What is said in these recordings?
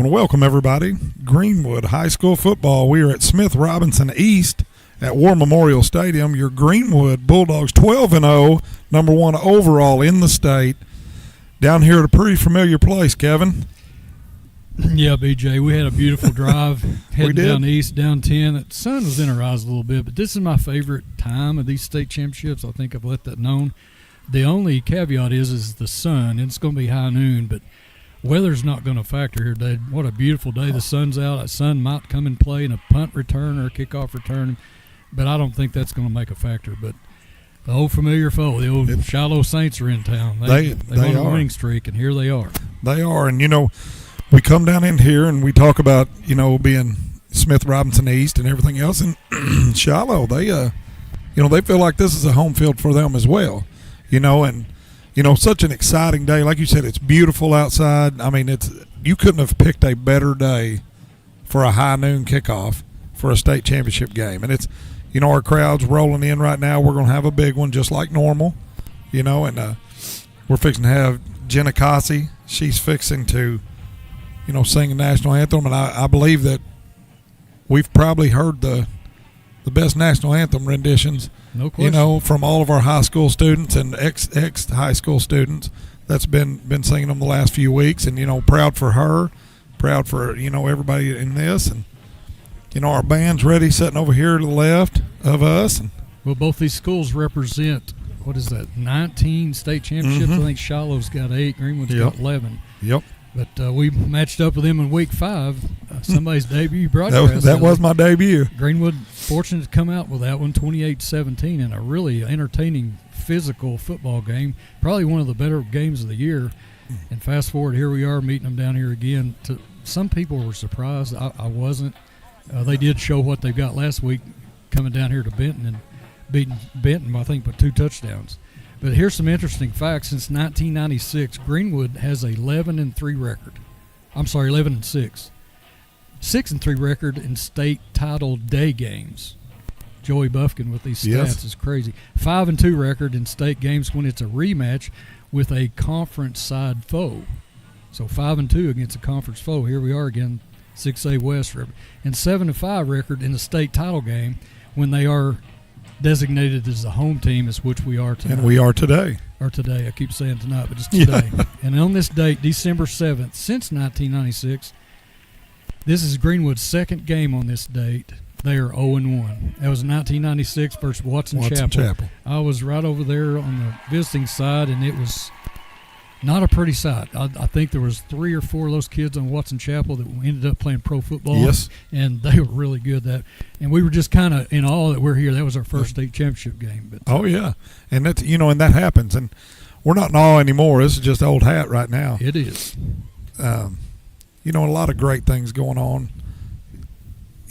want to welcome everybody. Greenwood High School football. We are at Smith Robinson East at War Memorial Stadium. Your Greenwood Bulldogs 12-0, number one overall in the state. Down here at a pretty familiar place, Kevin. Yeah, BJ, we had a beautiful drive heading down east, down 10. The sun was in our eyes a little bit, but this is my favorite time of these state championships. I think I've let that known. The only caveat is the sun. It's going to be high noon, but weather's not going to factor here today. What a beautiful day. The sun's out. That sun might come and play in a punt return or a kickoff return, but I don't think that's going to make a factor. But the old familiar foe, the old Shiloh Saints are in town. They won a winning streak, and here they are. They are, and, we come down in here and we talk about, being Smith Robinson East and everything else, and Shiloh, they feel like this is a home field for them as well, and such an exciting day. Like you said, it's beautiful outside. I mean, you couldn't have picked a better day for a high noon kickoff for a state championship game. And it's, our crowd's rolling in right now. We're going to have a big one just like normal, and we're fixing to have Jenna Cossey. She's fixing to, sing the national anthem. And I believe that we've probably heard the best national anthem renditions, no question, from all of our high school students and ex high school students that's been singing them the last few weeks. And, proud for her, proud for, everybody in this. And, our band's ready, sitting over here to the left of us. And well, both these schools represent, 19 state championships. Mm-hmm. I think Shiloh's got 8, Greenwood's got 11. Yep. But we matched up with them in week 5. Somebody's debut broadcast. That was my debut. Greenwood fortunate to come out with that one, 28-17, in a really entertaining, physical football game. Probably one of the better games of the year. And fast forward, here we are meeting them down here again. Some people were surprised. I wasn't. They did show what they've got last week, coming down here to Benton and beating Benton, I think, by 2 touchdowns. But here's some interesting facts. Since 1996, Greenwood has a 11-3 record. I'm sorry, 11-6. 6-3 record in state title day games. Joey Buffkin with these stats is crazy. 5-2 record in state games when it's a rematch with a conference side foe. So 5-2 against a conference foe. Here we are again, 6A West. And 7-5 record in the state title game when they are designated as the home team, is which we are tonight. And we are today. Or today. I keep saying tonight, but it's today. And on this date, December 7th, since 1996, this is Greenwood's second game on this date. They are 0-1. That was 1996 versus Watson Chapel. I was right over there on the visiting side, and it was not a pretty sight. I think there was 3 or 4 of those kids on Watson Chapel that ended up playing pro football. Yes. And they were really good. And we were just kind of in awe that we're here. That was our first state championship game. But oh, yeah. And that's, and that happens. And we're not in awe anymore. This is just old hat right now. It is. A lot of great things going on.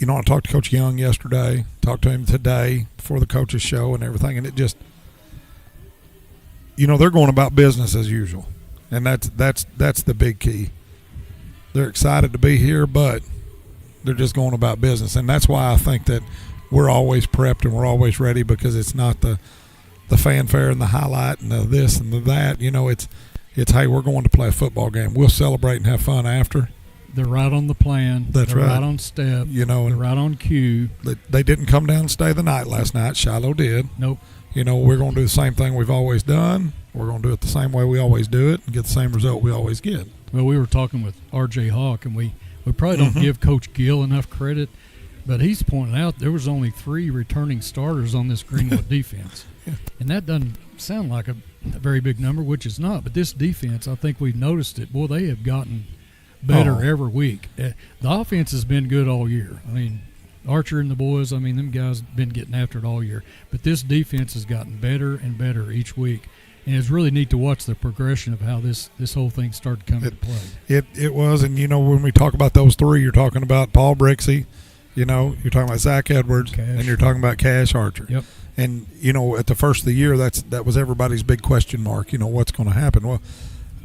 I talked to Coach Young yesterday, talked to him today before the coaches show and everything. And it just, they're going about business as usual. And that's the big key. They're excited to be here, but they're just going about business. And that's why I think that we're always prepped and we're always ready, because it's not the fanfare and the highlight and the this and the that. It's hey, we're going to play a football game. We'll celebrate and have fun after. They're right on the plan. That's they're right. Right on step. They're right on cue. They didn't come down and stay the night last night. Shiloh did. Nope. We're going to do the same thing we've always done. We're going to do it the same way we always do it and get the same result we always get. Well, we were talking with R.J. Hawk, and we probably don't give Coach Gill enough credit, but he's pointing out there was only 3 returning starters on this Greenwood defense. Yeah. And that doesn't sound like a very big number, which is not. But this defense, I think we've noticed it. Boy, they have gotten better every week. The offense has been good all year. I mean, Archer and the boys, them guys have been getting after it all year. But this defense has gotten better and better each week. And it's really neat to watch the progression of how this whole thing started coming to play. It was, and when we talk about those 3, you're talking about Paul Brixey, you're talking about Zach Edwards, and you're talking about Cash Archer. Yep. And at the first of the year, that was everybody's big question mark. What's going to happen? Well,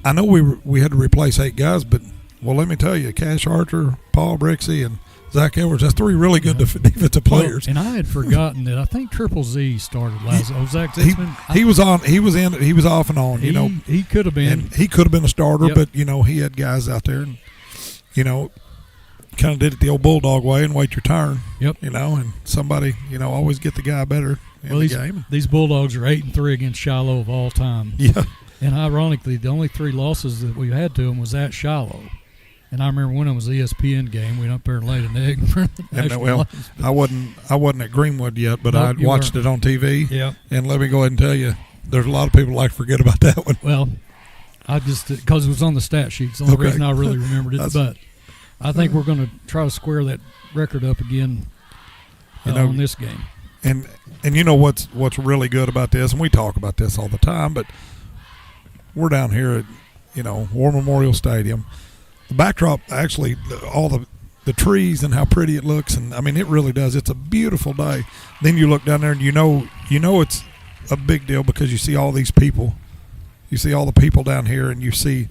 I know we had to replace 8 guys, but let me tell you, Cash Archer, Paul Brixey, and Zach Edwards, that's 3 really good defensive players. And I had forgotten that I think Triple Z started last. Zach Zitzman. He was off and on. He could have been. And he could have been a starter, but he had guys out there. you know, kind of did it the old Bulldog way and wait your turn. Yep. You know, and somebody, you know, always get the guy better in the game. These Bulldogs are 8-3 against Shiloh of all time. Yeah. And ironically, the only 3 losses that we had to them was at Shiloh. And I remember one of them was the ESPN game. We went up there and laid an egg in front of the national I wasn't at Greenwood yet, but I watched it on TV. Yeah. And let me go ahead and tell you, there's a lot of people like to forget about that one. Well, I just because it was on the stat sheet. It's the only reason I really remembered it. But I think we're going to try to square that record up again on this game. And you know what's really good about this, and we talk about this all the time, but we're down here at, you know, War Memorial Stadium. The backdrop, actually, all the trees and how pretty it looks, and I mean it really does. It's a beautiful day. Then you look down there and you know it's a big deal because you see all these people. You see all the people down here, and you see,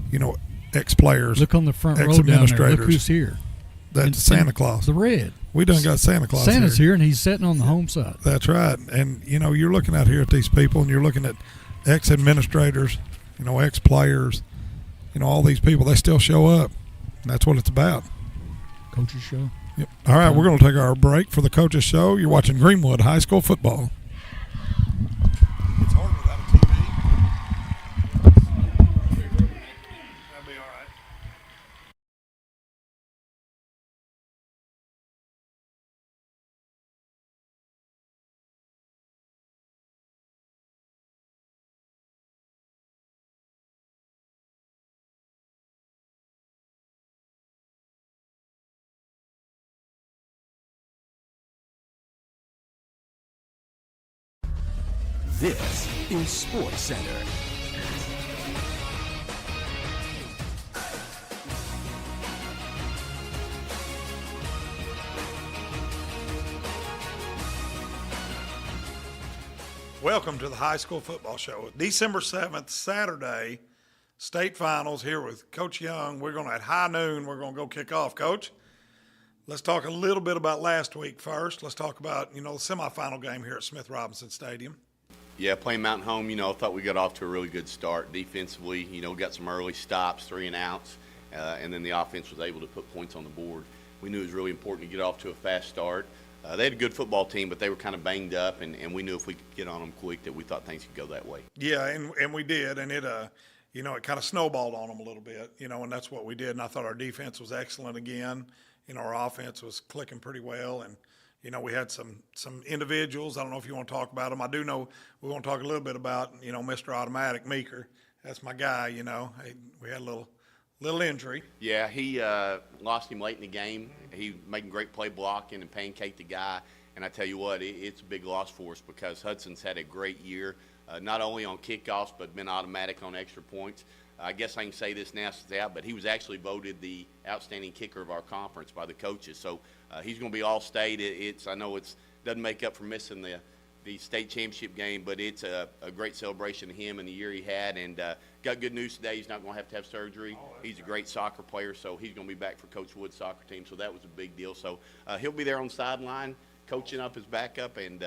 you know, ex-players. Look on the front row down there. Look who's here. That's Santa Claus. The red. We done got Santa Claus. Santa's here, and he's sitting on the home side. That's right. And, you know, you're looking out here at these people, and you're looking at ex-administrators, you know, ex-players, you know, all these people. They still show up. And that's what it's about. Coach's show. Yep. All right, we're going to take our break for the Coach's Show. You're watching Greenwood High School football. It's hard without a TV. That'll be all right. This is Sports Center. Welcome to the High School Football Show. December 7th, Saturday, state finals here with Coach Young. We're going to, at high noon, we're going to go kick off. Coach, let's talk a little bit about last week first. Let's talk about, you know, the semifinal game here at Smith Robinson Stadium. Yeah, playing Mountain Home, you know, I thought we got off to a really good start defensively. You know, got some early stops, 3 and outs, and then the offense was able to put points on the board. We knew it was really important to get off to a fast start. They had a good football team, but they were kind of banged up, and we knew if we could get on them quick that we thought things could go that way. Yeah, and we did, and it, you know, it kind of snowballed on them a little bit, you know, and that's what we did. And I thought our defense was excellent again. You know, our offense was clicking pretty well, and you know, we had some individuals. I don't know if you want to talk about them. I do know we want to talk a little bit about, you know, Mr. Automatic, Meeker. That's my guy, you know. We had a little injury. Yeah, he lost him late in the game. He making great play blocking and pancaked the guy. And I tell you what, it's a big loss for us because Hudson's had a great year, not only on kickoffs but been automatic on extra points. I guess I can say this now since it's out, but he was actually voted the outstanding kicker of our conference by the coaches. So he's going to be all-state. I know it doesn't make up for missing the state championship game, but it's a great celebration of him and the year he had. And got good news today. He's not going to have surgery. He's a great soccer player, so he's going to be back for Coach Wood's soccer team. So that was a big deal. So he'll be there on the sideline, coaching up his backup, and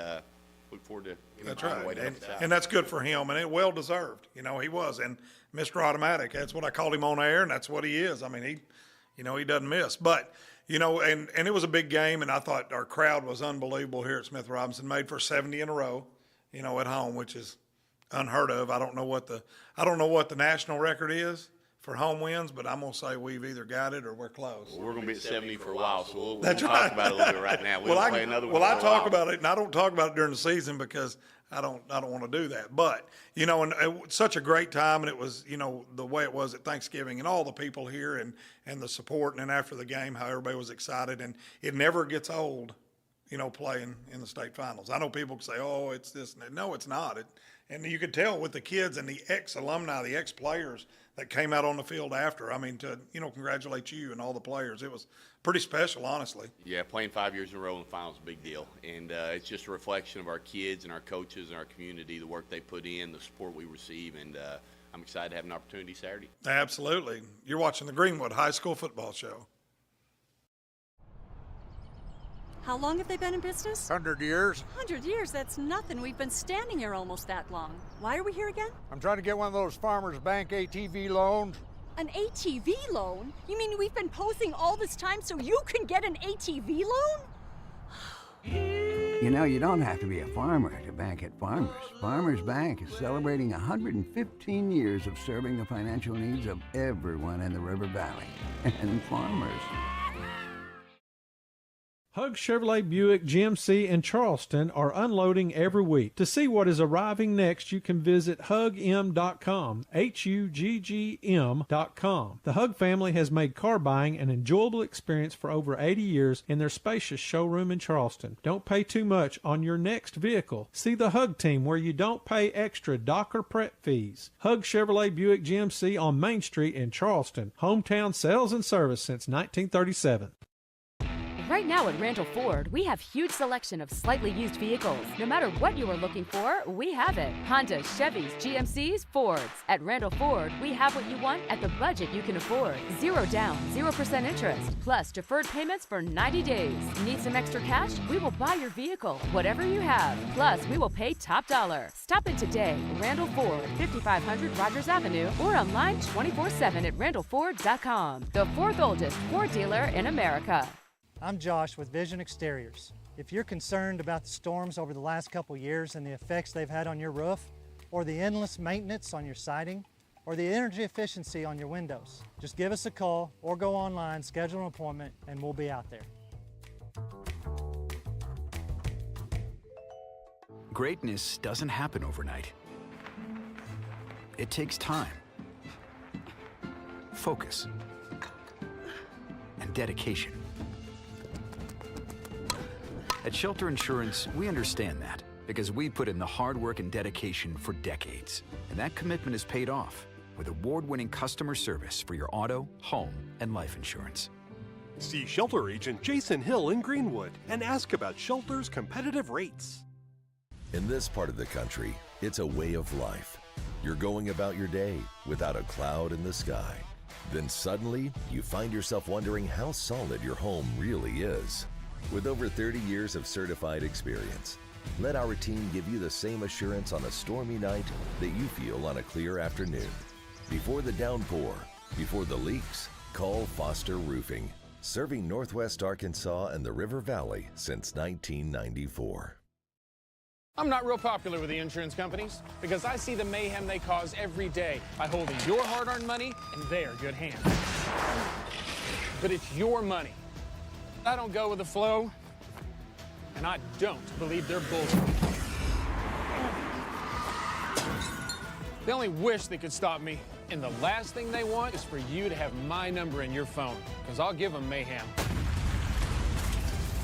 look forward to getting That's him right, and, and that's good for him, and it well deserved. You know, he was, and Mr. Automatic. That's what I called him on air, and that's what he is. I mean, he doesn't miss. But you know, and it was a big game, and I thought our crowd was unbelievable here at Smith Robinson. Made for 70 in a row, you know, at home, which is unheard of. I don't know what the national record is for home wins, but I'm gonna say we've either got it or we're close. Well, we're going to be at 70 for a while, so we'll That's talk right. about it a little bit right now. We'll play another one. I talk about it, and I don't talk about it during the season because I don't want to do that. But you know, and it was such a great time, and it was, you know, the way it was at Thanksgiving, and all the people here, and the support, and then after the game, how everybody was excited, and it never gets old, you know, playing in the state finals. I know people say, "Oh, it's this," and that. No, it's not. And you could tell with the kids and the ex-alumni, the ex-players that came out on the field after. I mean, to, you know, congratulate you and all the players. It was pretty special, honestly. Yeah, playing 5 years in a row in the finals is a big deal. And it's just a reflection of our kids and our coaches and our community, the work they put in, the support we receive. And I'm excited to have an opportunity Saturday. Absolutely. You're watching the Greenwood High School Football Show. How long have they been in business? 100 years. 100 years, that's nothing. We've been standing here almost that long. Why are we here again? I'm trying to get one of those Farmers Bank ATV loans. An ATV loan? You mean we've been posing all this time so you can get an ATV loan? You know, you don't have to be a farmer to bank at Farmers. Farmers Bank is celebrating 115 years of serving the financial needs of everyone in the River Valley. And Farmers. Hug Chevrolet Buick GMC in Charleston are unloading every week. To see what is arriving next, you can visit hugm.com, HUGGM.com. The Hug family has made car buying an enjoyable experience for over 80 years in their spacious showroom in Charleston. Don't pay too much on your next vehicle. See the Hug team where you don't pay extra dock or prep fees. Hug Chevrolet Buick GMC on Main Street in Charleston. Hometown sales and service since 1937. Right now at Randall Ford, we have huge selection of slightly used vehicles. No matter what you are looking for, we have it. Hondas, Chevys, GMCs, Fords. At Randall Ford, we have what you want at the budget you can afford. 0 down, 0% interest, plus deferred payments for 90 days. Need some extra cash? We will buy your vehicle, whatever you have. Plus, we will pay top dollar. Stop in today. Randall Ford, 5500 Rogers Avenue, or online 24/7 at randallford.com. The 4th oldest Ford dealer in America. I'm Josh with Vision Exteriors. If you're concerned about the storms over the last couple years and the effects they've had on your roof, or the endless maintenance on your siding, or the energy efficiency on your windows, just give us a call or go online, schedule an appointment, and we'll be out there. Greatness doesn't happen overnight. It takes time, focus, and dedication. At Shelter Insurance, we understand that because we put in the hard work and dedication for decades. And that commitment is paid off with award-winning customer service for your auto, home, and life insurance. See Shelter Agent Jason Hill in Greenwood and ask about Shelter's competitive rates. In this part of the country, it's a way of life. You're going about your day without a cloud in the sky. Then suddenly, you find yourself wondering how solid your home really is. With over 30 years of certified experience, let our team give you the same assurance on a stormy night that you feel on a clear afternoon. Before the downpour, before the leaks, call Foster Roofing, serving Northwest Arkansas and the River Valley since 1994. I'm not real popular with the insurance companies because I see the mayhem they cause every day by holding your hard-earned money in their good hands. But it's your money. I don't go with the flow, and I don't believe their bullshit. They only wish they could stop me, and the last thing they want is for you to have my number in your phone, because I'll give them mayhem.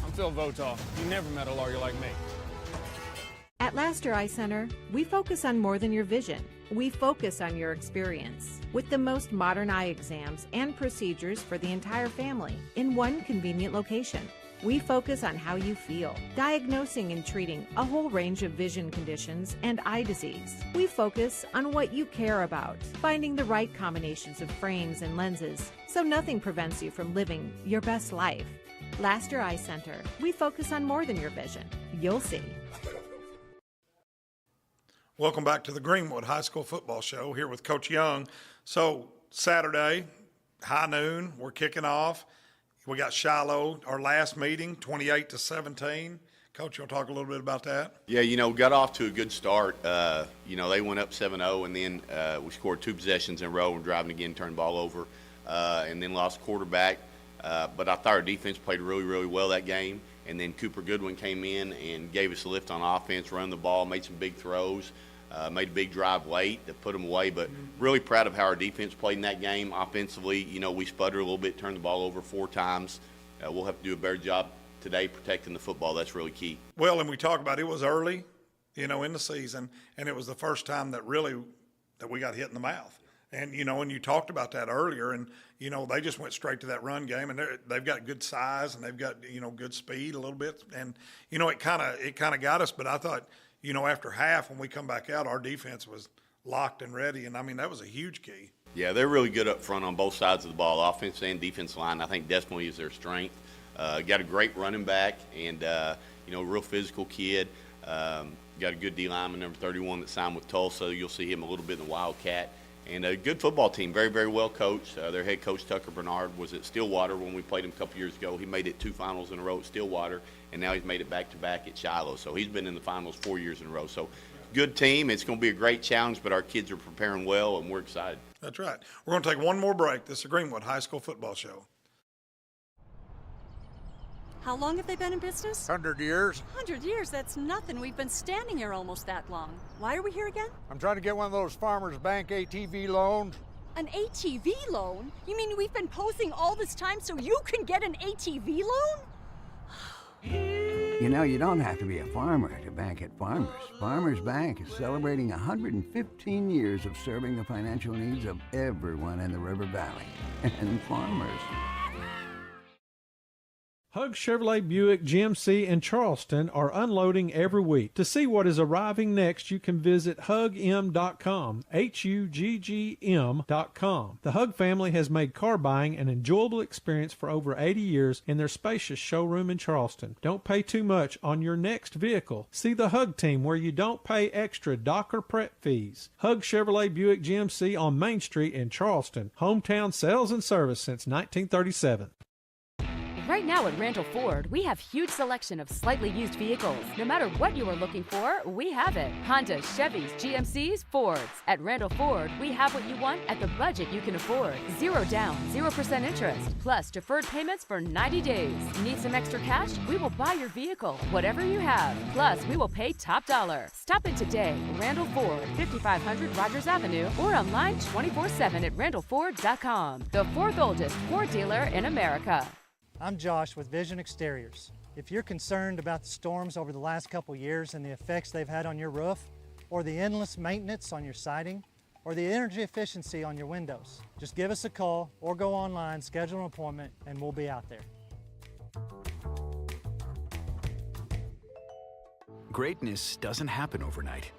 I'm Phil Votaw. You never met a lawyer like me. At Laster Eye Center, we focus on more than your vision. We focus on your experience with the most modern eye exams and procedures for the entire family in one convenient location. We focus on how you feel, diagnosing and treating a whole range of vision conditions and eye disease. We focus on what you care about, finding the right combinations of frames and lenses so nothing prevents you from living your best life. Laster Eye Center, we focus on more than your vision. You'll see. Welcome back to the Greenwood High School Football Show here with Coach Young. So Saturday, high noon, we're kicking off. We got Shiloh, our last meeting, 28-17. Coach, you'll talk a little bit about that? Yeah, got off to a good start. They went up 7-0, and then we scored 2 possessions in a row and driving again, turned the ball over, and then lost quarterback. But I thought our defense played really, really well that game. And then Cooper Goodwin came in and gave us a lift on offense, run the ball, made some big throws, made a big drive late to put them away. But really proud of how our defense played in that game. Offensively, we sputtered a little bit, turned the ball over 4 times. We'll have to do a better job today protecting the football. That's really key. Well, and we talk about it was early, in the season, and it was the first time that we got hit in the mouth. And, and you talked about that earlier, and, they just went straight to that run game, and they've got good size, and they've got, good speed a little bit. And, it kind of got us, but I thought, after half, when we come back out, our defense was locked and ready, and, that was a huge key. Yeah, they're really good up front on both sides of the ball, offense and defense line. I think definitely is their strength. Got a great running back and, real physical kid. Got a good D lineman, number 31, that signed with Tulsa. You'll see him a little bit in the Wildcat. And a good football team, very, very well coached. Their head coach, Tucker Bernard, was at Stillwater when we played him a couple years ago. He made it 2 finals in a row at Stillwater, and now he's made it back-to-back at Shiloh. So he's been in the finals 4 years in a row. So good team. It's going to be a great challenge, but our kids are preparing well, and we're excited. That's right. We're going to take one more break. This is the Greenwood High School Football Show. How long have they been in business? 100 years. 100 years? That's nothing. We've been standing here almost that long. Why are we here again? I'm trying to get one of those Farmers Bank ATV loans. An ATV loan? You mean we've been posing all this time so you can get an ATV loan? You know, you don't have to be a farmer to bank at Farmers. Farmers Bank is celebrating 115 years of serving the financial needs of everyone in the River Valley. And farmers. Hug Chevrolet Buick GMC in Charleston are unloading every week. To see what is arriving next, you can visit hugm.com, HUGGM.com. The Hug family has made car buying an enjoyable experience for over 80 years in their spacious showroom in Charleston. Don't pay too much on your next vehicle. See the Hug team where you don't pay extra dock or prep fees. Hug Chevrolet Buick GMC on Main Street in Charleston. Hometown sales and service since 1937. Right now at Randall Ford, we have huge selection of slightly used vehicles. No matter what you are looking for, we have it. Hondas, Chevys, GMCs, Fords. At Randall Ford, we have what you want at the budget you can afford. 0 down, 0% interest, plus deferred payments for 90 days. Need some extra cash? We will buy your vehicle, whatever you have. Plus, we will pay top dollar. Stop in today. Randall Ford, 5500 Rogers Avenue, or online 24/7 at randallford.com. The 4th oldest Ford dealer in America. I'm Josh with Vision Exteriors. If you're concerned about the storms over the last couple years and the effects they've had on your roof, or the endless maintenance on your siding, or the energy efficiency on your windows, just give us a call or go online, schedule an appointment, and we'll be out there. Greatness doesn't happen overnight.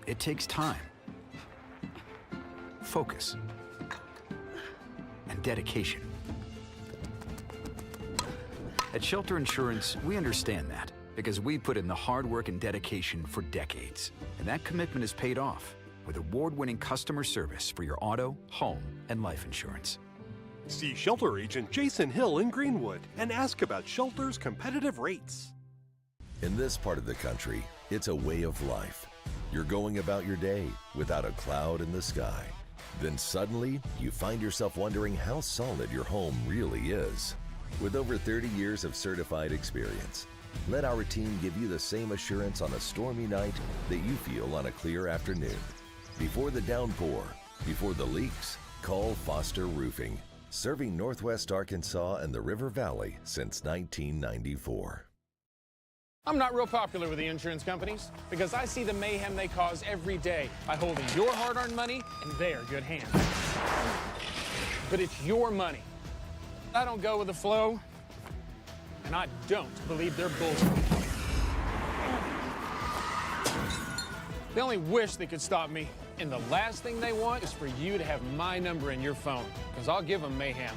It takes time, focus, and dedication. At Shelter Insurance, we understand that because we put in the hard work and dedication for decades. And that commitment is paid off with award-winning customer service for your auto, home, and life insurance. See Shelter Agent Jason Hill in Greenwood and ask about Shelter's competitive rates. In this part of the country, it's a way of life. You're going about your day without a cloud in the sky. Then suddenly, you find yourself wondering how solid your home really is. With over 30 years of certified experience, let our team give you the same assurance on a stormy night that you feel on a clear afternoon. Before the downpour, before the leaks, call Foster Roofing, serving Northwest Arkansas and the River Valley since 1994. I'm not real popular with the insurance companies because I see the mayhem they cause every day by holding your hard-earned money in their good hands. But it's your money. I don't go with the flow, and I don't believe their bullshit. They only wish they could stop me, and the last thing they want is for you to have my number in your phone, because I'll give them mayhem.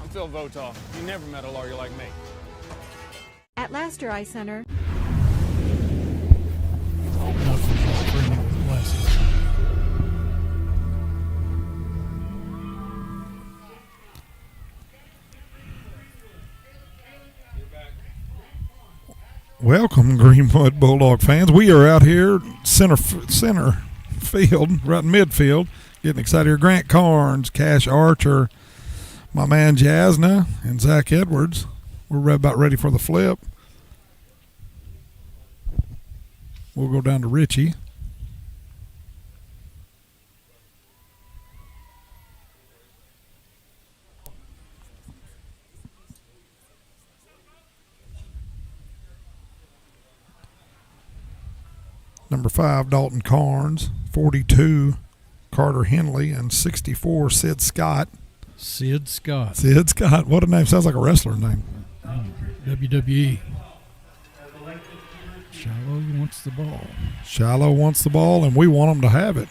I'm Phil Votaw. You never met a lawyer like me. At Laster Eye Center, Welcome, Greenwood Bulldog fans. We are out here center field, right in midfield, getting excited here. Grant Carnes, Cash Archer, my man Jasna, and Zach Edwards. We're about ready for the flip. We'll go down to Richie. Number 5, Dalton Carnes. 42, Carter Henley. And 64, Sid Scott. Sid Scott. Sid Scott. What a name. Sounds like a wrestler name. WWE. Shiloh wants the ball. Shiloh wants the ball, and we want them to have it.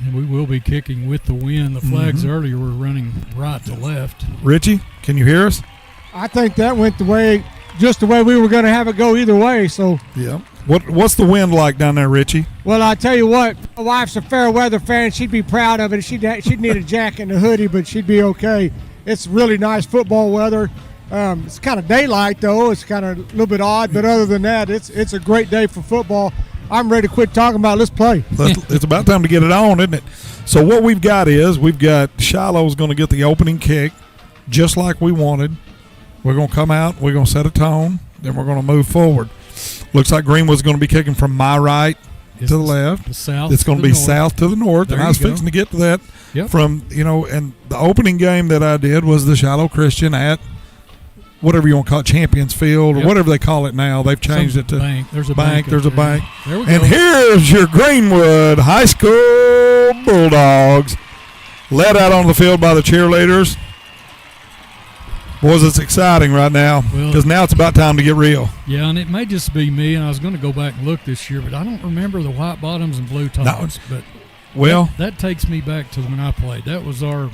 And we will be kicking with the wind. The flags earlier were running right to left. Richie, can you hear us? I think that went just the way we were going to have it go either way. So yeah, What's the wind like down there, Richie? Well, I tell you what, my wife's a fair weather fan. She'd be proud of it. She'd need a jacket and a hoodie, but she'd be okay. It's really nice football weather. It's kind of daylight, though. It's kind of a little bit odd, but other than that, it's a great day for football. I'm ready to quit talking about it. Let's play. It's about time to get it on, isn't it? So what we've got Shiloh's going to get the opening kick just like we wanted. We're going to come out, we're going to set a tone, then we're going to move forward. Looks like Greenwood's going to be kicking from my right to the left. The south. It's going to be south to the north, and I was fixing to get to that from, and the opening game that I did was the Shiloh Christian at whatever you want to call it, Champions Field or whatever they call it now. They've changed it to bank. There's a bank. There's a bank. There we go. And here's your Greenwood High School Bulldogs, led out on the field by the cheerleaders. Boys, it's exciting right now because now it's about time to get real. Yeah, and it may just be me, and I was going to go back and look this year, but I don't remember the white bottoms and blue tops. No. But that takes me back to when I played. That was our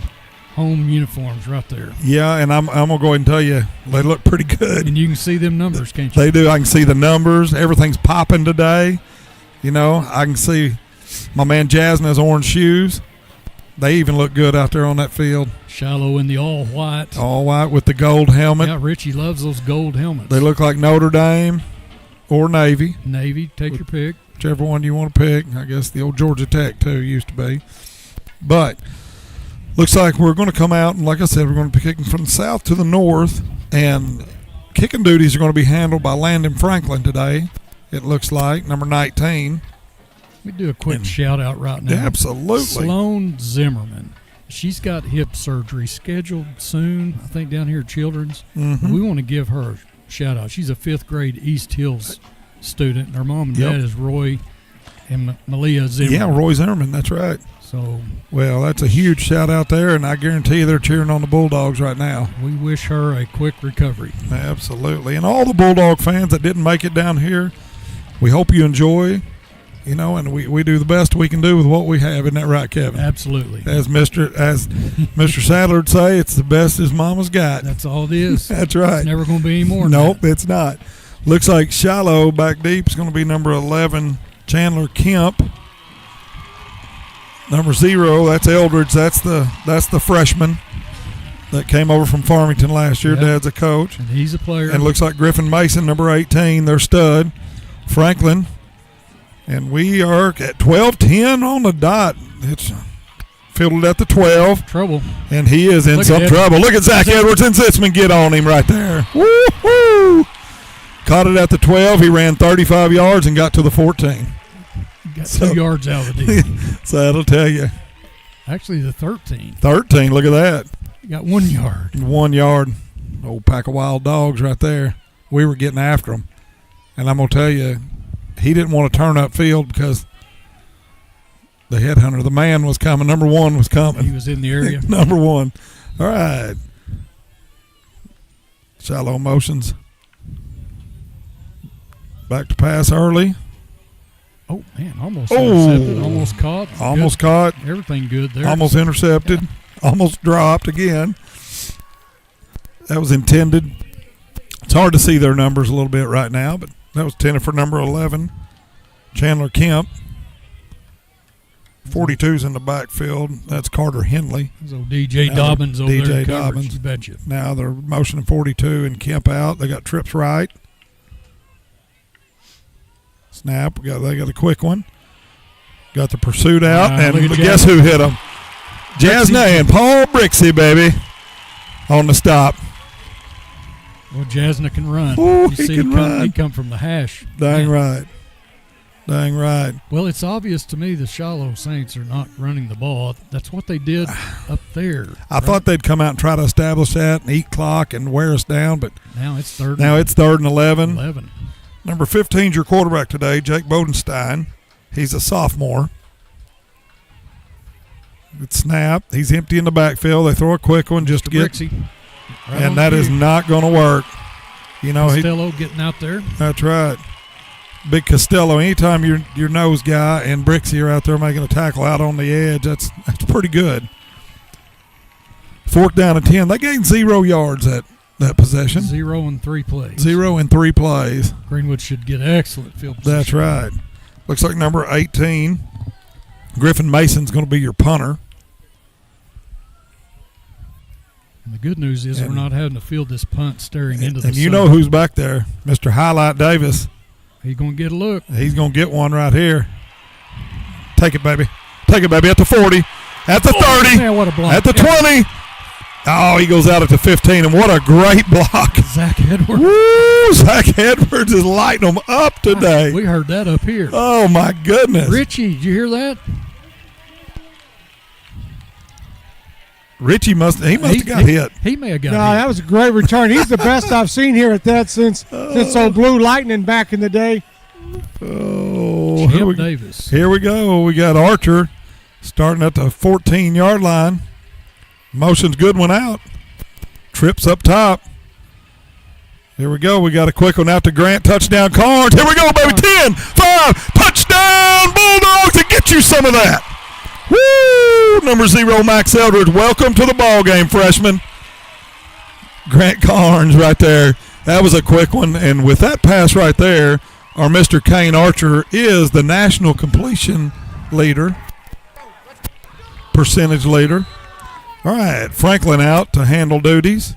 home uniforms right there. Yeah, and I'm going to go ahead and tell you, they look pretty good. And you can see them numbers, can't you? They do. I can see the numbers. Everything's popping today. You know, I can see my man Jasna's orange shoes. They even look good out there on that field. Shiloh in the all white. All white with the gold helmet. Yeah, Richie loves those gold helmets. They look like Notre Dame or Navy. Navy, take your pick. Whichever one you want to pick. I guess the old Georgia Tech, too, used to be. But looks like we're going to come out, and like I said, we're going to be kicking from the south to the north, and kicking duties are going to be handled by Landon Franklin today, it looks like, number 19. Let me do a quick shout-out right now. Absolutely. Sloan Zimmerman. She's got hip surgery scheduled soon, I think, down here at Children's. Mm-hmm. We want to give her a shout-out. She's a 5th grade East Hills student, and her mom and dad is Roy and Malia Zimmerman. Yeah, Roy Zimmerman, that's right. So, well, that's a huge shout-out there, and I guarantee you they're cheering on the Bulldogs right now. We wish her a quick recovery. Absolutely. And all the Bulldog fans that didn't make it down here, we hope you enjoy. You know, and we do the best we can do with what we have. Isn't that right, Kevin? Absolutely. As Mr. Sadler would say, it's the best his mama's got. That's all it is. That's right. It's never going to be any more. Nope, it's not. Looks like Shiloh back deep is going to be number 11, Chandler Kemp. Number 0, that's Eldridge. That's the freshman that came over from Farmington last year. Yep. Dad's a coach. And he's a player. And looks like Griffin Mason, number 18, their stud. Franklin. And we are at 12-10 on the dot. It's fielded at the 12. Trouble. And he is in some trouble. Look at Zach Edwards and Sitzman get on him right there. Woo-hoo! Caught it at the 12. He ran 35 yards and got to the 14. Got 2 yards out of it. So that'll tell you. Actually, the 13. 13, look at that. He got 1 yard. 1 yard. Old pack of wild dogs right there. We were getting after him. And I'm going to tell you, he didn't want to turn up field because the headhunter, the man was coming. Number 1 was coming. He was in the area. Number 1. All right. Shiloh motions. Back to pass early. Oh, man, almost intercepted. Almost caught. Almost good. caught. Everything good there. Almost intercepted. Almost dropped again. That was intended. It's hard to see their numbers a little bit right now, but that was intended for number 11, Chandler Kemp. 42's in the backfield. That's Carter Henley. There's old DJ Dobbins over there. DJ Dobbins. You betcha. Now they're motioning 42 and Kemp out. They got trips right. Snap. They got a quick one. Got the pursuit out. And guess who hit him? Jasna and Paul Brixey, baby, on the stop. Well, Jasna can run. Ooh, you see, he come from the hash. Dang right. Dang right. Well, it's obvious to me the Shiloh Saints are not running the ball. That's what they did up there. I thought they'd come out and try to establish that and eat clock and wear us down, but now it's third. Now it's 3rd and 11. 11. Number 15's your quarterback today, Jake Bodenstein. He's a sophomore. Good snap. He's empty in the backfield. They throw a quick one just to get. Brixey. And that is not going to work. You know, Costello getting out there. That's right. Big Costello. Anytime your nose guy and Brixey are out there making a tackle out on the edge, that's pretty good. 4th down and 10. They gained 0 yards at that possession. 0 in 3 plays. 0 in 3 plays. Greenwood should get excellent field position. That's right. Looks like number 18, Griffin Mason's going to be your punter. And the good news is we're not having to field this punt staring into the sun. And you know who's back there, Mr. Highlight Davis. He's going to get a look. He's going to get one right here. Take it, baby. Take it, baby, at the 40, at the 30, man, what a block. at the 20. Oh, he goes out at the 15, and what a great block. Zach Edwards. Woo! Zach Edwards is lighting them up today. We heard that up here. Oh, my goodness. Richie, did you hear that? Richie must have got hit. He may have got hit. No, that was a great return. He's the best I've seen here at that since old Blue Lightning back in the day. Oh, Champ Davis. Here we go. We got Archer starting at the 14-yard line. Motion's good one out. Trips up top. Here we go. We got a quick one out to Grant. Touchdown Carnes. Here we go, baby. 10, 5, touchdown Bulldogs, to get you some of that. Woo! Number 0, Max Eldridge. Welcome to the ball game, freshman. Grant Carnes right there. That was a quick one. And with that pass right there, our Mr. Kane Archer is the national completion leader, percentage leader. All right, Franklin out to handle duties.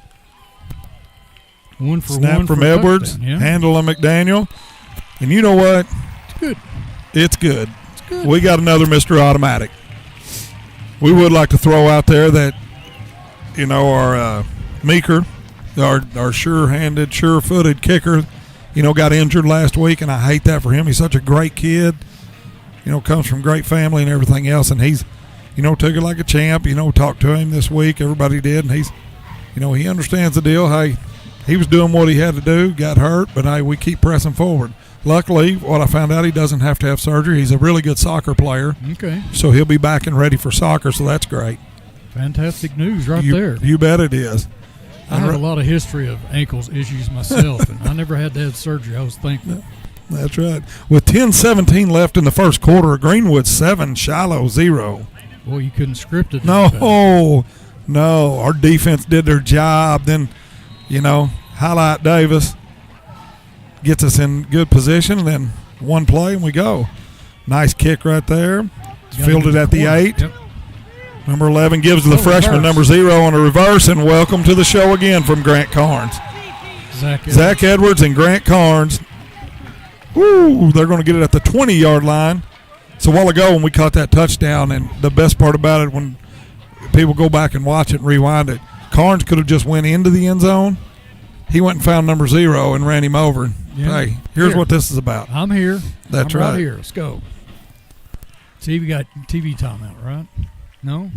One for Snap one from for Edwards. touchdown, yeah. Handle on McDaniel. And you know what? It's good. It's good. It's good. We got another Mr. Automatic. We would like to throw out there that, you know, our Meeker, our sure-handed, sure-footed kicker, you know, got injured last week, and I hate that for him. He's such a great kid, you know, comes from great family and everything else, and he's, you know, took it like a champ, you know, talked to him this week. Everybody did, and he's, you know, he understands the deal. Hey, he was doing what he had to do, got hurt, but, hey, we keep pressing forward. Luckily, what I found out, he doesn't have to have surgery. He's a really good soccer player. Okay. So he'll be back and ready for soccer, so that's great. Fantastic news right there. You bet it is. I have a lot of history of ankles issues myself, and I never had to have surgery. I was thankful. That's right. With 10:17 left in the first quarter, Greenwood 7, Shiloh 0. Boy, you couldn't script it. No. Our defense did their job. Then, you know, Highlight Davis gets us in good position, and then one play and we go. Nice kick right there. It's fielded at the 8. Yep. Number 11 gives to the freshman, number 0 on a reverse, and welcome to the show again from Grant Carnes. Zach Edwards and Grant Carnes. Woo, they're going to get it at the 20-yard line. It's a while ago when we caught that touchdown, and the best part about it, when people go back and watch it and rewind it, Carnes could have just went into the end zone. He went and found number 0 and ran him over. Yeah. Hey, here's what this is about. I'm here. That's I'm right. Right here. Let's go. See, we got TV timeout, right? No?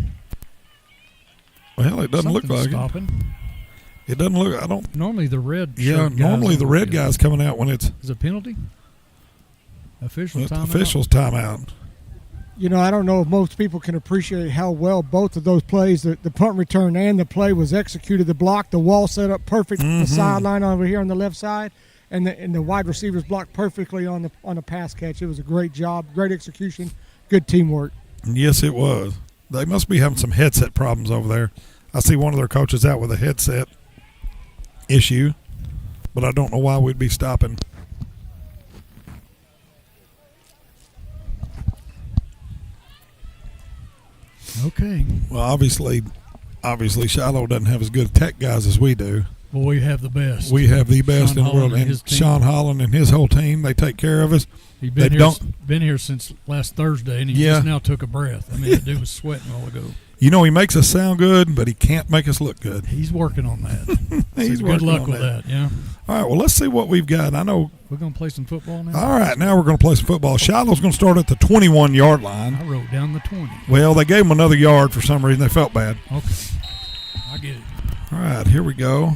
Well, it doesn't look like stopping. It doesn't look. I don't. Normally the red. Yeah, normally the red guy's coming out when it's. Is it a penalty? Official timeout. Official's timeout. You know, I don't know if most people can appreciate how well both of those plays, the punt return and the play, was executed. The block, the wall set up perfect, the sideline over here on the left side, and the wide receivers blocked perfectly on the pass catch. It was a great job, great execution, good teamwork. Yes, it was. They must be having some headset problems over there. I see one of their coaches out with a headset issue, but I don't know why we'd be stopping. Okay. Well, obviously Shiloh doesn't have as good tech guys as we do. Well, we have the best. We have the best in the world. And Sean Holland and his whole team, they take care of us. He's been here since last Thursday, and he just now took a breath. I mean, the dude was sweating all ago. You know, he makes us sound good, but he can't make us look good. He's working on that. He's good luck on with that, yeah. All right, well, let's see what we've got. I know. We're going to play some football now? All right, now we're going to play some football. Shiloh's going to start at the 21-yard line. I wrote down the 20. Well, they gave him another yard for some reason. They felt bad. Okay. I get it. All right, here we go.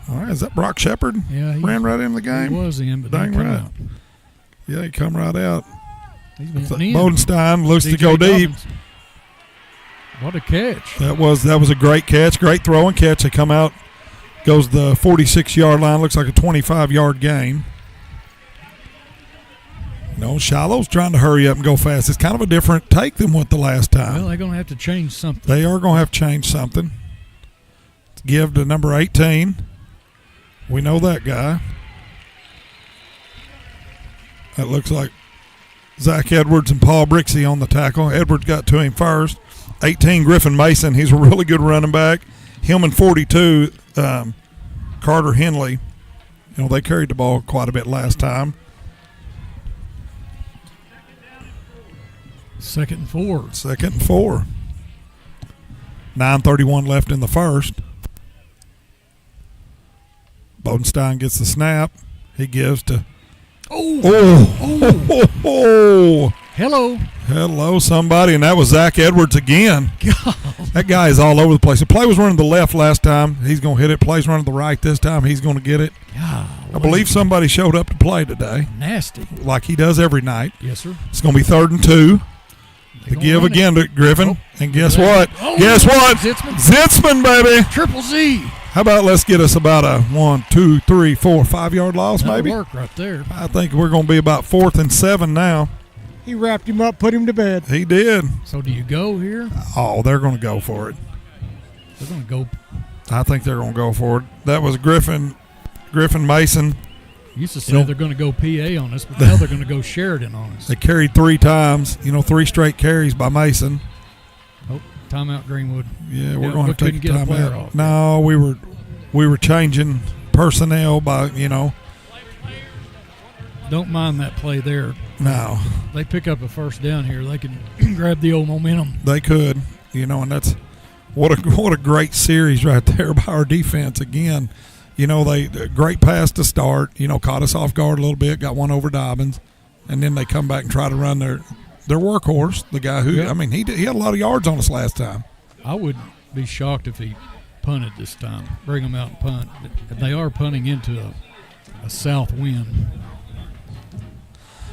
All right, is that Brock Shepard? Yeah, he ran right in the game. He was in, but dang didn't come right. out. Yeah, he come right out. He's been Bodenstein looks to go deep. What a catch. That was a great catch, great throw and catch. They come out, goes the 46-yard line, looks like a 25-yard gain. No, Shiloh's trying to hurry up and go fast. It's kind of a different take than what the last time. Well, they're going to have to change something. They are going to have to change something. Give to number 18. We know that guy. That looks like Zach Edwards and Paul Brixey on the tackle. Edwards got to him first. 18, Griffin Mason. He's a really good running back. Him and 42, Carter Henley. You know, they carried the ball quite a bit last time. 2nd and 4. 2nd and 4. 9:31 left in the first. Bodenstein gets the snap. He gives to Hello, somebody, and that was Zach Edwards again. God. That guy is all over the place. The play was running to the left last time. He's going to hit it. Play's running to the right this time. He's going to get it. God, I believe somebody showed up to play today. Nasty. Like he does every night. Yes, sir. It's going to be 3rd and 2. To give again to Griffin. And guess what? Zitzman, baby. Triple Z. How about let's get us about a 1, 2, 3, 4, 5 yard loss, That'll maybe? work right there. I think we're going to be about 4th and 7 now. He wrapped him up, put him to bed. He did. So do you go here? Oh, they're going to go for it. They're going to go. I think they're going to go for it. That was Griffin Mason. Used to say they're going to go PA on us, but now they're going to go Sheridan on us. They carried 3 times. 3 straight carries by Mason. Oh, timeout Greenwood. Yeah, we're going to take a timeout. timeout. No, we were changing personnel by, Don't mind that play there. No. They pick up a first down here. They can grab the old momentum. They could, and that's what a great series right there by our defense again. They great pass to start, caught us off guard a little bit, got one over Dobbins, and then they come back and try to run their workhorse, the guy who, he had a lot of yards on us last time. I would be shocked if he punted this time. Bring them out and punt. But they are punting into a south wind.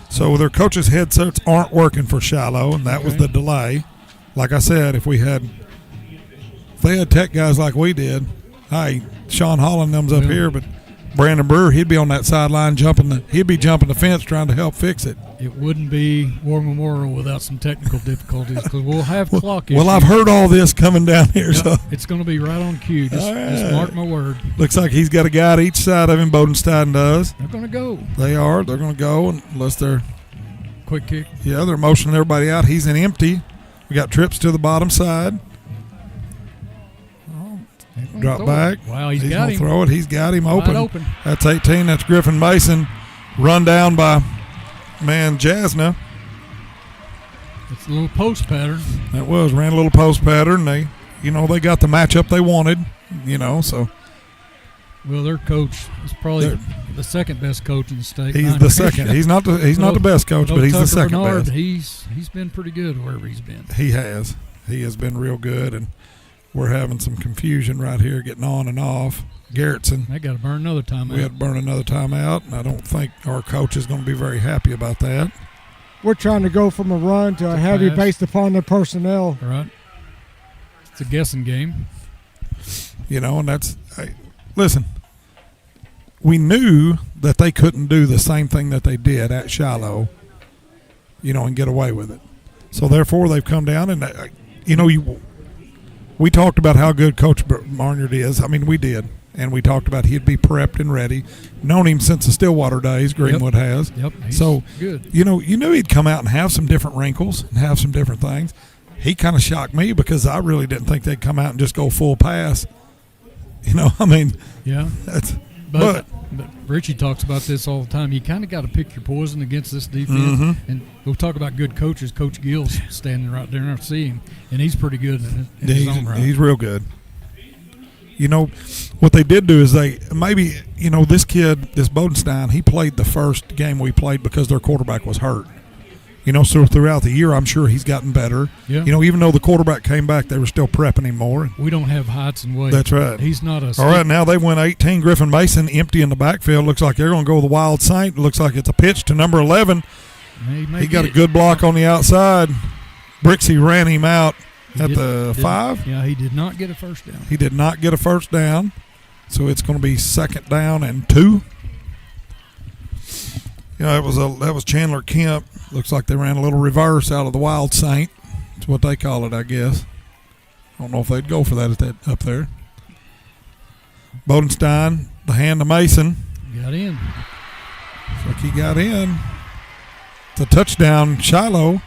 So their coaches' headsets aren't working for Shiloh, and that was the delay. Like I said, if they had tech guys like we did, hey, Sean Holland comes up here, but Brandon Brewer, he'd be on that sideline jumping the fence trying to help fix it. It wouldn't be War Memorial without some technical difficulties because we'll have clock issues. Well, I've heard all this coming down here. Yep, so it's going to be right on cue. Just mark my word. Looks like he's got a guy at each side of him, Bodenstein does. They're going to go. They are. They're going to go unless they're – quick kick. Yeah, they're motioning everybody out. He's in empty. We got trips to the bottom side. Drop back. Wow, he's got gonna him. Throw it. He's got him Wide open. open. That's 18. That's Griffin Mason. Run down by Jasna. It's a little post pattern. That ran a little post pattern. They got the matchup they wanted. So. Well, their coach is probably the second best coach in the state. He's the second. He's not the best coach, but he's the second Bernard, best. He's been pretty good wherever he's been. He has. He has been real good, and we're having some confusion right here, getting on and off. Garrettson. They got to burn another timeout. We had to burn another timeout, and I don't think our coach is going to be very happy about that. We're trying to go from a run to a heavy based upon their personnel. All right. It's a guessing game. And that's listen, we knew that they couldn't do the same thing that they did at Shiloh, and get away with it. So, therefore, they've come down and, we talked about how good Coach Barnard is. I mean, we did. And we talked about he'd be prepped and ready. Known him since the Stillwater days, Greenwood has. Yep. So, good. You knew he'd come out and have some different wrinkles and have some different things. He kind of shocked me because I really didn't think they'd come out and just go full pass. Yeah. But Richie talks about this all the time. You kind of got to pick your poison against this defense. Mm-hmm. And we'll talk about good coaches. Coach Gill's standing right there, and I see him, and he's pretty good in his own right. He's real good. What they did do is this kid, this Bodenstein, he played the first game we played because their quarterback was hurt. So throughout the year, I'm sure he's gotten better. Yeah. Even though the quarterback came back, they were still prepping him more. We don't have heights and weight. That's right. He's not a. All right, now they went 18. Griffin Mason empty in the backfield. Looks like they're going to go with the Wild Saint. Looks like it's a pitch to number 11. He got a good block on the outside. Brixey ran him out at the 5. Yeah, he did not get a first down. He did not get a first down. So it's going to be 2nd down and 2. Yeah, that was Chandler Kemp. Looks like they ran a little reverse out of the Wild Saint. That's what they call it, I guess. I don't know if they'd go for that up there. Bodenstein, the hand to Mason. Got in. Looks like he got in. It's a touchdown, Shiloh.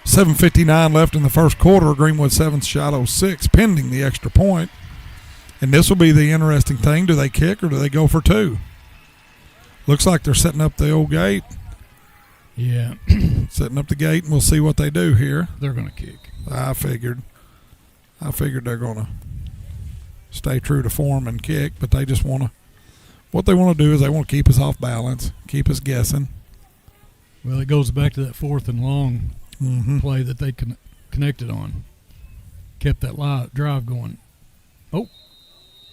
7:59 left in the first quarter. Greenwood 7, Shiloh 6, pending the extra point. And this will be the interesting thing. Do they kick or do they go for 2? Looks like they're setting up the old gate. Yeah. Setting up the gate, and we'll see what they do here. They're going to kick. I figured they're going to stay true to form and kick, but they just want to – what they want to do is they want to keep us off balance, keep us guessing. Well, it goes back to that 4th and long play that they connected on. Kept that drive going. Oh,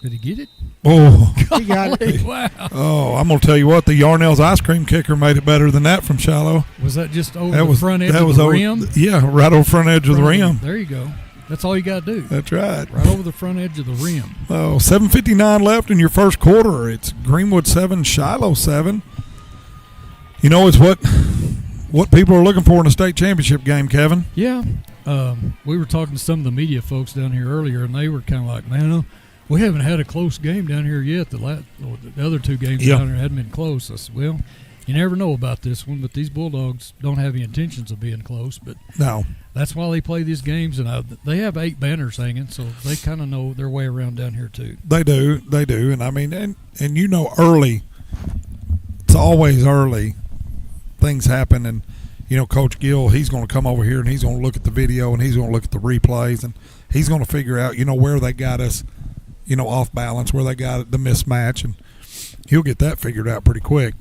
did he get it? Oh. He got it. Wow. Oh, I'm going to tell you what, the Yarnell's ice cream kicker made it better than that from Shiloh. Was that just over the front edge of the rim? Yeah, right over the front edge of the rim. There you go. That's all you got to do. That's right. Right over the front edge of the rim. Oh, 7:59 left in your first quarter. It's Greenwood 7, Shiloh 7. You know, it's what people are looking for in a state championship game, Kevin. Yeah. We were talking to some of the media folks down here earlier, and they were kind of like, man, we haven't had a close game down here yet. The other 2 games down here hadn't been close. I said, well, you never know about this one, but these Bulldogs don't have any intentions of being close. But no, that's why they play these games, and they have 8 banners hanging, so they kind of know their way around down here too. They do, and I mean, and you know, early. It's always early. Things happen, and you know, Coach Gill, he's going to come over here and he's going to look at the video and he's going to look at the replays and he's going to figure out, you know, where they got us, you know, off balance, where they got the mismatch, and he'll get that figured out pretty quick.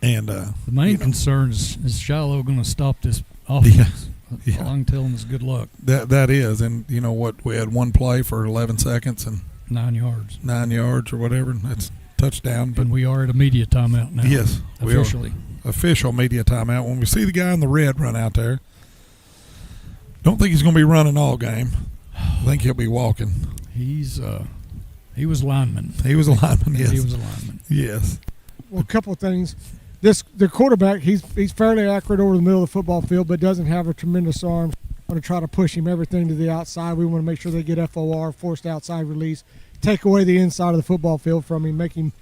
And the main concern is Shiloh going to stop this offense. Yeah. All I can tell them is good luck. That is, and you know what? We had one play for 11 seconds and 9 yards. 9 yards or whatever. And that's touchdown. But and we are at a media timeout now. Yes, officially. Official media timeout. When we see the guy in the red run out there, don't think he's going to be running all game. I think he'll be walking. He was lineman. He was a lineman. Yes, he was a lineman. Yes. Well, a couple of things. The quarterback, he's fairly accurate over the middle of the football field, but doesn't have a tremendous arm. We're going to try to push him everything to the outside. We want to make sure they get FOR, forced outside release, take away the inside of the football field from him, make him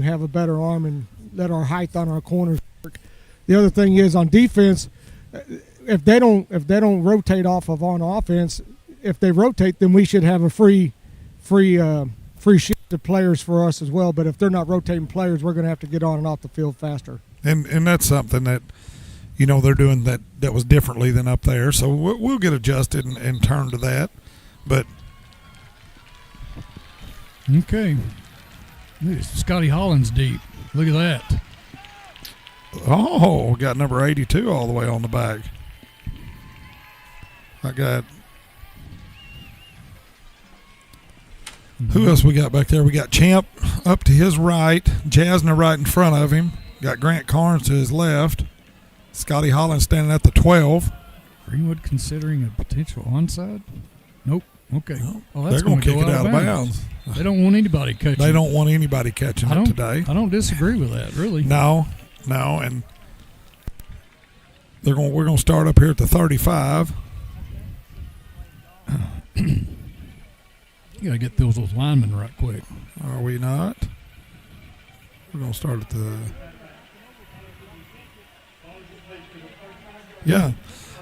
have a better arm, and let our height on our corners work. The other thing is on defense, if they don't rotate off of on offense, if they rotate, then we should have a free shift of players for us as well. But if they're not rotating players, we're going to have to get on and off the field faster. And that's something that, you know, they're doing that was differently than up there. So we'll get adjusted and turn to that. But okay, Scotty Holland's deep. Look at that. Oh, got number 82 all the way on the back. I got. Who else we got back there? We got Champ up to his right, Jasna right in front of him. Got Grant Carnes to his left. Scotty Holland standing at the 12. Greenwood considering a potential onside? Nope. Okay. Well, they're going to kick it out of bounds. They don't want anybody catching. They don't want anybody catching it today. I don't disagree with that, really. No, and we're going to start up here at the 35. You got to get those linemen right quick. Are we not? We're going to start at the. Yeah,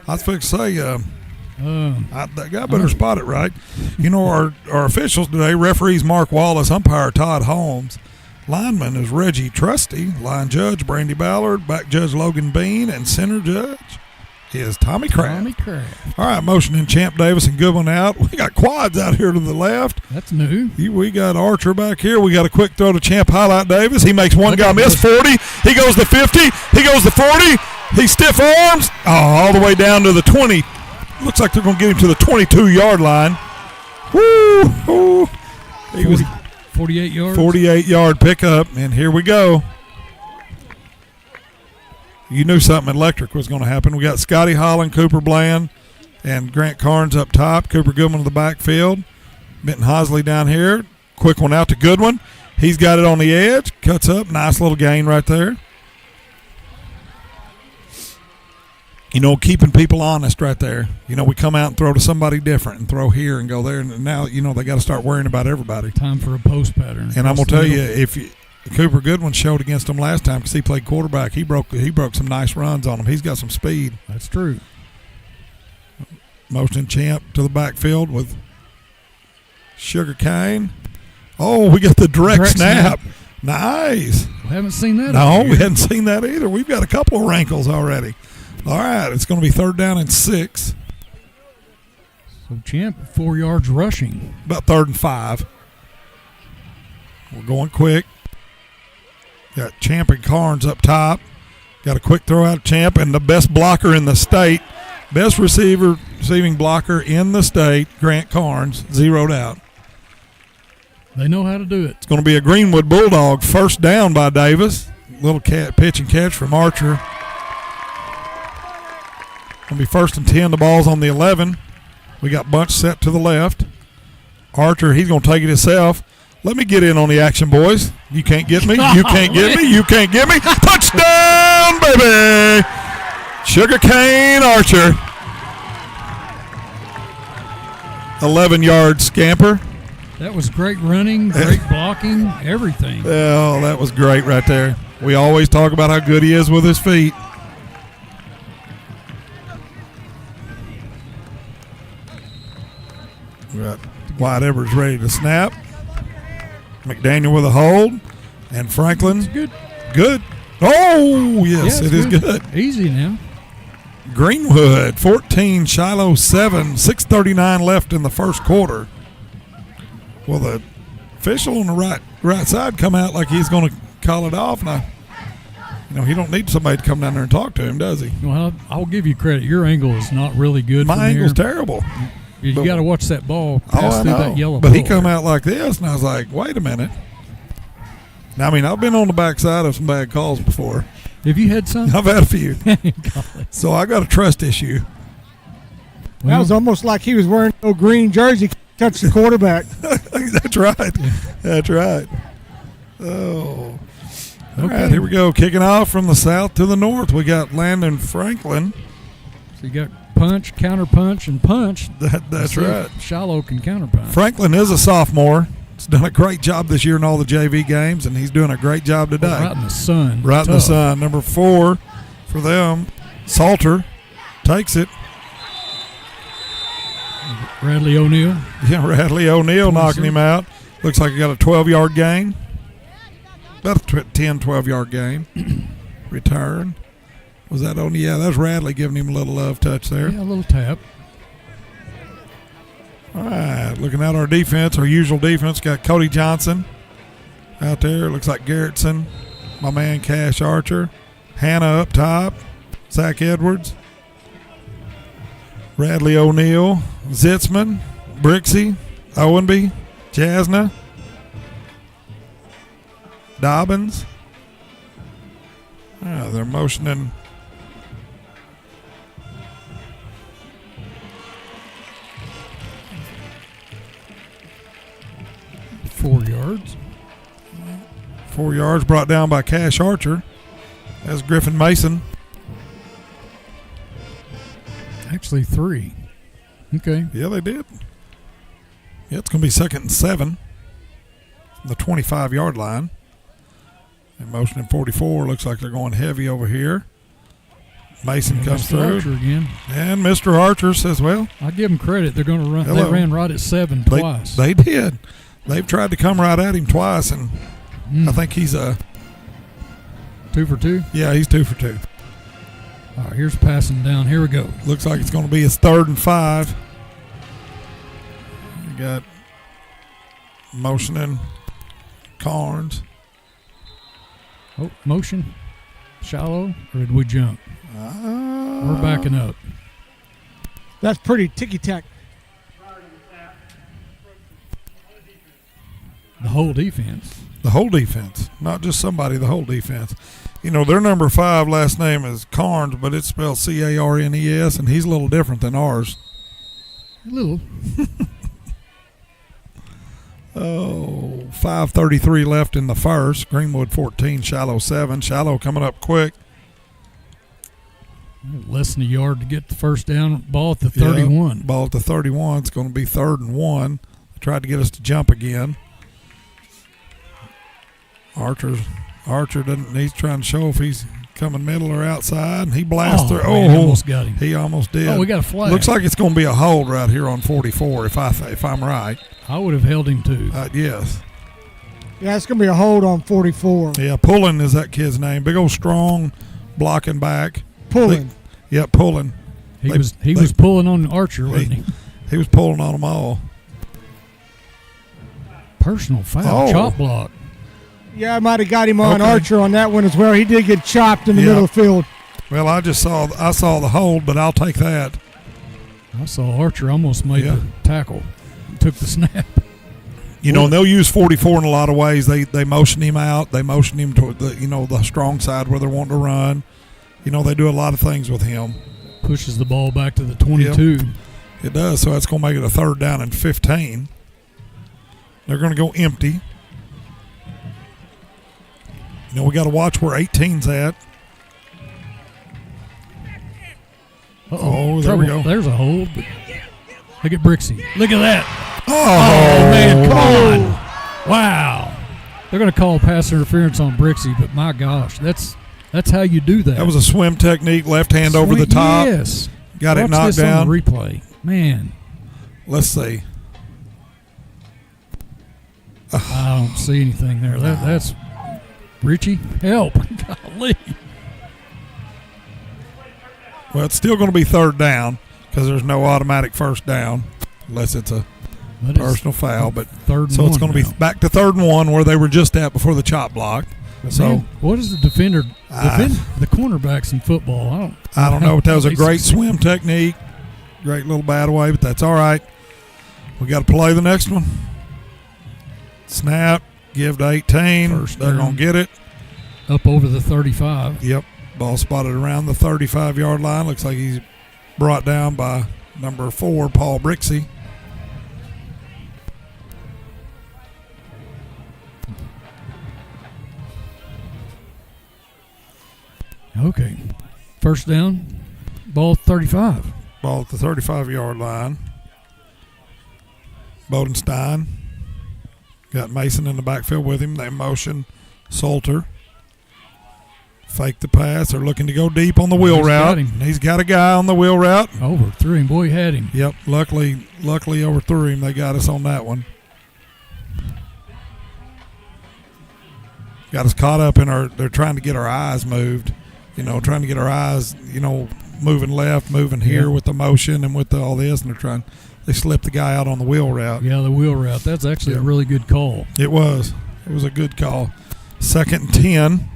I was supposed to say, that guy better spot it right. You know, our officials today, referees Mark Wallace, umpire Todd Holmes, lineman is Reggie Trusty, line judge Brandy Ballard, back judge Logan Bean, and center judge is Tommy Kraft. All right, motioning Champ Davis and Goodwin out. We got quads out here to the left. That's new. We got Archer back here. We got a quick throw to Champ Highlight Davis. He makes one guy miss, 40. He goes to 50. He goes to 40. He stiff arms. Oh, all the way down to the 20. Looks like they're going to get him to the 22-yard line. Woo! He was 48 yards. 48-yard pickup, and here we go. You knew something electric was going to happen. We got Scotty Holland, Cooper Bland, and Grant Carnes up top. Cooper Goodwin in the backfield. Benton Hosley down here. Quick one out to Goodwin. He's got it on the edge. Cuts up. Nice little gain right there. keeping people honest right there. We come out and throw to somebody different and throw here and go there. And now, they got to start worrying about everybody. Time for a post pattern. And I'm going to tell you, Cooper Goodwin showed against him last time because he played quarterback. He broke some nice runs on him. He's got some speed. That's true. Motion Champ to the backfield with Sugar Cane. Oh, we got the direct snap. Nice. We haven't seen that. No, we hadn't seen that either. We've got a couple of wrinkles already. All right, it's going to be 3rd down and 6. So Champ, 4 yards rushing. About 3rd and 5. We're going quick. Got Champ and Carnes up top. Got a quick throw out of Champ, and the best blocker in the state, best receiving blocker in the state, Grant Carnes, zeroed out. They know how to do it. It's going to be a Greenwood Bulldog. 1st down by Davis. Little pitch and catch from Archer. Going to be 1st and 10. The ball's on the 11. We got Bunch set to the left. Archer, he's going to take it himself. Let me get in on the action, boys. You can't get me. You can't get me. You can't get me. Touchdown, baby. Sugar Cane Archer. 11-yard scamper. That was great running, great blocking, everything. Oh, that was great right there. We always talk about how good he is with his feet. We got Wyatt Evers ready to snap. McDaniel with a hold. And Franklin's good. Good. Oh, yes, it is good. Easy now. Greenwood, 14, Shiloh 7, 6:39 left in the first quarter. Well, the official on the right side come out like he's going to call it off. Now, he don't need somebody to come down there and talk to him, does he? Well, I'll give you credit. Your angle is not really good. My angle's terrible. You got to watch that ball pass through that yellow ball. But he come out like this, and I was like, wait a minute. Now, I've been on the backside of some bad calls before. Have you had some? I've had a few. So I got a trust issue. That was almost like he was wearing no green jersey, touch the quarterback. That's right. That's right. Oh. All right, here we go. Kicking off from the south to the north. We got Landon Franklin. So you got punch, counter punch, and punch. That's right. Shiloh can counter punch. Franklin is a sophomore. He's done a great job this year in all the JV games, and he's doing a great job today. Right in the sun. Right in the sun. Number 4 for them, Salter, takes it. Radley O'Neal. Yeah, Radley O'Neal knocking him out. Looks like he got a 12-yard gain. About a 10, 12-yard gain. Return. Was that O'Neal? Yeah, that was Radley giving him a little love touch there. Yeah, a little tap. All right, looking at our defense, our usual defense, got Cody Johnson out there. Looks like Garrettson, my man Cash Archer, Hannah up top, Zach Edwards, Radley O'Neal, Zitzman, Brixey, Owenby, Jasna, Dobbins. They're motioning. yards. 4 yards brought down by Cash Archer. That's Griffin Mason. Actually 3. Okay. Yeah, they did. Yeah, it's going to be 2nd and 7. The 25-yard line. And motioning 44. Looks like they're going heavy over here. Mason comes through. Archer again. And Mr. Archer says, well. I give them credit. They're going to run. Hello. They ran right at 7 twice. They did. They've tried to come right at him twice, and I think he's 2 for 2? Yeah, he's 2 for 2. All right, here's passing down. Here we go. Looks like it's going to be his 3rd and 5. We got motioning Carnes. Oh, motion. Shiloh, or did we jump? We're backing up. That's pretty ticky-tack. The whole defense. The whole defense. Not just somebody, the whole defense. You know, their number 5 last name is Carnes, but it's spelled Carnes, and he's a little different than ours. A little. 5:33 left in the first. Greenwood 14, Shiloh 7. Shiloh coming up quick. Less than a yard to get the first down. Ball at the 31. Ball at the 31. It's going to be 3rd and 1. They tried to get us to jump again. Archer doesn't. He's trying to show if he's coming middle or outside, and he blasts through. Man, he almost got him. He almost did. Oh, we got a flag. Looks like it's going to be a hold right here on 44. If I'm right, I would have held him too. Yes. Yeah, it's going to be a hold on 44. Yeah, Pullen is that kid's name. Big old strong, blocking back. Pullen. Pullen. He was pulling on Archer, wasn't he? He was pulling on them all. Personal foul, chop block. Yeah, I might have got him on Archer on that one as well. He did get chopped in the middle of the field. Well, I saw the hold, but I'll take that. I saw Archer almost made the tackle, took the snap. And they'll use 44 in a lot of ways. They motion him out. They motion him toward the strong side where they're wanting to run. They do a lot of things with him. Pushes the ball back to the 22. Yep. It does, so that's going to make it a 3rd down and 15. They're going to go empty. We got to watch where 18's at. Uh-oh. There we go. There's a hold. But look at Brixie. Look at that. Oh, man, come on. Wow. They're going to call pass interference on Brixie, but my gosh, that's how you do that. That was a swim technique, left hand over the top. Yes. Got it knocked this down. On the replay. Man. Let's see. I don't see anything there. That's Richie. Help. Golly. Well, it's still going to be 3rd down because there's no automatic first down unless it's a personal foul. But so it's going to be back to 3rd and 1 where they were just at before the chop block. So what is the defender? The cornerbacks in football. I don't know. But that was a great swim technique, great little bat away, but that's all right. We got to play the next one. Snap, give to 18. They're going to get it up over the 35. Yep, ball spotted around the 35-yard line. Looks like he's brought down by number 4, Paul Brixie. Okay. First down, ball at 35. Ball at the 35-yard line. Bodenstein got Mason in the backfield with him. They motion Salter. Fake the pass. They're looking to go deep on the wheel route. He's got a guy on the wheel route. Overthrew him. Boy, he had him. Yep. Luckily overthrew him. They got us on that one. Got us caught up in they're trying to get our eyes moved. Trying to get our eyes, moving left, moving here with the motion and with all this, and they slipped the guy out on the wheel route. Yeah, the wheel route. That's actually a really good call. It was. It was a good call. 2nd and 10.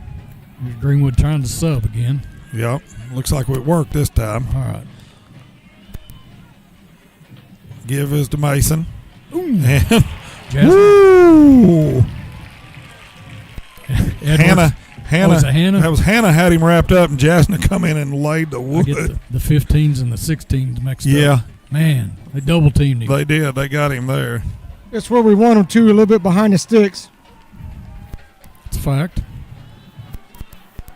Here's Greenwood trying to sub again. Yep. Looks like it worked this time. All right. Give is to Mason. Ooh. And woo! Hannah. Was it Hannah? That was Hannah had him wrapped up, and Jasna come in and laid the wood. I get the 15s and the 16s mixed up. Yeah. Man, they double teamed him. They did. They got him there. That's where we want him to, a little bit behind the sticks. It's a fact.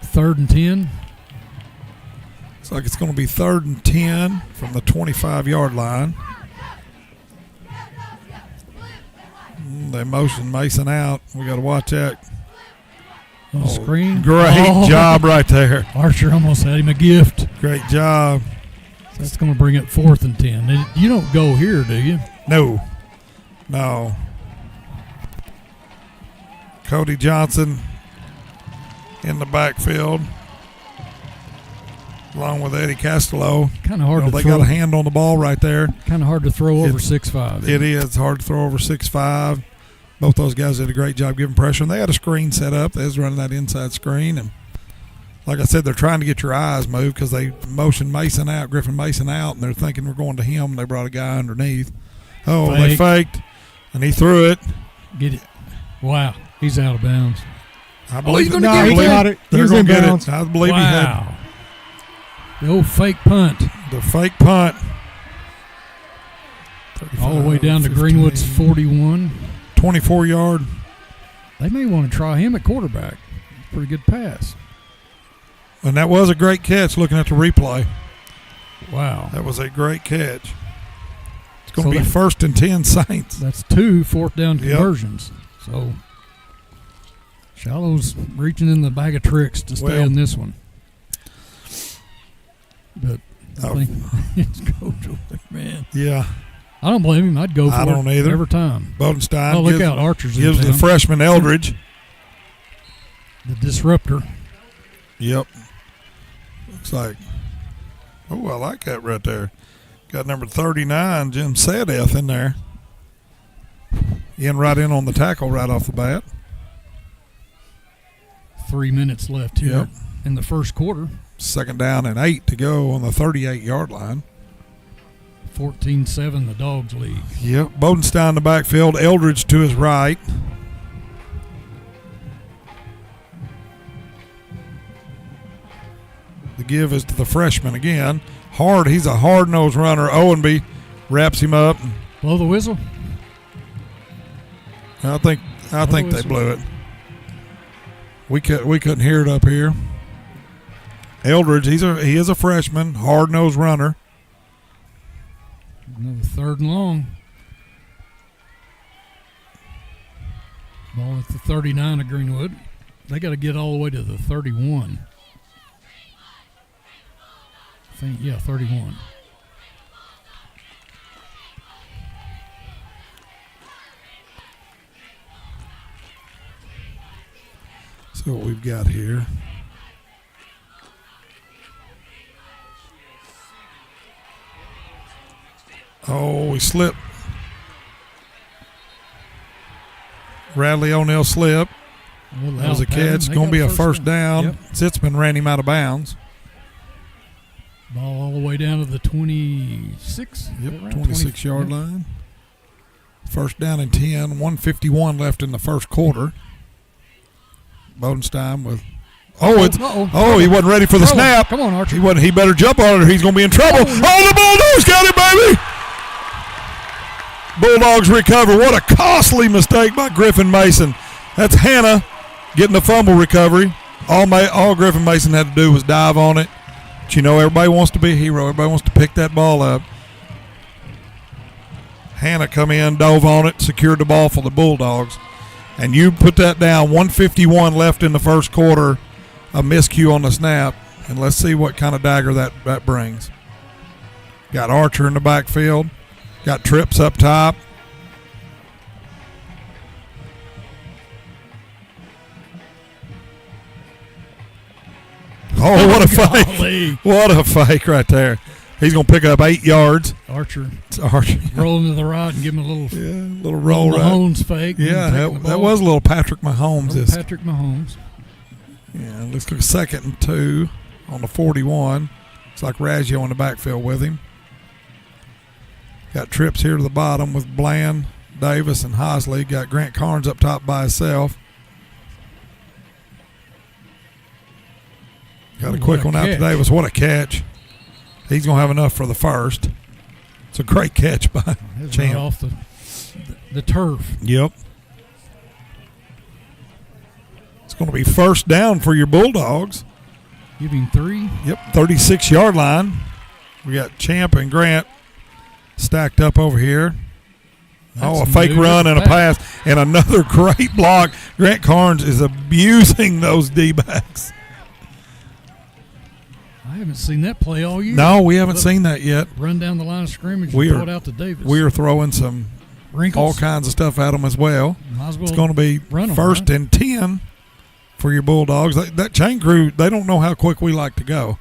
3rd and 10. Looks like it's going to be 3rd and 10 from the 25-yard line. They motion Mason out. We got to watch that. Screen. Great job right there. Archer almost had him a gift. Great job. So that's going to bring it 4th and 10. You don't go here, do you? No. Cody Johnson in the backfield, along with Eddie Castello. Kind of hard to throw. They got a hand on the ball right there. Kind of hard to throw over 6'5". It is. It's hard to throw over 6'5". Both those guys did a great job giving pressure, and they had a screen set up. They was running that inside screen, and like I said, they're trying to get your eyes moved because they motioned Griffin Mason out, and they're thinking we're going to him, and they brought a guy underneath. They faked, and he threw it. Get it. Wow. He's out of bounds. I believe he got it. They're going to get it. I believe he had the old fake punt. The fake punt. All the way down to Greenwood's 41. 24-yard. They may want to try him at quarterback. Pretty good pass. And that was a great catch looking at the replay. Wow. That was a great catch. It's going to be 1st and 10 Saints. That's 2 fourth down conversions. So Shiloh's reaching in the bag of tricks to stay in this one. But I think it's Coach Wood, man. Yeah. I don't blame him. I'd go for it. I don't either. Every time. Bodenstein look out. Archer's gives in the freshman Eldridge. The disruptor. Yep. Looks like, I like that right there. Got number 39, Jim Sadeth, in there. Right in on the tackle right off the bat. 3 minutes left here in the first quarter. 2nd down and 8 to go on the 38-yard line. 14-7, the Dogs lead. Yep. Bodenstein in the backfield. Eldridge to his right. The give is to the freshman again. He's a hard-nosed runner. Owenby wraps him up. Blow the whistle. I think they blew it. We couldn't hear it up here. Eldridge, he is a freshman, hard-nosed runner. Another 3rd and long. Ball at the 39 of Greenwood. They got to get all the way to the 31. I think, 31. So what we've got here. Oh, we slipped. Radley O'Neill slip. That was a catch. It's going to be a first down. Yep. Sitzman ran him out of bounds. Ball all the way down to the 26. Yep, 26-yard line. First down and 10. 1:51 left in the first quarter. Bodenstein with he wasn't ready for the snap. Come on, Archer. He better jump on it or he's going to be in trouble. The Bulldogs got it, baby. Bulldogs recover. What a costly mistake by Griffin Mason. That's Hannah getting the fumble recovery. All Griffin Mason had to do was dive on it. But everybody wants to be a hero. Everybody wants to pick that ball up. Hannah come in, dove on it, secured the ball for the Bulldogs. And you put that down, 1:51 left in the first quarter, a miscue on the snap. And let's see what kind of dagger that brings. Got Archer in the backfield. Got Trips up top. Oh, what a fake. What a fake right there. He's going to pick up 8 yards. Archer. It's Archer. Rolling to the right and give him a little roll right. Mahomes fake. Yeah, that was a little Patrick Mahomes. Patrick Mahomes. Yeah, looks like 2nd and 2 on the 41. It's like Raggio in the backfield with him. Got Trips here to the bottom with Bland, Davis, and Hosley. Got Grant Carnes up top by himself. Got a quick one out to Davis. What a catch. He's going to have enough for the first. It's a great catch by Champ. Right off the turf. Yep. It's going to be first down for your Bulldogs. Give him 3. Yep, 36-yard line. We got Champ and Grant stacked up over here. A fake run and a pass and another great block. Grant Carnes is abusing those D-backs. I haven't seen that play all year. No, we haven't seen that yet. Run down the line of scrimmage and throw it out to Davis. We are throwing some all kinds of stuff at them as well. It's going to be first and 10 for your Bulldogs. That chain crew, they don't know how quick we like to go.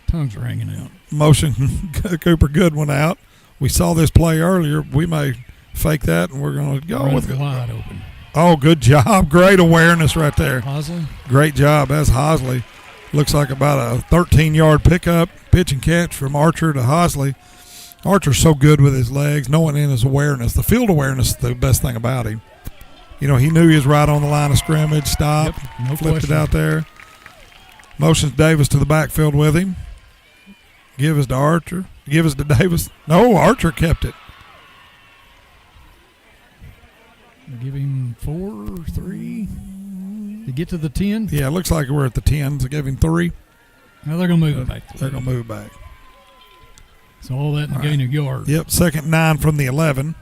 Tongues are hanging out. Motion Cooper Goodwin out. We saw this play earlier. We may fake that, and we're going to go with it. Wide open. Oh, good job. Great awareness right there. Hosley. Great job. That's Hosley. Looks like about a 13-yard pickup, pitch and catch from Archer to Hosley. Archer's so good with his legs, knowing in his awareness. The field awareness is the best thing about him. He knew he was right on the line of scrimmage, stopped, flipped it out there. Motions Davis to the backfield with him. Give us to Archer. Give us to Davis. No, Archer kept it. Give him 4, 3. To get to the 10? Yeah, it looks like we're at the 10. So give him 3. Now they're going to move it back. They're going to move back. So all that in the gain of yard. Yep, 2nd 9 from the 11.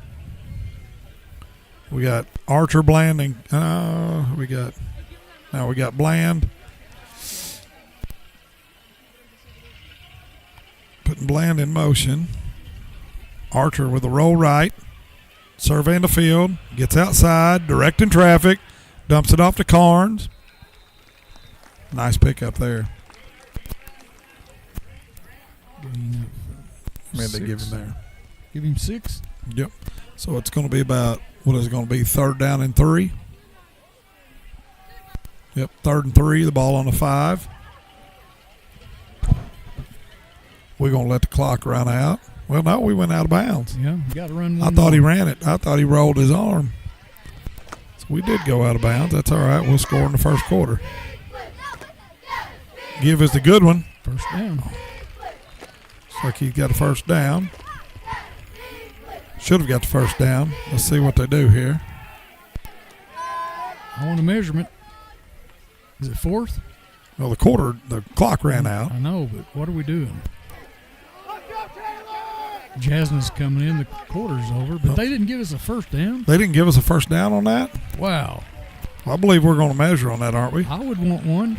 We got Archer, Bland, and we got Bland. Putting Bland in motion. Archer with a roll right. Surveying the field. Gets outside, directing traffic. Dumps it off to Carnes. Nice pickup there. They give him there. Give him 6? Yep. So it's going to be about, what is it going to be, 3rd down and 3? Yep, 3rd and 3, the ball on the 5. We're going to let the clock run out. Well, no, we went out of bounds. Yeah, you got to run I thought he ran it. I thought he rolled his arm. So we did go out of bounds. That's all right. We'll score in the first quarter. Give us the good one. First down. Looks like he's got a first down. Should have got the first down. Let's see what they do here. I want a measurement. Is it 4th? Well, the clock ran out. I know, but what are we doing? Jasmine's coming in. The quarter's over, but they didn't give us a first down. They didn't give us a first down on that? Wow. Well, I believe we're going to measure on that, aren't we? I would want one.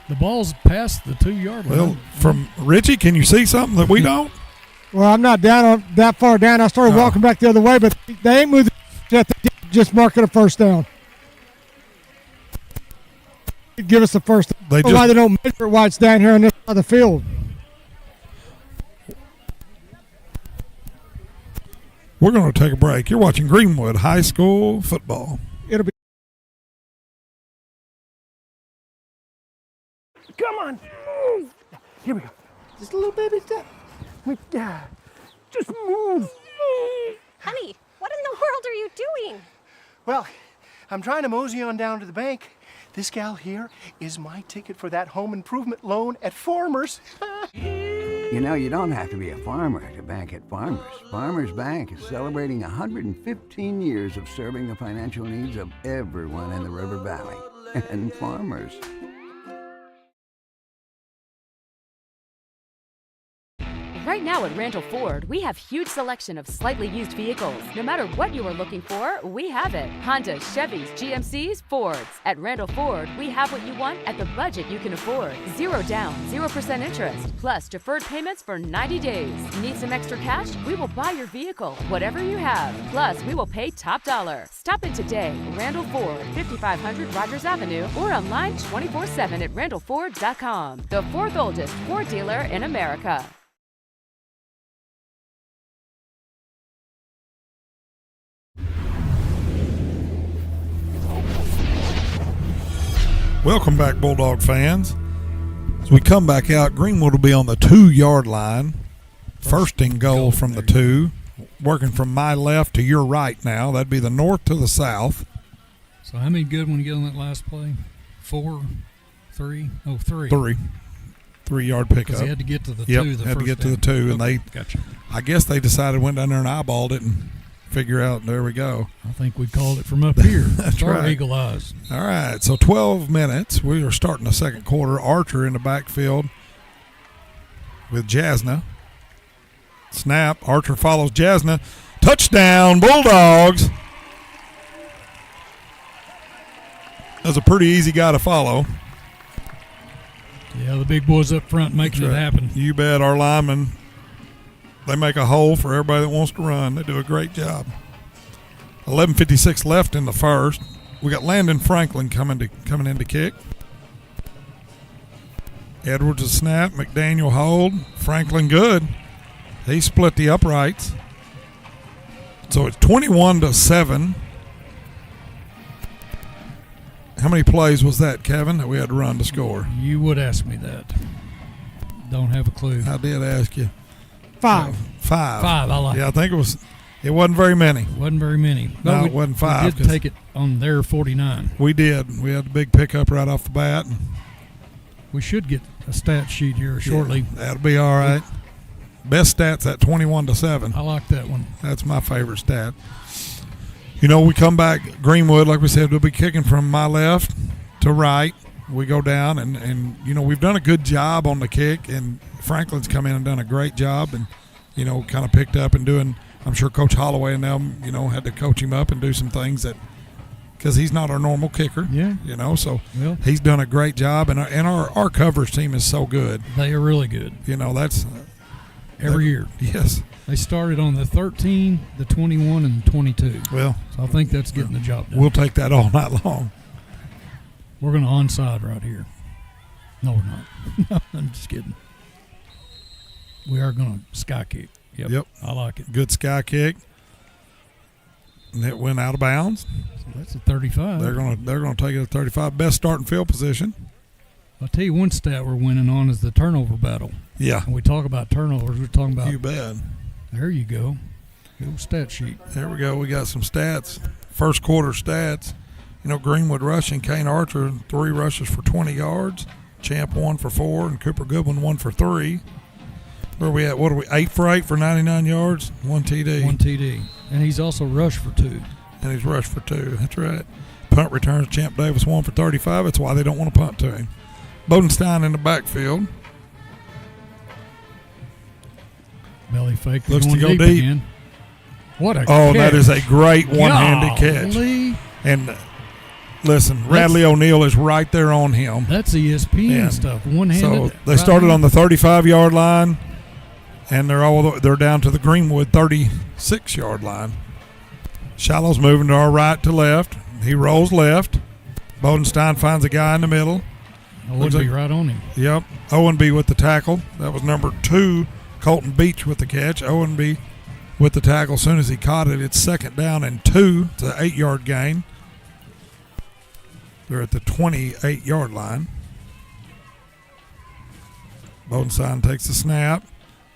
The ball's past the 2-yard line. Well, from Richie, can you see something that we don't? Well, I'm not that far down. I started walking back the other way, but they ain't moving yet. They just marking a first down. Give us a first down. Why they don't measure it while it's down here on this side of the field. We're going to take a break. You're watching Greenwood High School football. It'll be. Come on. Move. Here we go. Just a little baby step. Just move. Honey, what in the world are you doing? Well, I'm trying to mosey on down to the bank. This gal here is my ticket for that home improvement loan at Farmers. You know, you don't have to be a farmer to bank at Farmers. Farmers Bank is celebrating 115 years of serving the financial needs of everyone in the River Valley. And Farmers. Right now at Randall Ford, we have huge selection of slightly used vehicles. No matter what you are looking for, we have it. Hondas, Chevys, GMCs, Fords. At Randall Ford, we have what you want at the budget you can afford. 0 down, 0% interest, plus deferred payments for 90 days. Need some extra cash? We will buy your vehicle, whatever you have. Plus, we will pay top dollar. Stop in today. Randall Ford, 5500 Rogers Avenue, or online 24/7 at randallford.com. The 4th oldest Ford dealer in America. Welcome back, Bulldog fans. As we come back out, Greenwood will be on the 2-yard line. First and goal from the 2. Working from my left to your right now. That'd be the north to the south. So how many good when you get on that last play? 4, 3? Oh, 3. 3. 3-yard pickup. Because he had to get to the 2. Yep, had to get to the 2. And they, gotcha. I guess they decided, went down there and eyeballed it and figure out, there we go. I think we called it from up here. That's right. Eagle eyes. All right, so 12 minutes. We are starting the second quarter. Archer in the backfield with Jasna. Snap. Archer follows Jasna. Touchdown, Bulldogs. That's a pretty easy guy to follow. Yeah, the big boys up front making it happen. You bet. Our linemen, they make a hole for everybody that wants to run. They do a great job. 11:56 left in the first. We got Landon Franklin coming in to kick. Edwards a snap. McDaniel hold. Franklin good. He split the uprights. So it's 21-7. How many plays was that, Kevin, that we had to run to score? You would ask me that. Don't have a clue. I did ask you. 5. 5. 5, I like it. Yeah, I think it wasn't very many. Wasn't very many. No, it wasn't 5. We did take it on their 49. We did. We had a big pickup right off the bat. We should get a stat sheet here shortly. Yeah, that'll be all right. Best stats at 21-7. I like that one. That's my favorite stat. You know, we come back, Greenwood, like we said, we'll be kicking from my left. to right. We go down, and we've done a good job on the kick, and Franklin's come in and done a great job, and, kind of picked up and doing – I'm sure Coach Holloway and them, had to coach him up and do some things that – because he's not our normal kicker. Yeah. So he's done a great job, and our coverage team is so good. They are really good. That's every year. Yes. They started on the 13, the 21, and 22. Well, so I think that's getting the job done. We'll take that all night long. We're going to onside right here. No, we're not. No, I'm just kidding. We are going to sky kick. Yep. I like it. Good sky kick. And it went out of bounds. So that's a 35. They're gonna take it to 35. Best starting field position. I'll tell you one stat we're winning on is the turnover battle. Yeah. When we talk about turnovers, we're talking about. You bet. There you go. Good stat sheet. There we go. We got some stats. First quarter stats. Greenwood rushing. Kane Archer 3 rushes for 20 yards. Champ 1 for 4, and Cooper Goodwin 1 for 3. Where are we at? What are we? 8 for 8 for 99 yards. 1 TD. 1 TD. And he's also rushed for 2. And he's rushed for 2. That's right. Punt returns. Champ Davis 1 for 35. That's why they don't want to punt to him. Bodenstein in the backfield. Belly fake. Looks to go deep. Again. What a catch. That is a great one-handed catch. And listen, Radley O'Neal is right there on him. That's ESPN stuff. One-handed. So they started on the 35-yard line, and they're down to the Greenwood 36-yard line. Shiloh's moving to our right to left. He rolls left. Bodenstein finds a guy in the middle. Owenby right on him. Yep. Owenby with the tackle. That was number 2, Colton Beach with the catch. Owenby with the tackle. As soon as he caught it, it's 2nd down and 2. It's an 8-yard gain. They're at the 28-yard line. Bodenstein takes the snap.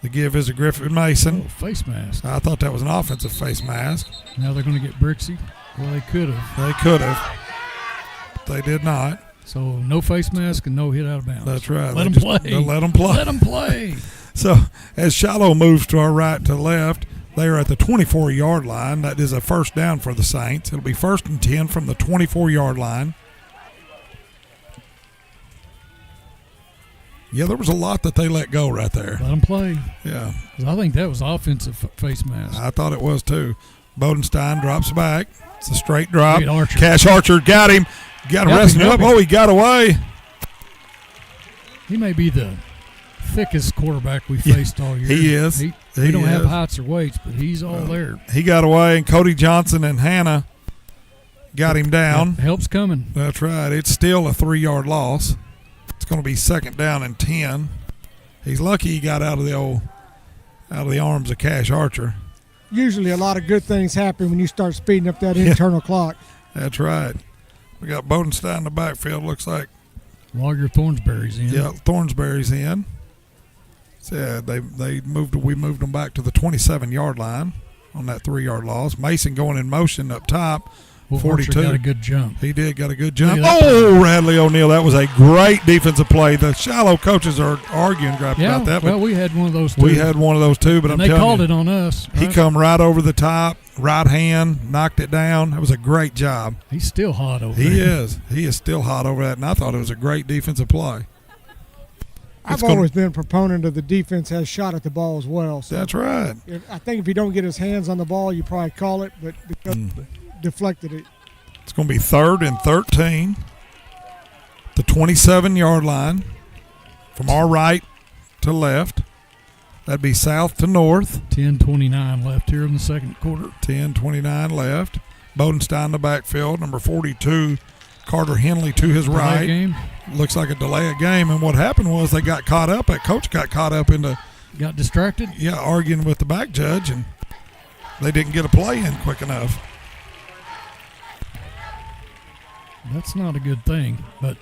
The give is a Griffin Mason. Face mask. I thought that was an offensive face mask. Now they're going to get Brixie. Well, they could have. They could have. They did not. So no face mask and no hit out of bounds. That's right. Let them play. Let them play. Let them play. So as Shiloh moves to our right to left, they are at the 24-yard line. That is a 1st down for the Saints. It'll be 1st and 10 from the 24-yard line. Yeah, there was a lot that they let go right there. Let them play. Yeah. I think that was offensive face mask. I thought it was too. Bodenstein drops back. It's a straight drop. Archer. Cash Archer got him. Got him resting up. Oh, he got away. He may be the thickest quarterback we faced all year. He is. We don't have heights or weights, but he's all there. He got away, and Cody Johnson and Hannah got him down. Help's coming. That's right. It's still a 3-yard loss. It's going to be 2nd down and 10. He's lucky he got out of the arms of Cash Archer. Usually a lot of good things happen when you start speeding up that internal clock. That's right. We got Bodenstein in the backfield, looks like. Lawyer Thornsberry's in. Yeah, Thornsberry's in. So we moved them back to the 27-yard line on that 3-yard loss. Mason going in motion up top. Well, 42. Archer got a good jump. He did got a good jump. Oh, Radley O'Neal. That was a great defensive play. The Shiloh coaches are arguing about that. Well, we had one of those too. We had one of those too, but and I'm telling you. they called it on us. Right? He come right over the top, right hand, knocked it down. That was a great job. He's still hot over there. He is. He is still hot over that, and I thought it was a great defensive play. I've always been a proponent of the defense has shot at the ball as well. So that's right. I think if you don't get his hands on the ball, you probably call it, but because deflected it. It's going to be 3rd and 13. The 27-yard line from our right to left. That'd be south to north. 10:29 left here in the 2nd quarter. 10:29 left. Bodenstein in the backfield. Number 42, Carter Henley to his right. Game. Looks like a delay of game. And what happened was they got caught up. That coach got caught up into. Got distracted? Yeah, arguing with the back judge, and they didn't get a play in quick enough. That's not a good thing, but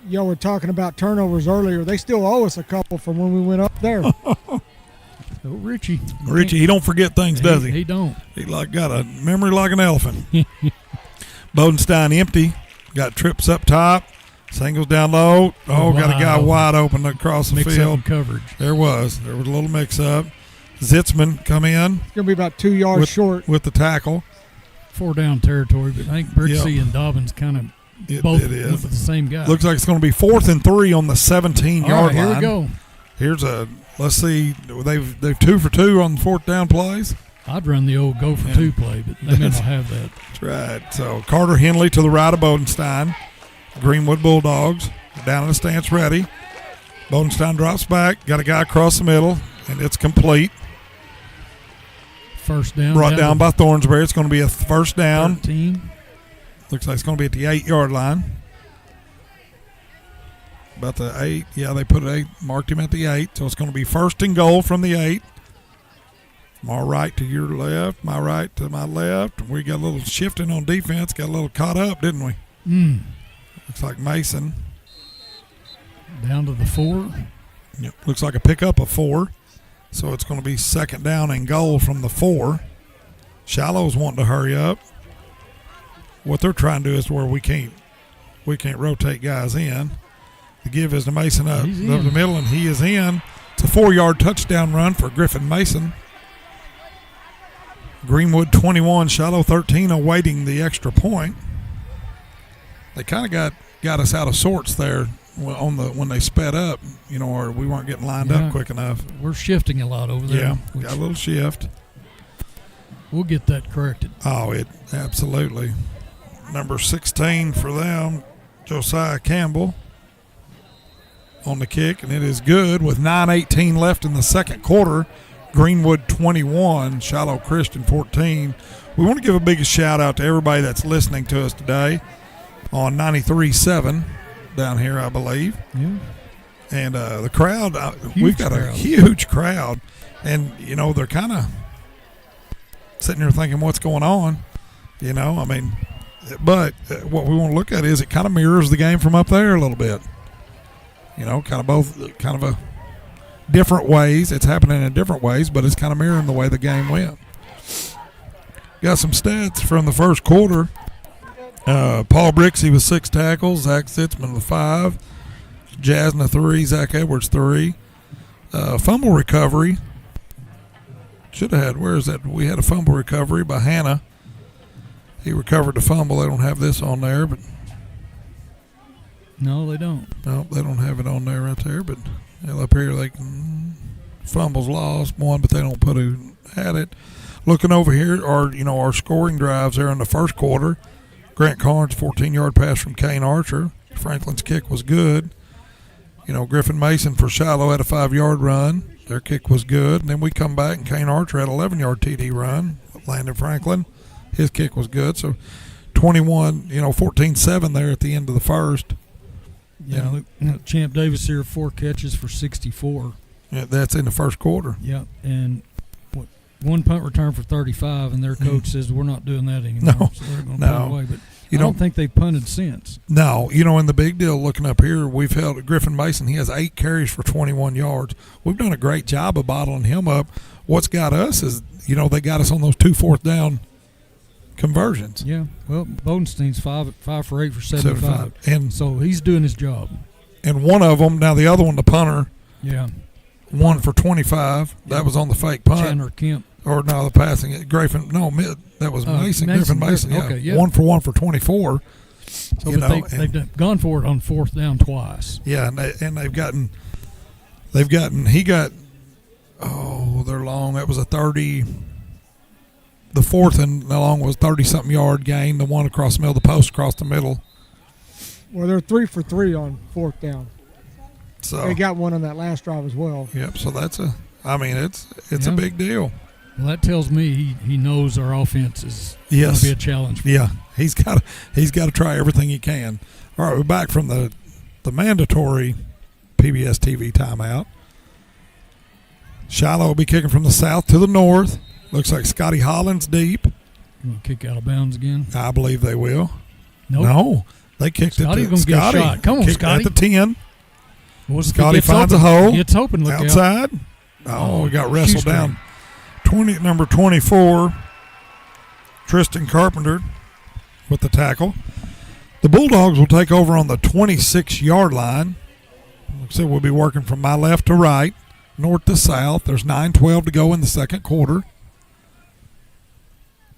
y'all were talking about turnovers earlier. They still owe us a couple from when we went up there. Oh, Richie, he don't forget things, does he? He don't. He got a memory like an elephant. Bodenstein empty, got trips up top, singles down low. Got a guy wide open across the field. Coverage. There was a little mix up. Zitzman come in. It's going to be about 2 yards short with the tackle. 4 down territory, but I think Brixey and Dobbins kind of both with the same guy. Looks like it's going to be 4th and 3 on the 17-yard line. Here we go. Here's let's see, they've 2 for 2 on the 4th down plays. I'd run the old go for 2 play, but they may not have that. That's right. So Carter Henley to the right of Bodenstein. Greenwood Bulldogs down in the stance ready. Bodenstein drops back, got a guy across the middle, and it's complete. First down. Brought down by Thornsbury. It's going to be a first down. 13. Looks like it's going to be at the 8-yard line. About the 8. Yeah, they put it 8, marked him at the 8. So it's going to be first and goal from the 8. My right to your left, my right to my left. We got a little shifting on defense, got a little caught up, didn't we? Looks like Mason. Down to the 4. Yep. Looks like a pickup of 4. So it's going to be second down and goal from the 4. Shiloh's wanting to hurry up. What they're trying to do is where we can't rotate guys in. The give is to Mason up the middle, and he is in. It's a 4-yard touchdown run for Griffin Mason. Greenwood 21, Shiloh 13, awaiting the extra point. They kind of got us out of sorts there when they sped up, or we weren't getting lined up quick enough. We're shifting a lot over there. Yeah, got a little shift. We'll get that corrected. Oh, it absolutely. Number 16 for them, Josiah Campbell on the kick, and it is good with 9:18 left in the second quarter. Greenwood 21, Shiloh Christian 14. We want to give a big shout out to everybody that's listening to us today on 93.7 down here, I believe. Yeah. And the crowd, we've got a huge crowd. And, they're kind of sitting there thinking what's going on, But what we want to look at is it kind of mirrors the game from up there a little bit. Kind of a different ways. It's happening in different ways, but it's kind of mirroring the way the game went. Got some stats from the first quarter. Paul Brixey with 6 tackles, Zach Sitzman with 5, Jasna 3, Zach Edwards 3. Fumble recovery. Should have had, where is that? We had a fumble recovery by Hannah. He recovered the fumble. They don't have this on there, but. No, they don't. No, they don't have it on there right there, but up here they can. Fumbles lost, one, but they don't put who had it. Looking over here are, our scoring drives there in the first quarter. Grant Carnes, 14-yard pass from Kane Archer. Franklin's kick was good. Griffin Mason for Shiloh had a 5-yard run. Their kick was good. And then we come back, and Kane Archer had an 11-yard TD run. Landon Franklin, his kick was good. So 21, 14-7 there at the end of the first. Yeah, Champ Davis here, 4 catches for 64. Yeah, that's in the first quarter. Yeah, and 1 punt return for 35, and their coach says we're not doing that anymore. No, so they're going to punt away. But I don't think they've punted since. No, and the big deal looking up here, we've held Griffin Mason. He has 8 carries for 21 yards. We've done a great job of bottling him up. What's got us is, they got us on those 2 fourth down conversions. Yeah, well, Bodenstein's 5 for 8 for 75. And so he's doing his job. And one of them, now the other one, the punter. Yeah. 1 for 25. That was on the fake punt. Chandler Kemp. Or no, the passing. Griffin. No, that was Mason. Griffin Mason. Yeah. Okay, yeah. 1 for 24. So they've gone for it on 4th down twice. Yeah, and they've gotten. He got. Oh, they're long. That was a 30. The 4th and long was 30-something yard gain. The one across the middle, the post across the middle. Well, they're 3 for 3 on 4th down. So they got one on that last drive as well. Yep. So it's a big deal. Well, that tells me he knows our offense is going to be a challenge for him. He's got to try everything he can. All right, we're back from the mandatory PBS TV timeout. Shiloh will be kicking from the south to the north. Looks like Scotty Hollins deep. You want to kick out of bounds again? I believe they will. Nope. No, they kicked Scotty's it. Scotty's going to get a shot. Come on, Scotty. At the 10. Scotty finds a hole. It's open. Look outside. Out. We got wrestled down. Number 24, Tristan Carpenter with the tackle. The Bulldogs will take over on the 26-yard line. Like I said, we'll be working from my left to right, north to south. There's 9:12 to go in the second quarter.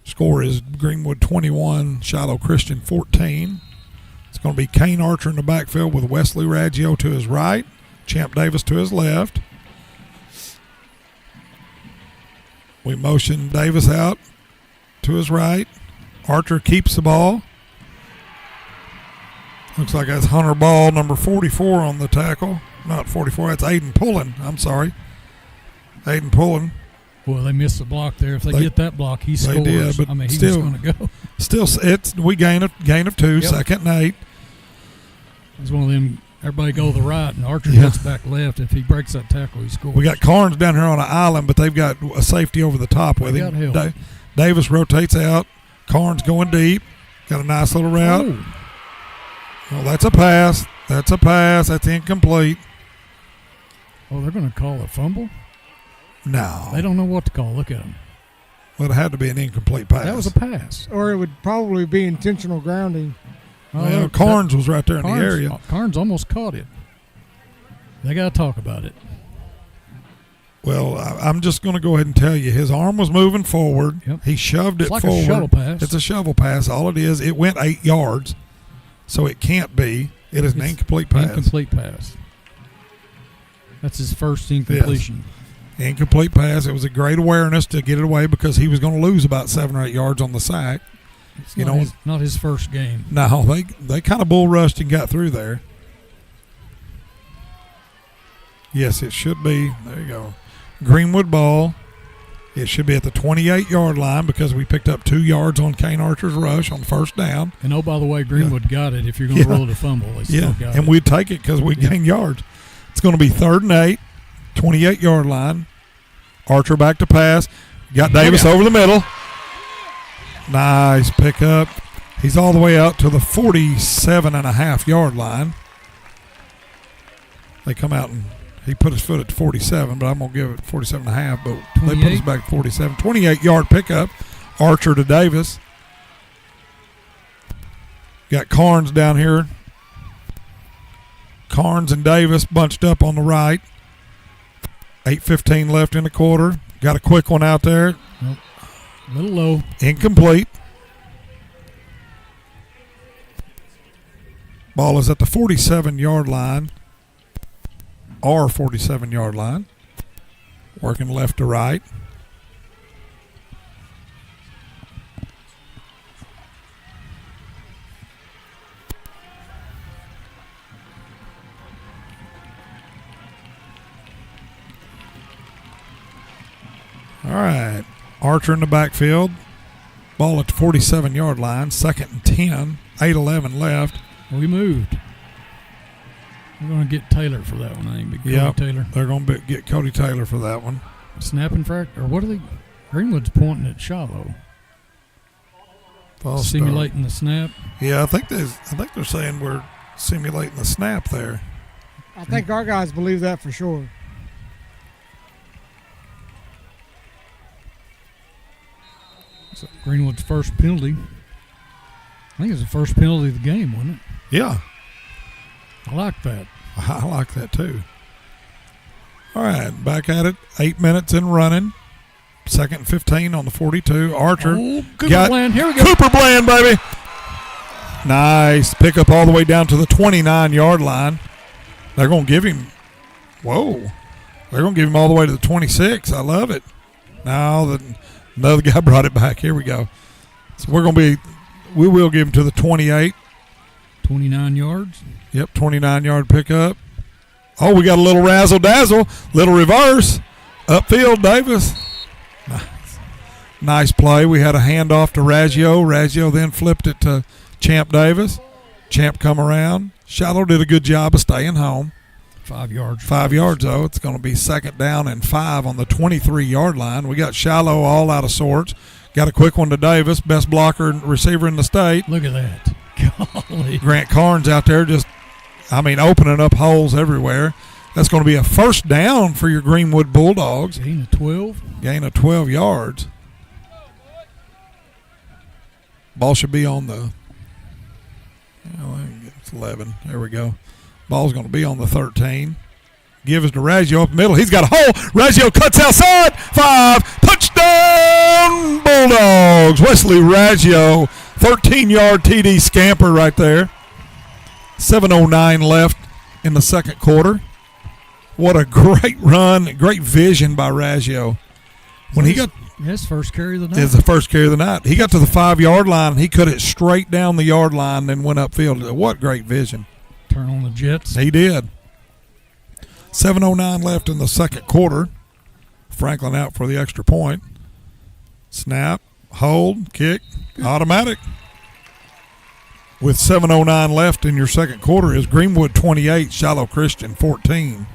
Score is Greenwood 21, Shiloh Christian 14. It's going to be Kane Archer in the backfield with Wesley Raggio to his right, Champ Davis to his left. We motion Davis out to his right. Archer keeps the ball. Looks like that's Hunter Ball, number 44 on the tackle. Not 44, that's Aiden Pullen. I'm sorry. Aiden Pullen. Well, they missed the block there. If they get that block, he scores. They did, but I mean, he still, was going to go. Still, we gain of 2, Yep. 2nd and 8. It's one of them, everybody go to the right, and Archer gets back left. If he breaks that tackle, he scores. We got Carnes down here on an island, but they've got a safety over the top with him. Davis rotates out. Carnes going deep. Got a nice little route. Oh. Well, that's a pass. That's a pass. That's incomplete. Oh, they're going to call a fumble? No. They don't know what to call. Look at them. Well, it had to be an incomplete pass. That was a pass. Or it would probably be intentional grounding. Well, Carnes was right there in the area. Carnes almost caught it. They got to talk about it. Well, I'm just going to go ahead and tell you, his arm was moving forward. Yep. He shoved it like forward. A shovel pass. It's a shovel pass. All it is, it went 8 yards, so it can't be. It is an incomplete pass. Incomplete pass. That's his first incompletion. Yes. Incomplete pass. It was a great awareness to get it away because he was going to lose about 7 or 8 yards on the sack. It's not his first game. No, they kind of bull rushed and got through there. Yes, it should be. There you go. Greenwood ball. It should be at the 28-yard line because we picked up 2 yards on Kane Archer's rush on first down. And oh, by the way, Greenwood got it. If you're going to roll it a fumble, they still got it. And we'd take it because we gained yards. It's going to be 3rd and 8, 28-yard line. Archer back to pass. Got Davis over the middle. Nice pickup. He's all the way out to the 47.5-yard line. They come out and he put his foot at 47, but I'm going to give it 47.5, but 28. They put us back at 47. 28-yard pickup. Archer to Davis. Got Carnes down here. Carnes and Davis bunched up on the right. 8:15 left in the quarter. Got a quick one out there. Nope. A little low. Incomplete. Ball is at the 47-yard line. Our 47-yard line. Working left to right. All right. Archer in the backfield. Ball at the 47-yard line. 2nd and 10. 8:11 left. We moved. We're going to get Taylor for that one, I think. Cody Taylor. They're going to get Cody Taylor for that one. Snapping frac, or what are they? Greenwood's pointing at Shiloh. Simulating the snap. Yeah, I think they're saying we're simulating the snap there. I think our guys believe that for sure. So Greenwood's first penalty. I think it's the first penalty of the game, wasn't it? Yeah. I like that. I like that too. All right, back at it. 8 minutes in running. 2nd and 15 on the 42. Archer. Oh, Cooper Bland. Here we go. Cooper Bland, baby. Nice. Pick up all the way down to the 29-yard line. They're going to give him. Whoa. They're going to give him all the way to the 26. I love it. Now another guy brought it back. Here we go. So we will give him to the 28. 29 yards. Yep, 29-yard pickup. Oh, we got a little razzle-dazzle, little reverse. Upfield, Davis. Nice play. We had a handoff to Raggio. Raggio then flipped it to Champ Davis. Champ come around. Shiloh did a good job of staying home. 5 yards. 5 yards, though. It's going to be 2nd down and 5 on the 23-yard line. We got Shiloh all out of sorts. Got a quick one to Davis, best blocker and receiver in the state. Look at that. Golly. Grant Carnes out there opening up holes everywhere. That's going to be a 1st down for your Greenwood Bulldogs. Gain of 12. Gain of 12 yards. Ball should be on the it's 11. There we go. Ball's going to be on the 13. Give us to Raggio up the middle. He's got a hole. Raggio cuts outside. 5. Touchdown, Bulldogs. Wesley Raggio, 13-yard TD scamper right there. 7:09 left in the second quarter. What a great run, great vision by Raggio. When he got his first carry of the night. Is the first carry of the night. He got to the 5-yard line, and he cut it straight down the yard line and went upfield. What great vision. Turn on the Jets. He did. 7:09 left in the second quarter. Franklin out for the extra point. Snap, hold, kick, automatic. With 7:09 left in your second quarter is Greenwood 28, Shiloh Christian 14.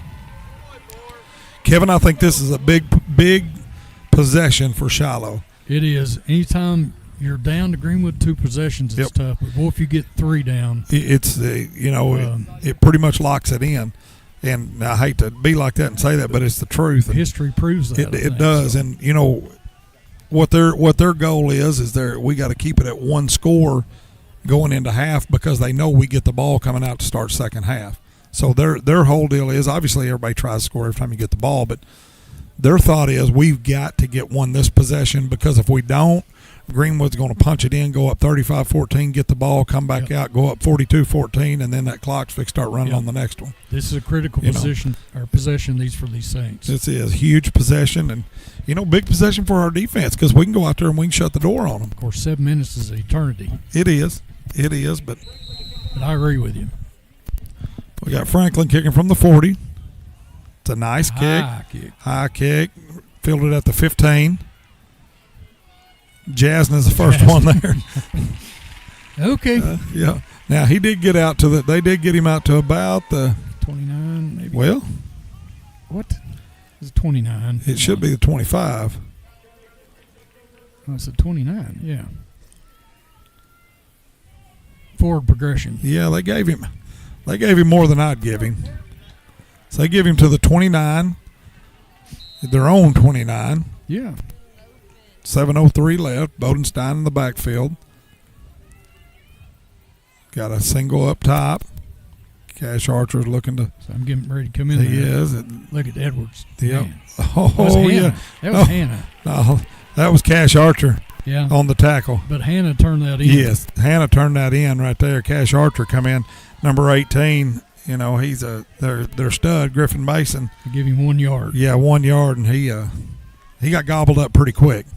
Kevin, I think this is a big possession for Shiloh. It is. Anytime you're down to Greenwood 2 possessions, it's tough. But boy, if you get 3 down, it's it pretty much locks it in. And I hate to be like that and say that, but it's the truth. History proves that. It does. So. And what their goal is we got to keep it at 1 score going into half because they know we get the ball coming out to start second half. So their whole deal is, obviously everybody tries to score every time you get the ball, but their thought is we've got to get one this possession because if we don't, Greenwood's going to punch it in, go up 35-14, get the ball, come back out, go up 42-14, and then that clock's fixed to start running on the next one. This is a critical possession for these Saints. This is a huge possession and, big possession for our defense because we can go out there and we can shut the door on them. Of course, 7 minutes is eternity. It is, but I agree with you. We got Franklin kicking from the 40. It's a nice High kick. Fielded at the 15. Jasmine is the first one there. Okay. Yeah. Now he did get out they did get him out to about the 29 maybe. Well. What? It's 29. It should be the 25. Oh, it's a 29, yeah. Forward progression. Yeah, they gave him more than I'd give him. So they give him to the 29, their own 29. Yeah. 7:03 left. Bodenstein in the backfield. Got a single up top. Cash Archer's looking to. So I'm getting ready to come in He there. is. Look at Edwards. Yep. Man. Oh, yeah. That was Hannah. No, that was Cash Archer. Yeah. On the tackle. But Hannah turned that in. Yes, Hannah turned that in right there. Cash Archer come in. Number 18. He's their stud, Griffin Mason. They give him 1 yard. Yeah, 1 yard, and he got gobbled up pretty quick.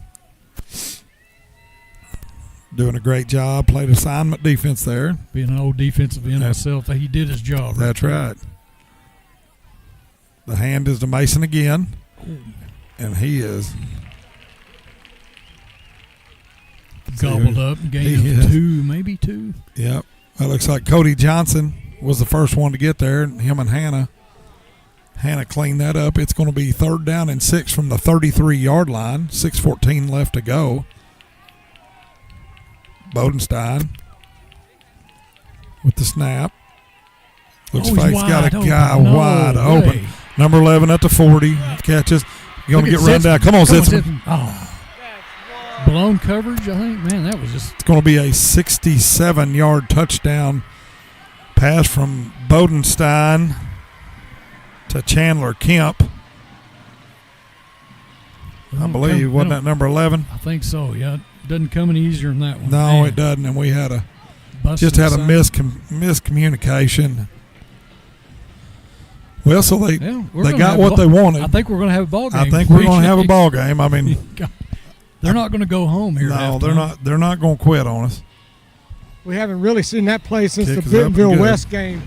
Doing a great job. Played assignment defense there. Being an old defensive end myself, he did his job. That's right. The hand is to Mason again, and he is gobbled up. Gained 2, maybe 2. Yep. Well, it looks like Cody Johnson was the first one to get there, and him and Hannah cleaned that up. It's going to be 3rd down and 6 from the 33-yard line. 6:14 left to go. Bodenstein with the snap. Looks like he's got a guy wide open. Number 11 at the 40. Catches. You're going to get run down. Come on, Zitzman. Oh. Blown coverage, I think. Man, that was just. It's going to be a 67-yard touchdown pass from Bodenstein to Chandler Kemp. I believe, wasn't that number 11? I think so, yeah. It doesn't come any easier than that one. No, Man. it doesn't, and we had a Busted miscommunication. Well, so they got what they wanted. I think we're going to have a ball game. I think we're going to have a ball game. I mean, they're not going to go home here. No, they're not. They're not going to quit on us. We haven't really seen that play since the Bentonville West game.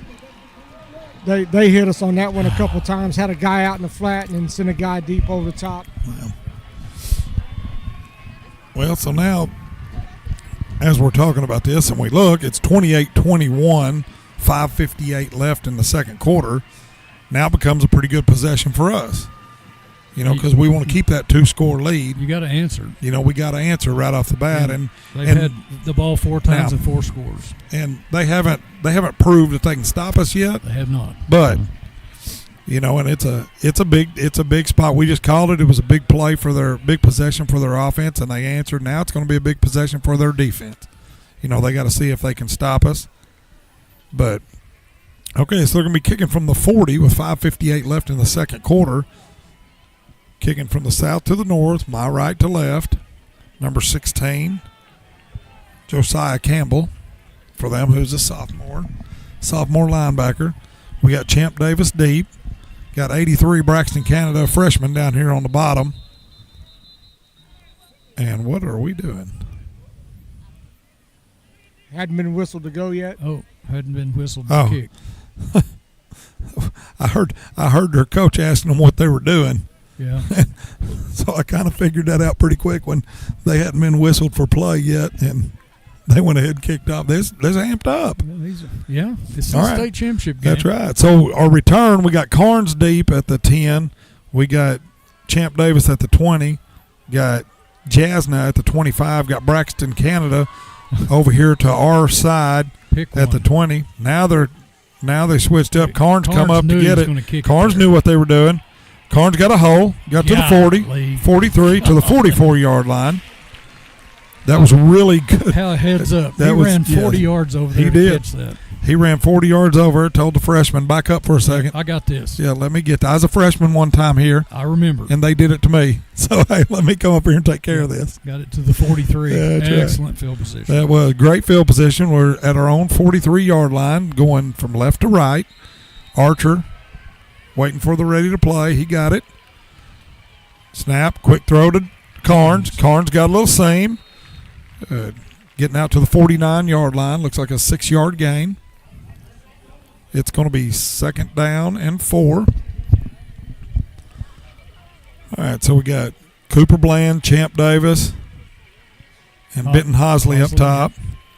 They hit us on that one a couple times. Had a guy out in the flat and then sent a guy deep over the top. Well, so now, as we're talking about this and we look, it's 28-21, 5:58 left in the second quarter. Now it becomes a pretty good possession for us, because we want to keep that 2-score lead. You got to answer. We got to answer right off the bat. And they've had the ball 4 times and 4 scores. And they haven't proved that they can stop us yet. They have not. But and it's a big spot. We just called it. It was a big play for their big possession for their offense, and they answered. Now it's going to be a big possession for their defense. They got to see if they can stop us. But okay, so they're going to be kicking from the 40 with 5:58 left in the second quarter. Kicking from the south to the north, my right to left. Number 16, Josiah Campbell, for them, who's a sophomore linebacker. We got Champ Davis deep. Got 83, Braxton Canada, freshman, down here on the bottom. And what are we doing? Hadn't been whistled to go yet. Oh, hadn't been whistled to kick. I heard their coach asking them what they were doing. Yeah. So I kind of figured that out pretty quick when they hadn't been whistled for play yet, and they went ahead and kicked off. They're amped up. Yeah, this is a state championship game. That's right. So our return, we got Carnes deep at the 10. We got Champ Davis at the 20. Got Jasna at the 25. Got Braxton Canada over here to our side at the 20. Now they switched up. Carnes come up to get it. Carnes knew what they were doing. Carnes got a hole, got to the 40, 43 to the 44-yard line. That was really good. Heads up. He ran 40 yards over there to catch that. He ran 40 yards over it, told the freshman, back up for a second. I got this. Yeah, let me get that. I was a freshman one time here. I remember. And they did it to me. So, hey, let me come up here and take care of this. Got it to the 43. Excellent field position. That was great field position. We're at our own 43-yard line, going from left to right. Archer waiting for the ready to play. He got it. Snap, quick throw to Carnes. Carnes got a little seam. Getting out to the 49-yard line. Looks like a 6-yard gain. It's going to be 2nd down and 4. All right, so we got Cooper Bland, Champ Davis, and Benton Hosley up top.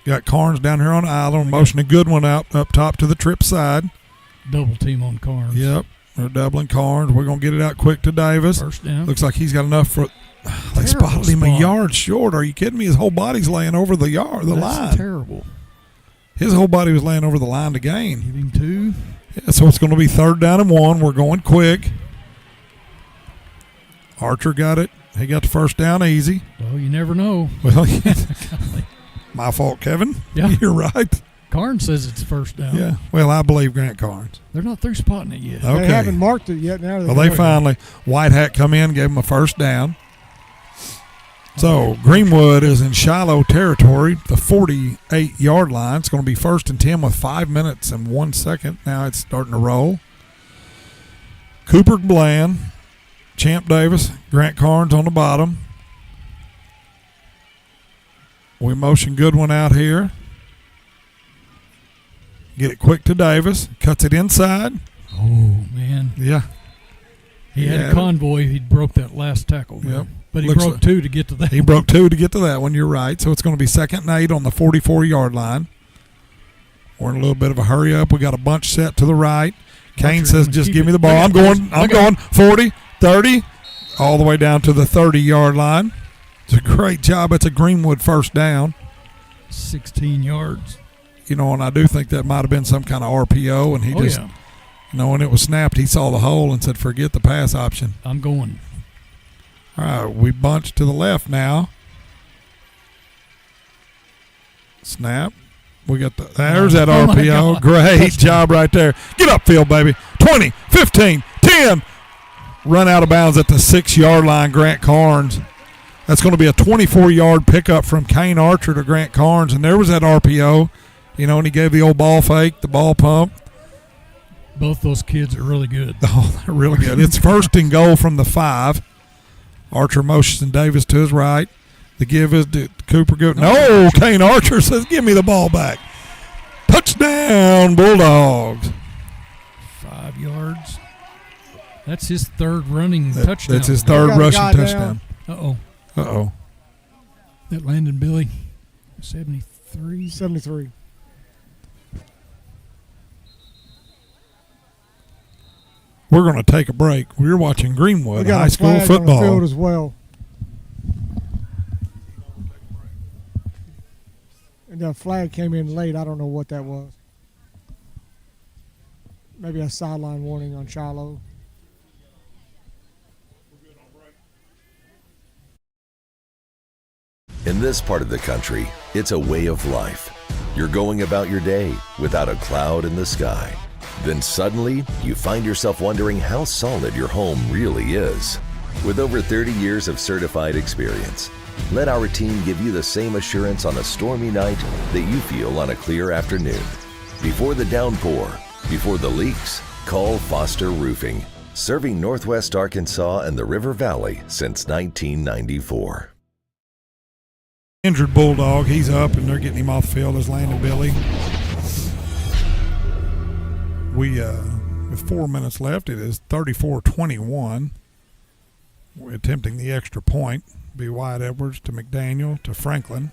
Got Carnes down here on the island, motioning Goodwin out up top to the trip side. Double team on Carnes. Yep, they're doubling Carnes. We're going to get it out quick to Davis. First down. Looks like he's got enough for – they spotted him a yard short. Are you kidding me? His whole body's laying over the line. That's terrible. His whole body was laying over the line to gain. Give him 2. Yeah, so it's going to be 3rd down and 1. We're going quick. Archer got it. He got the first down easy. Well, you never know. Well, my fault, Kevin. Yeah. You're right. Carnes says it's first down. Yeah. Well, I believe Grant Carnes. They're not through spotting it yet. Okay. They haven't marked it yet. Now Well, they finally – White Hat come in, gave him a first down. So Greenwood is in Shiloh territory, the 48-yard line. It's going to be 1st and 10 with 5 minutes and 1 second. Now it's starting to roll. Cooper Bland, Champ Davis, Grant Carnes on the bottom. We motion Goodwin out here. Get it quick to Davis. Cuts it inside. Oh, man. Yeah. He had a convoy. He broke that last tackle. Yep. But he broke 2 to get to that. He broke 2 to get to that one. You're right. So it's going to be 2nd and 8 on the 44-yard line. We're in a little bit of a hurry up. We got a bunch set to the right. Kane says, just give me the ball. I'm going 40, 30, all the way down to the 30-yard line. It's a great job. It's a Greenwood first down. 16 yards. You know, and I do think that might have been some kind of RPO, and he you know, when it was snapped, he saw the hole and said, forget the pass option. I'm going. All right, we bunch to the left now. Snap. We got there's that RPO. Great job right there. Get upfield, baby. 20, 15, 10. Run out of bounds at the 6-yard line, Grant Carnes. That's going to be a 24-yard pickup from Kane Archer to Grant Carnes, and there was that RPO. You know, and he gave the old ball fake, the ball pump. Both those kids are really good. Oh, they're really good. It's 1st and goal from the 5. Archer motions Davis to his right. The give is to Cooper Goodwin. No, Kane Archer says, give me the ball back. Touchdown, Bulldogs. 5 yards. That's his 3rd running touchdown. That's his 3rd rushing touchdown. Uh-oh. That landed Billy. 73. 73. We're going to take a break. We're watching Greenwood High School football. On the field as well. And that flag came in late. I don't know what that was. Maybe a sideline warning on Shiloh. In this part of the country, it's a way of life. You're going about your day without a cloud in the sky. Then suddenly, you find yourself wondering how solid your home really is. With over 30 years of certified experience, Let our team give you the same assurance on a stormy night that you feel on a clear afternoon. Before the downpour, before the leaks, call Foster Roofing. Serving Northwest Arkansas and the River Valley since 1994. Injured Bulldog, he's up and they're getting him off the field as Landon Billy. With 4 minutes left, it is 34-21. We're attempting the extra point. Be Wyatt Edwards to McDaniel to Franklin.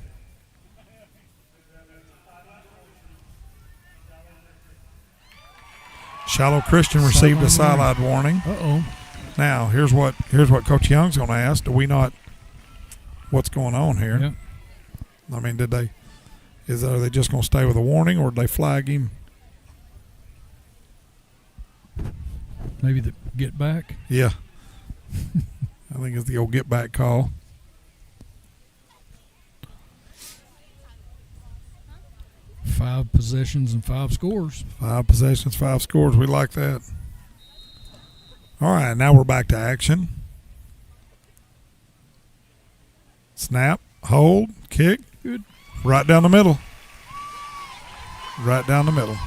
Shiloh Christian received a sideline warning. Uh-oh. Now, here's what Coach Young's going to ask. Do we not – what's going on here? Yep. I mean, are they just going to stay with a warning, or did they flag him? Maybe the get back? Yeah. I think it's the old get back call. Five possessions and 5 scores. 5 possessions, 5 scores. We like that. All right, now we're back to action. Snap, hold, kick. Good. Right down the middle. Right down the middle.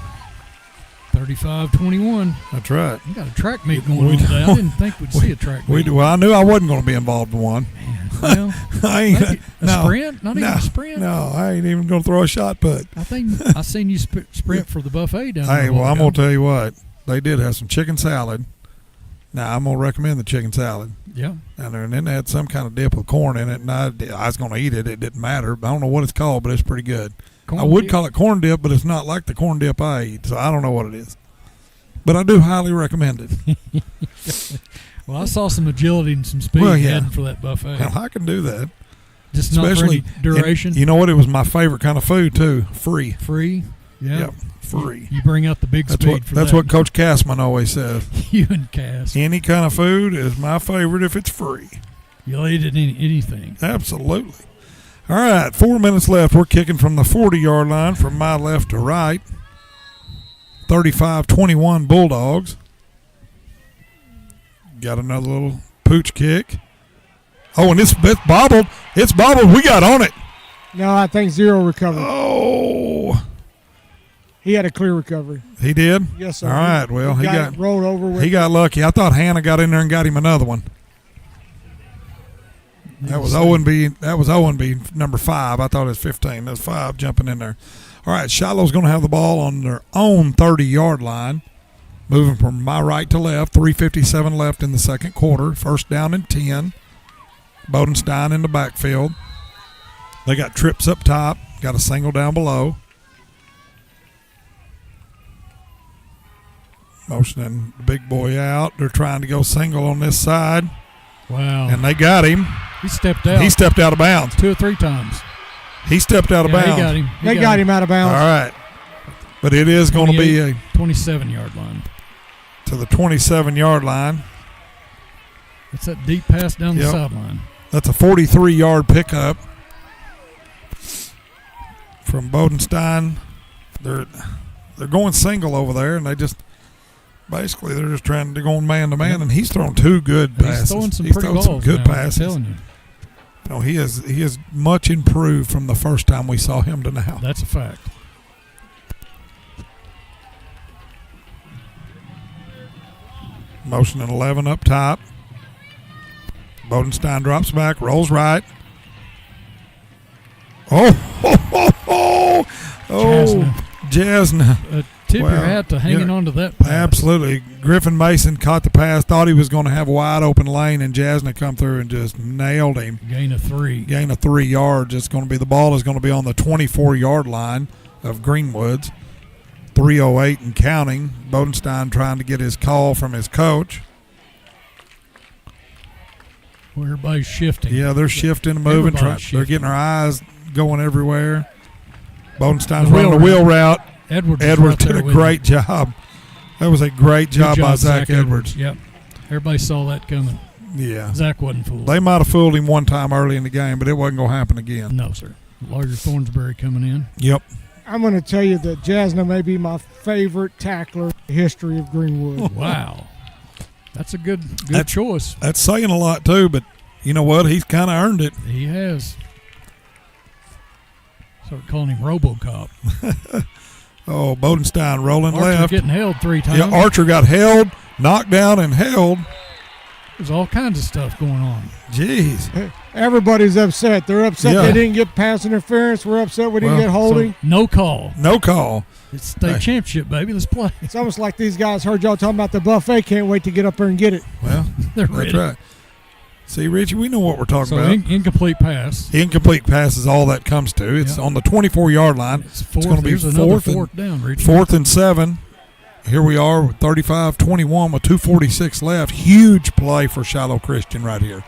35-21. That's right. We got a track meet going on today. I didn't think we'd see a track meet. Well, I knew I wasn't going to be involved in one. Well, I ain't sprint? Not even a sprint? No, I ain't even going to throw a shot put. I think I seen you sprint for the buffet down there. Hey, well, I'm going to tell you what. They did have some chicken salad. Now, I'm going to recommend the chicken salad. Yeah. And then they had some kind of dip with corn in it, and I was going to eat it. It didn't matter. I don't know what it's called, but it's pretty good. I would call it corn dip, but it's not like the corn dip I eat, so I don't know what it is. But I do highly recommend it. Well, I saw some agility and some speed heading for that buffet. Well, I can do that. Just especially not for any duration. You know what? It was my favorite kind of food, too. Free. Free? Yeah. Yep. Free. You bring out the big speed for that. That's what Coach Castman always says. You and Cass. Any kind of food is my favorite if it's free. You'll eat it in anything. Absolutely. All right, 4 minutes left. We're kicking from the 40-yard line from my left to right. 35-21 Bulldogs. Got another little pooch kick. Oh, and it's bobbled. It's bobbled. We got on it. No, I think 0 recovery. Oh. He had a clear recovery. He did? Yes, sir. All right, well, he got rolled over with. He got lucky. I thought Hannah got in there and got him another one. That was Owen B, number 5. I thought it was 15. That's 5 jumping in there. All right, Shiloh's going to have the ball on their own 30-yard line. Moving from my right to left, 3:57 left in the second quarter. First down and 10. Bodenstein in the backfield. They got trips up top, got a single down below. Motioning the big boy out. They're trying to go single on this side. Wow. And they got him. He stepped out. He stepped out of bounds. 2 or 3 times. He stepped out of bounds. He got him. They got him out of bounds. All right. But it is going to be a 27-yard line. To the 27-yard line. It's that deep pass down the sideline. That's a 43-yard pickup from Bodenstein. They're going single over there, and they're just trying to go man-to-man, and he's thrown 2 good passes. He's throwing some pretty balls some good now, passes. I'm telling you. You know, he is much improved from the first time we saw him to now. That's a fact. Motion and 11 up top. Bodenstein drops back, rolls right. Jasna. Tip your hat to hanging on to that pass. Absolutely. Griffin Mason caught the pass, thought he was going to have a wide open lane, and Jasna come through and just nailed him. Gain of 3. Gain of 3 yards. The ball is going to be on the 24-yard line of Greenwood's. 3:08 and counting. Bodenstein trying to get his call from his coach. Well, everybody's shifting. Yeah, they're shifting and moving. They're getting their eyes going everywhere. Bodenstein's running a wheel route. Edwards did a great job. That was a great job by Zach Edwards. Yep. Everybody saw that coming. Yeah. Zach wasn't fooled. They might have fooled him one time early in the game, but it wasn't going to happen again. No, sir. Larger Thornsbury coming in. Yep. I'm going to tell you that Jasna may be my favorite tackler in the history of Greenwood. Wow. That's a good choice. That's saying a lot, too, but you know what? He's kind of earned it. He has. Start calling him RoboCop. Oh, Bodenstein rolling Archer left. getting held 3 times. Yeah, Archer got held, knocked down, and held. There's all kinds of stuff going on. Jeez. Everybody's upset. They're upset Yeah. they didn't get pass interference. We're upset we didn't get holding. So, no call. No call. It's state championship, baby. Let's play. It's almost like these guys heard y'all talking about the buffet. Can't wait to get up there and get it. Well, They're that's ready. right. See, Richie, we know what we're talking So about. incomplete pass. Incomplete pass is all that comes to. It's on the 24-yard line. It's going to be There's another fourth down, Richie. 4th and 7. Here we are with 35-21 with 2:46 left. Huge play for Shiloh Christian right here.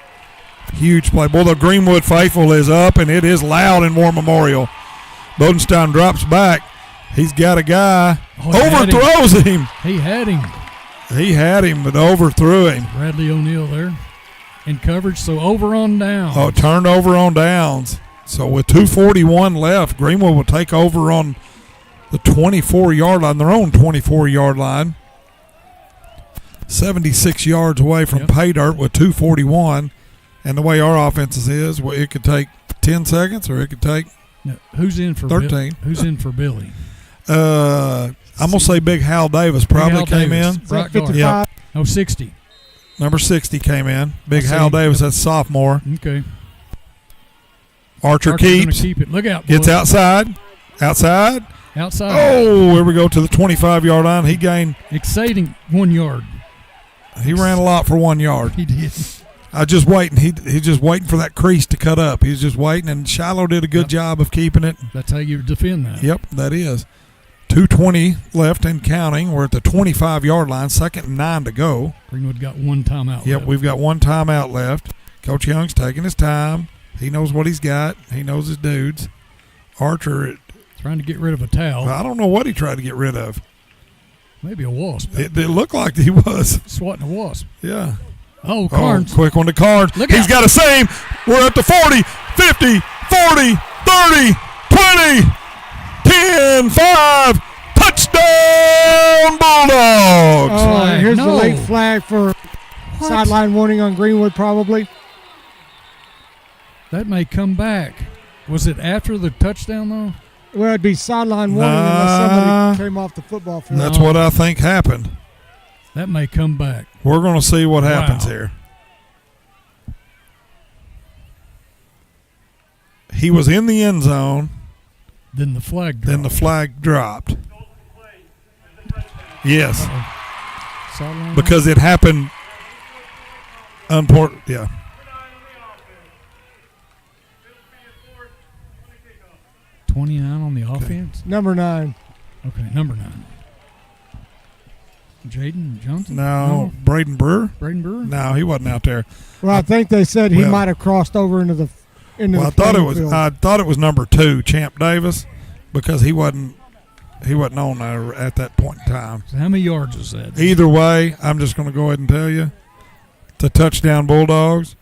Huge play. Boy, the Greenwood faithful is up, and it is loud in War Memorial. Bodenstein drops back. He's got a guy. Overthrows him. He had him. He had him, but overthrew him. Bradley O'Neal there in coverage, so over on down. Oh, turned over on downs. So with 2:41 left, Greenwood will take over on the 24-yard line, their own 24-yard line. 76 yards away from pay dirt with 2:41. And the way our offense is, well, it could take 10 seconds or it could take who's in for 13. Who's in for Billy? I'm going to say Big Hal Davis probably Hal came Davis, in. right guard. Yep. Oh, 60. Number 60 came in. Big I see. Hal Davis, that's sophomore. Okay. Archer Archer's gonna keeps. keep it. Look out, Gets boys. outside. Outside. Oh, here we go to the 25-yard line. He gained. Exciting 1 yard. He ran a lot for 1 yard. He did. I just waiting. He's just waiting for that crease to cut up. He's just waiting, and Shiloh did a good job of keeping it. That's how you defend that. Yep, that is. 2:20 left and counting. We're at the 25-yard line. 2nd and 9 to go. Greenwood got one timeout. Yep, left. we've got one timeout left. Coach Young's taking his time. He knows what he's got. He knows his dudes. Archer trying to get rid of a towel. I don't know what he tried to get rid of. Maybe a wasp. It looked like he was Swatting a wasp. Yeah. Oh, Carnes. Quick one to Carnes. Look He's out. got a save. We're at the 40, 50, 40, 30, 20, 10, 5. Touchdown, Bulldogs. Here's the late flag for sideline warning on Greenwood probably. That may come back. Was it after the touchdown, though? Well, it'd be sideline warning unless somebody came off the football field. That's what I think happened. That may come back. We're going to see what happens here. He was in the end zone. Then the flag dropped. Then the flag dropped. Yes. Sideline Because it happened unimportant. Yeah. .29 on the offense. Number 9. Okay, number 9. Jaden Johnson? No. Braden Brewer? Braden Brewer? No, he wasn't out there. Well, I think they said he Well- might have crossed over into the Well, I thought it was number 2, Champ Davis, because he wasn't on there at that point in time. So how many yards is that? Either way, I'm just going to go ahead and tell you, the touchdown Bulldogs.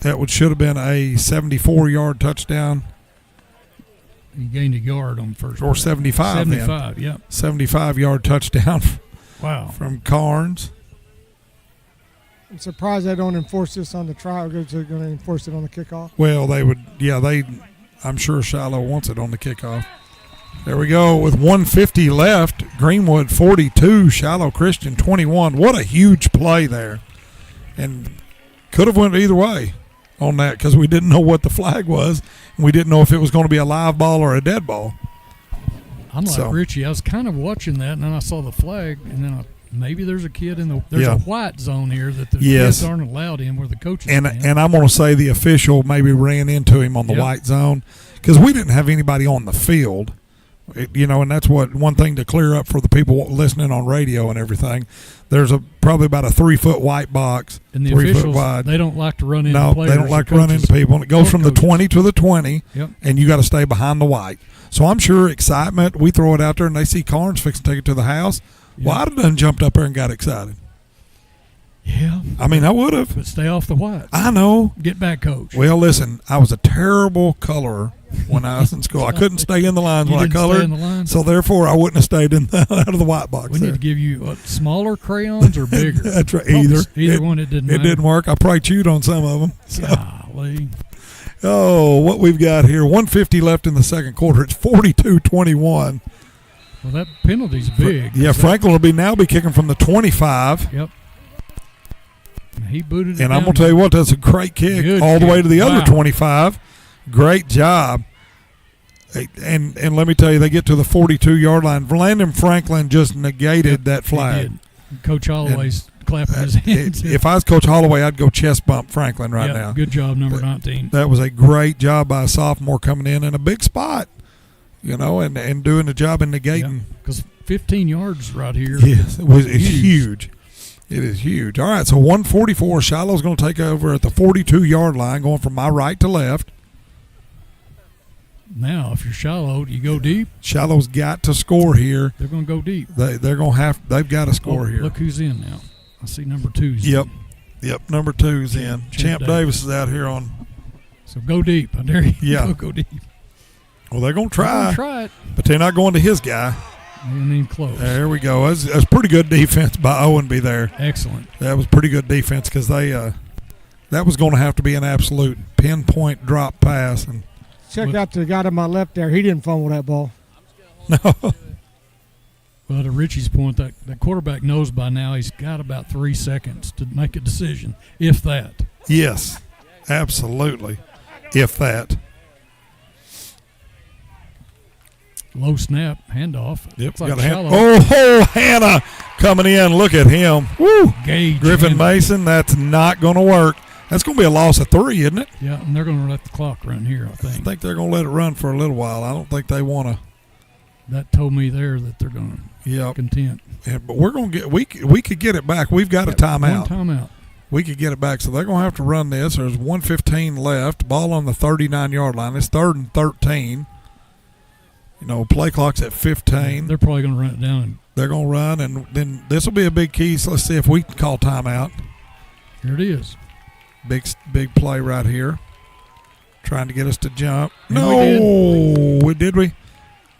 That should have been a 74-yard touchdown. He gained a yard on first. Or 75. 75, then. yep. 75-yard touchdown. Wow. From Carnes. I'm surprised they don't enforce this on the trial because they're going to enforce it on the kickoff. Well, they would. Yeah, I'm sure Shiloh wants it on the kickoff. There we go with 150 left. Greenwood 42, Shiloh Christian 21. What a huge play there. And could have went either way on that because we didn't know what the flag was. And we didn't know if it was going to be a live ball or a dead ball. I'm like Richie. I was kind of watching that, and then I saw the flag, and then maybe there's a kid in there's a white zone here that the kids aren't allowed in where the coaches and stand. and I'm going to say the official maybe ran into him on the white zone because we didn't have anybody on the field. And that's one thing to clear up for the people listening on radio and everything. There's probably about a 3-foot white box, and the 3 officials, foot wide. they don't like to run into No, players. they don't like to run into people. And it goes from the 20 to the 20, Yep. and you got to stay behind the white. So I'm sure excitement. We throw it out there, and they see Carnes fixing to take it to the house. Well, I'd have done jumped up there and got excited. Yeah. I mean, I would have. But stay off the white. I know. Get back, coach. Well, listen, I was a terrible colorer when I was in school. I couldn't stay in the lines when I colored. In the lines? So, therefore, I wouldn't have stayed out of the white box. We need to give you smaller crayons or bigger. That's right. Either one, it didn't It matter. didn't work. I probably chewed on some of them. So. Golly. Oh, what we've got here. 150 left in the second quarter. It's 42-21. Well, that penalty's big. Yeah, Franklin will now be kicking from the 25. Yep. He booted it And down. I'm going to tell you what, that's a great kick all the way to the other 25. Great job. And let me tell you, they get to the 42-yard line. Landon Franklin just negated that flag. He did. Coach Holloway's clapping his hands. If I was Coach Holloway, I'd go chest bump Franklin right now. Good job, number 19. That was a great job by a sophomore coming in a big spot, and doing the job and negating. Because 15 yards right here. Yes, it's huge. It is huge. All right, so 144. Shiloh's going to take over at the 42-yard line, going from my right to left. Now, if you're Shiloh, do you go deep? Shiloh's got to score here. They're going to go deep. They're going to have. They've got to score here. Look who's in now. I see number 2's in. Yep. Number 2's in. Champ Davis is out here on. So go deep. I dare you. Yeah. Go deep. Well, they're going to try. They're going to try it. But they're not going to his guy. Ain't even close. There we go. That's pretty good defense by Owenby there. Excellent. That was pretty good defense because that was going to have to be an absolute pinpoint drop pass. And check out the guy to my left there. He didn't fumble that ball. No. Well, to Richie's point, that quarterback knows by now he's got about 3 seconds to make a decision, if that. Yes, absolutely, if that. Low snap, handoff. Yep, Like Hannah coming in. Look at him. Woo! Gage Griffin Hannah. Mason, that's not going to work. That's going to be a loss of 3, isn't it? Yeah, and they're going to let the clock run here, I think. I think they're going to let it run for a little while. I don't think they want to. That told me there that they're going to content. Yeah, but we're going to get we could get it back. We've got a timeout. One timeout. We could get it back. So they're going to have to run this. There's 1:15 left. Ball on the 39-yard line. It's 3rd and 13. Play clock's at 15. They're probably going to run it down. They're going to run, and then this will be a big key. So let's see if we can call timeout. Here it is. Big play right here. Trying to get us to jump. And No, did we?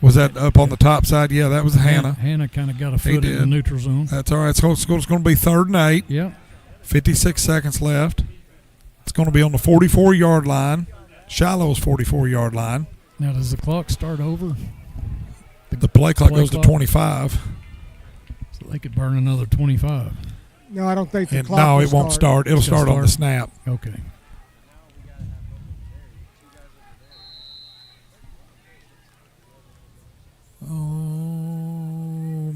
Was that up on the top side? Yeah, that was Hannah. Hannah kind of got a foot in the neutral zone. That's all right. So it's going to be 3rd and 8. Yeah. 56 seconds left. It's going to be on the 44-yard line. Shiloh's 44-yard line. Now, does the clock start over? The play clock goes to 25. So they could burn another 25. No, I don't think the clock No, will it won't start. It'll start on the snap. Okay.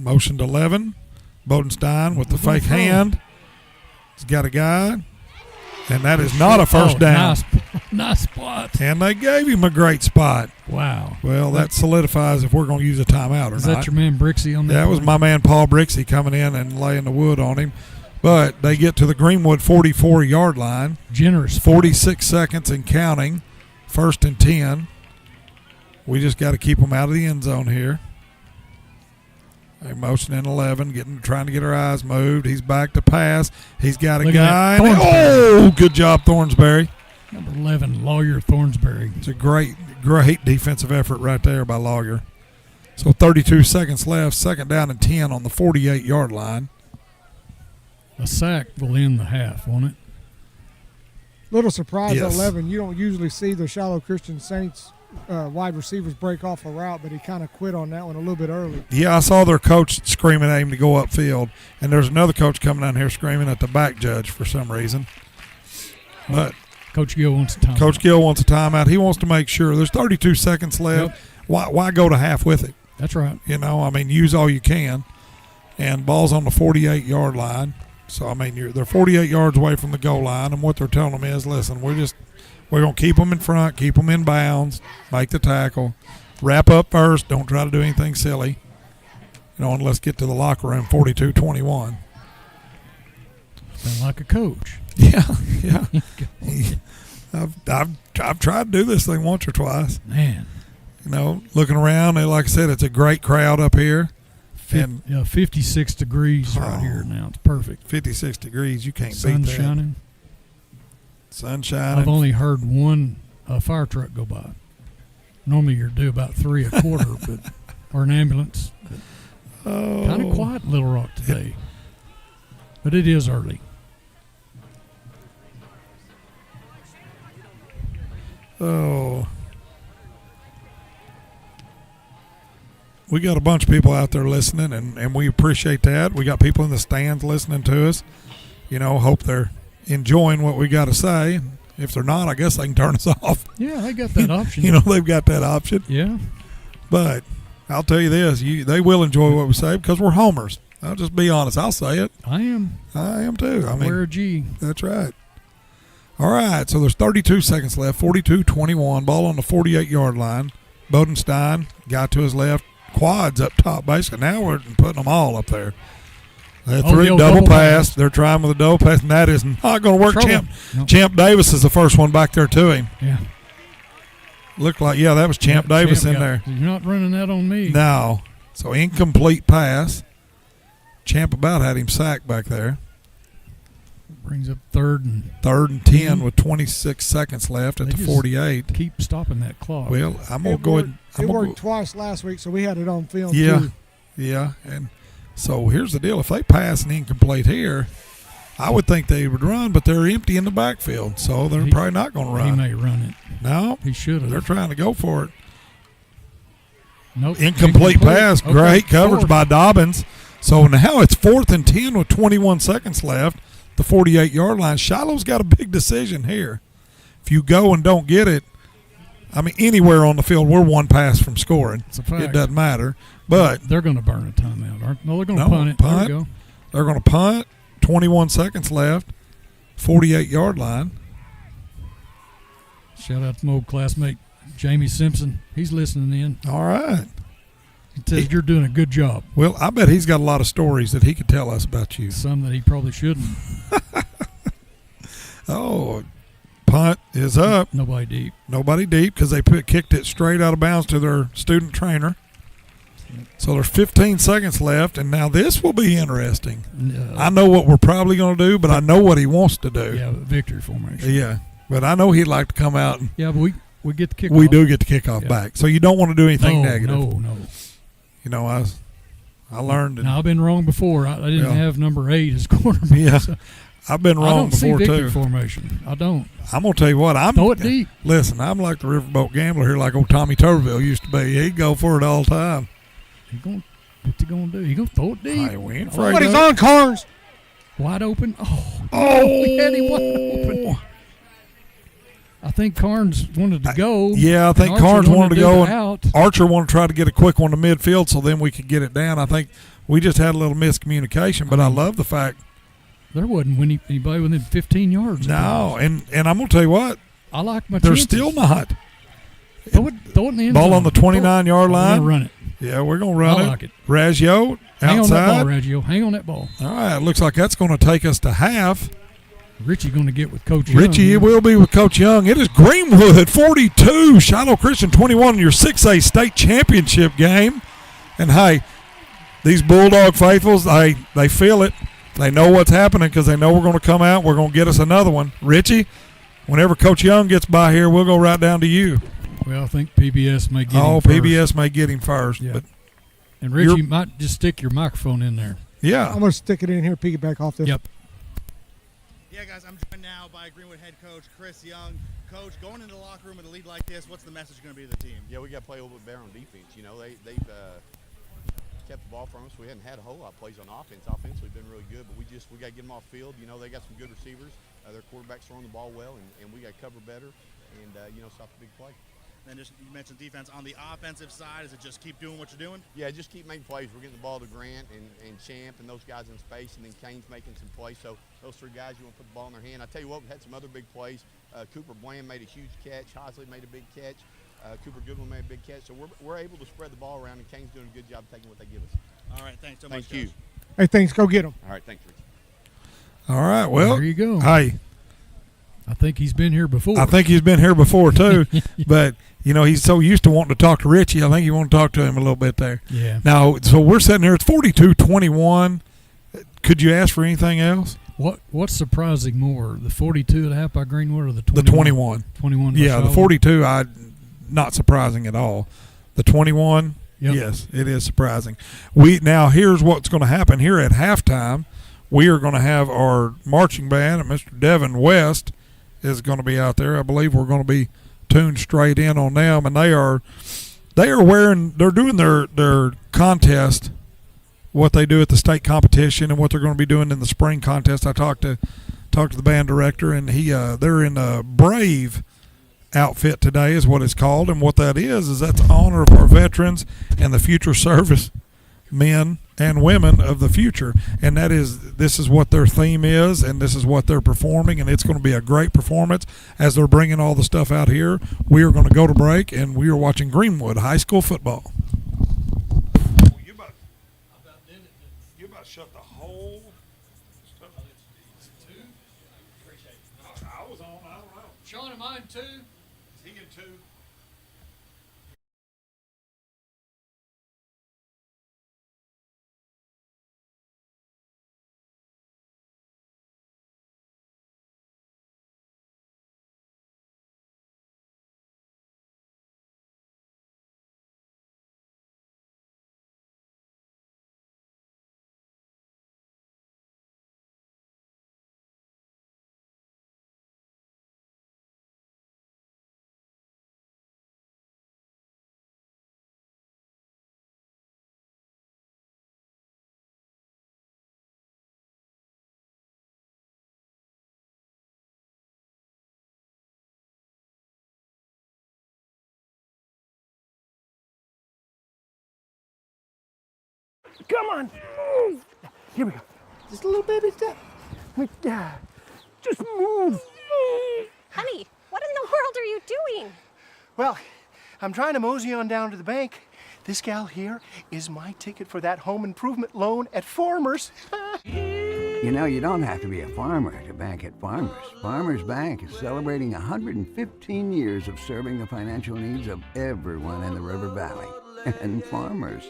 Motion to 11. Bodenstein with the fake hand. He's got a guy. And that is not a first down. Nice spot. And they gave him a great spot. Wow. Well, that solidifies if we're going to use a timeout or not. Is that your man Brixey on that? That was my man Paul Brixey coming in and laying the wood on him. But they get to the Greenwood 44-yard line. Generous. 46 seconds and counting. 1st and 10. We just got to keep them out of the end zone here. They're motioning 11, trying to get our eyes moved. He's back to pass. He's got a guy. Good job, Thornsberry. Number 11, Lawyer Thornsberry. It's a great defensive effort right there by Lawyer. So 32 seconds left, 2nd down and 10 on the 48-yard line. A sack will end the half, won't it? Little surprise Yes. at 11. You don't usually see the Shiloh Christian Saints wide receivers break off a route, but he kind of quit on that one a little bit early. Yeah, I saw their coach screaming at him to go upfield, and there's another coach coming down here screaming at the back judge for some reason. But Coach Gill wants a timeout. Coach Gill wants a timeout. He wants to make sure there's 32 seconds left. Yep. Why go to half with it? That's right. Use all you can. And ball's on the 48-yard line. So, they're 48 yards away from the goal line, and what they're telling them is, listen, we're going to keep them in front, keep them in bounds, make the tackle, wrap up first, don't try to do anything silly, and let's get to the locker room, 42-21. Sound like a coach. Yeah. I've tried to do this thing once or twice. Man. Looking around, and like I said, it's a great crowd up here. And 56 degrees right here now. It's perfect. 56 degrees. You can't Sun beat that. shining. Sun shining. I've only heard one fire truck go by. Normally you're due about 3 a quarter, or an ambulance. Kind of quiet in Little Rock today. But it is early. Oh. We got a bunch of people out there listening, and we appreciate that. We got people in the stands listening to us. Hope they're enjoying what we got to say. If they're not, I guess they can turn us off. Yeah, they got that option. They've got that option. Yeah. But I'll tell you this, they will enjoy what we say because we're homers. I'll just be honest. I'll say it. I am. I am too. Wear a G. That's right. All right, so there's 32 seconds left, 42-21, ball on the 48-yard line. Bodenstein, guy to his left, quads up top, basically. Now we're putting them all up there. Three double pass. They're trying with a double pass, and that is not going to work. Champ Davis is the first one back there to him. Yeah. Looked like, that was Champ Davis in there. You're not running that on me. No. So incomplete pass. Champ about had him sacked back there. Brings up third and 10 with 26 seconds left at the 48. Keep stopping that clock. Well, I'm going to go ahead. It worked twice last week, so we had it on film too. Yeah. And so here's the deal. If they pass an incomplete here, I would think they would run, but they're empty in the backfield, so they're probably not going to run. He may run it. No. He should have. They're trying to go for it. Nope. Incomplete pass. Okay. Great coverage by Dobbins. So now it's 4th and 10 with 21 seconds left. The 48-yard line. Shiloh's got a big decision here. If you go and don't get it, anywhere on the field, we're one pass from scoring. It's a fact. It doesn't matter. But they're going to burn a timeout, aren't they? No, they're going to punt it. Punt. There we go. They're going to punt. 21 seconds left. 48-yard line. Shout out to my old classmate, Jamie Simpson. He's listening in. All right. He says you're doing a good job. Well, I bet he's got a lot of stories that he could tell us about you. Some that he probably shouldn't. Punt is up. Nobody deep because they kicked it straight out of bounds to their student trainer. So there's 15 seconds left, and now this will be interesting. I know what we're probably going to do, but I know what he wants to do. Yeah, victory formation. Yeah, but I know he'd like to come out. But we get the kickoff. We do get the kickoff back. So you don't want to do anything negative. No. I learned it. Now, I've been wrong before. I didn't have number 8 as quarterback. Yeah. So I've been wrong before, too. I don't see victory too. formation. I don't. I'm going to tell you what. Throw it deep. Listen, I'm like the riverboat gambler here, like old Tommy Turville used to be. He'd go for it all the time. What's he going to do? He's going to throw it deep. Hey, we ain't afraid What is on, Carnes? Wide open. We had him wide open. I think Carnes wanted to go. Yeah, I think Carnes wanted to go, and Archer wanted to try to get a quick one to midfield so then we could get it down. I think we just had a little miscommunication, but I love the fact there wasn't anybody within 15 yards. No, and I'm going to tell you what. I like my They're chances. Still not. Throw it in the end Ball zone. on the 29-yard line. We're going to run it. Yeah, we're going to run it. I like it. Raggio outside. Hang on that ball, Raggio. Hang on that ball. All right, looks like that's going to take us to half. Richie going to get with Coach Young. Richie will be with Coach Young. It is Greenwood 42, Shiloh Christian 21 in your 6A state championship game. And, hey, these Bulldog faithfuls, they feel it. They know what's happening because they know we're going to come out. We're going to get us another one. Richie, whenever Coach Young gets by here, we'll go right down to you. Well, I think PBS may get him first. PBS may get him first. Yeah. But and Richie might just stick your microphone in there. Yeah. I'm going to stick it in here, piggyback off this. Yep. Yeah, guys, I'm joined now by Greenwood head coach Chris Young. Coach, going into the locker room with a lead like this, what's the message going to be to the team? Yeah, we got to play a little bit better on defense. They've kept the ball from us. We hadn't had a whole lot of plays on offense. Offensively, been really good, but we got to get them off field. They got some good receivers. Their quarterback's throwing the ball well, and we got to cover better and stop the big play. And just you mentioned defense on the offensive side. Is it just keep doing what you're doing? Yeah, just keep making plays. We're getting the ball to Grant and Champ and those guys in space, and then Kane's making some plays. So those three guys, you want to put the ball in their hand. I tell you what, we had some other big plays. Cooper Bland made a huge catch. Hosley made a big catch. Cooper Goodwin made a big catch. So we're able to spread the ball around, and Kane's doing a good job taking what they give us. All right, thanks so much. Thank you. Hey, thanks. Go get them. All right, thanks, Richie. All right, well, there you go. Hey, I think he's been here before. I think he's been here before too, but he's so used to wanting to talk to Richie. I think you want to talk to him a little bit there. Yeah. Now, so we're sitting here. It's 42-21. Could you ask for anything else? What's surprising more, the 42.5 by Greenwood or the 21? The 21. 21 by Yeah, Shiloh? the 42. Not surprising at all. The 21. Yep. Yes, it is surprising. Now here's what's going to happen here at halftime. We are going to have our marching band, and Mr. Devin West is going to be out there. I believe we're going to be tuned straight in on them, and they're doing their contest, what they do at the state competition, and what they're going to be doing in the spring contest. I talked to the band director, and they're in a Brave outfit today is what it's called, and what that is that's honor of our veterans and the future service men and women of the future, and this is what their theme is, and this is what they're performing, and it's going to be a great performance as they're bringing all the stuff out here. We are going to go to break, and we are watching Greenwood High School football. You about to shut the whole stuff. I was on. I don't know. Sean, am I in 2? He in 2. Come on. Move. Here we go. Just a little baby step. Just move. Honey, what in the world are you doing? Well, I'm trying to mosey on down to the bank. This gal here is my ticket for that home improvement loan at Farmers. You don't have to be a farmer to bank at Farmers. Farmers Bank is celebrating 115 years of serving the financial needs of everyone in the River Valley. And Farmers.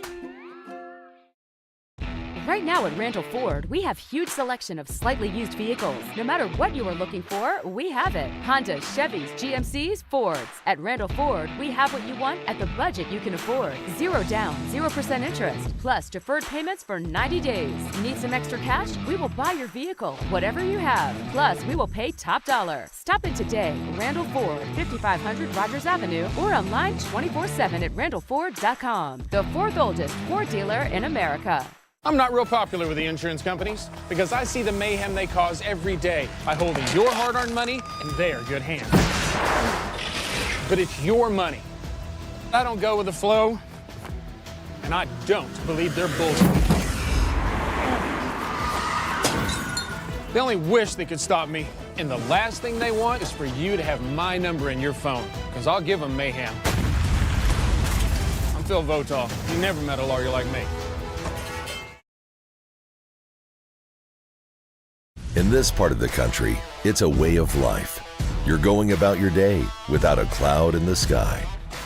Right now at Randall Ford, we have huge selection of slightly used vehicles. No matter what you are looking for, we have it. Hondas, Chevys, GMCs, Fords. At Randall Ford, we have what you want at the budget you can afford. 0 down, 0% interest, plus deferred payments for 90 days. Need some extra cash? We will buy your vehicle, whatever you have. Plus, we will pay top dollar. Stop in today. Randall Ford, 5500 Rogers Avenue, or online 24/7 at randallford.com. The 4th oldest Ford dealer in America. I'm not real popular with the insurance companies because I see the mayhem they cause every day by holding your hard-earned money in their good hands. But it's your money. I don't go with the flow, and I don't believe their bullshit. They only wish they could stop me, and the last thing they want is for you to have my number in your phone, because I'll give them mayhem. I'm Phil Votaw. You never met a lawyer like me. In this part of the country, it's a way of life. You're going about your day without a cloud in the sky.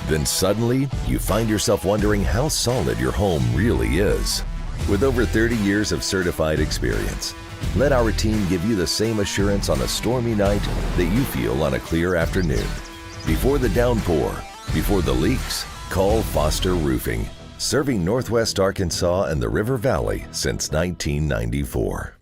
Then suddenly, you find yourself wondering how solid your home really is. With over 30 years of certified experience, let our team give you the same assurance on a stormy night that you feel on a clear afternoon. Before the downpour, before the leaks, call Foster Roofing, serving Northwest Arkansas and the River Valley since 1994.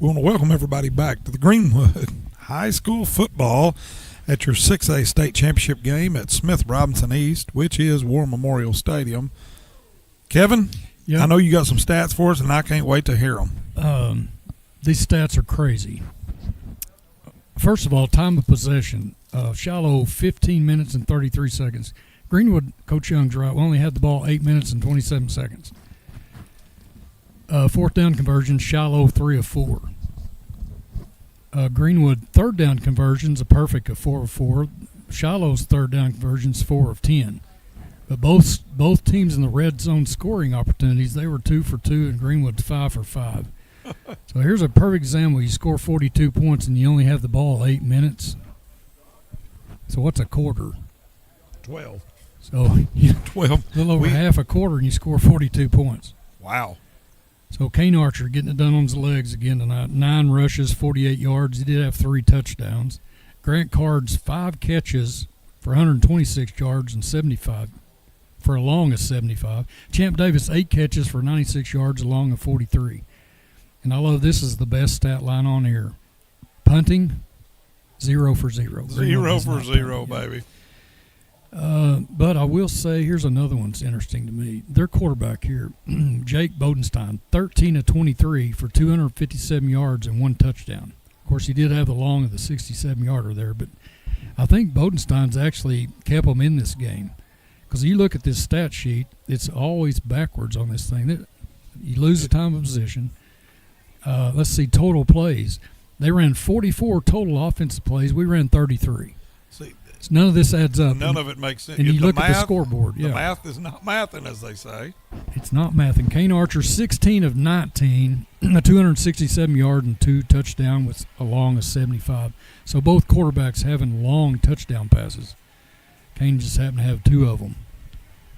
We want to welcome everybody back to the Greenwood High School football at your 6A state championship game at Smith Robinson East, which is War Memorial Stadium. Kevin, Yep. I know you got some stats for us, and I can't wait to hear them. These stats are crazy. First of all, time of possession. Shiloh, 15 minutes and 33 seconds. Greenwood, Coach Young's right, we only had the ball 8 minutes and 27 seconds. Fourth down conversion, Shiloh 3 of 4. Greenwood third down conversions, a perfect of 4 of 4. Shiloh's third down conversions, 4 of 10. But both teams in the red zone scoring opportunities, they were 2 for 2, and Greenwood's 5 for 5. So here's a perfect example. You score 42 points and you only have the ball 8 minutes. So what's a quarter? 12. So 12. A little over half a quarter and you score 42 points. Wow. So Kane Archer getting it done on his legs again tonight. 9 rushes, 48 yards. He did have 3 touchdowns. Grant Card's 5 catches for 126 yards and 75 for a long of 75. Champ Davis 8 catches for 96 yards, a long of 43. And I love this is the best stat line on here. Punting, 0 for 0. 0 for 0, baby. But I will say, here's another one that's interesting to me. Their quarterback here, Jake Bodenstein, 13 of 23 for 257 yards and 1 touchdown. Of course, he did have the long of the 67-yarder there, but I think Bodenstein's actually kept them in this game. Because you look at this stat sheet, it's always backwards on this thing. You lose the time of possession. Let's see, total plays. They ran 44 total offensive plays. We ran 33. See, so none of this adds up. None of it makes sense. And you look at the scoreboard. The math is not mathing, as they say. It's not mathing. Kane Archer, 16 of 19, 267 yard and 2 touchdown with a long of 75. So both quarterbacks having long touchdown passes. Kane just happened to have 2 of them.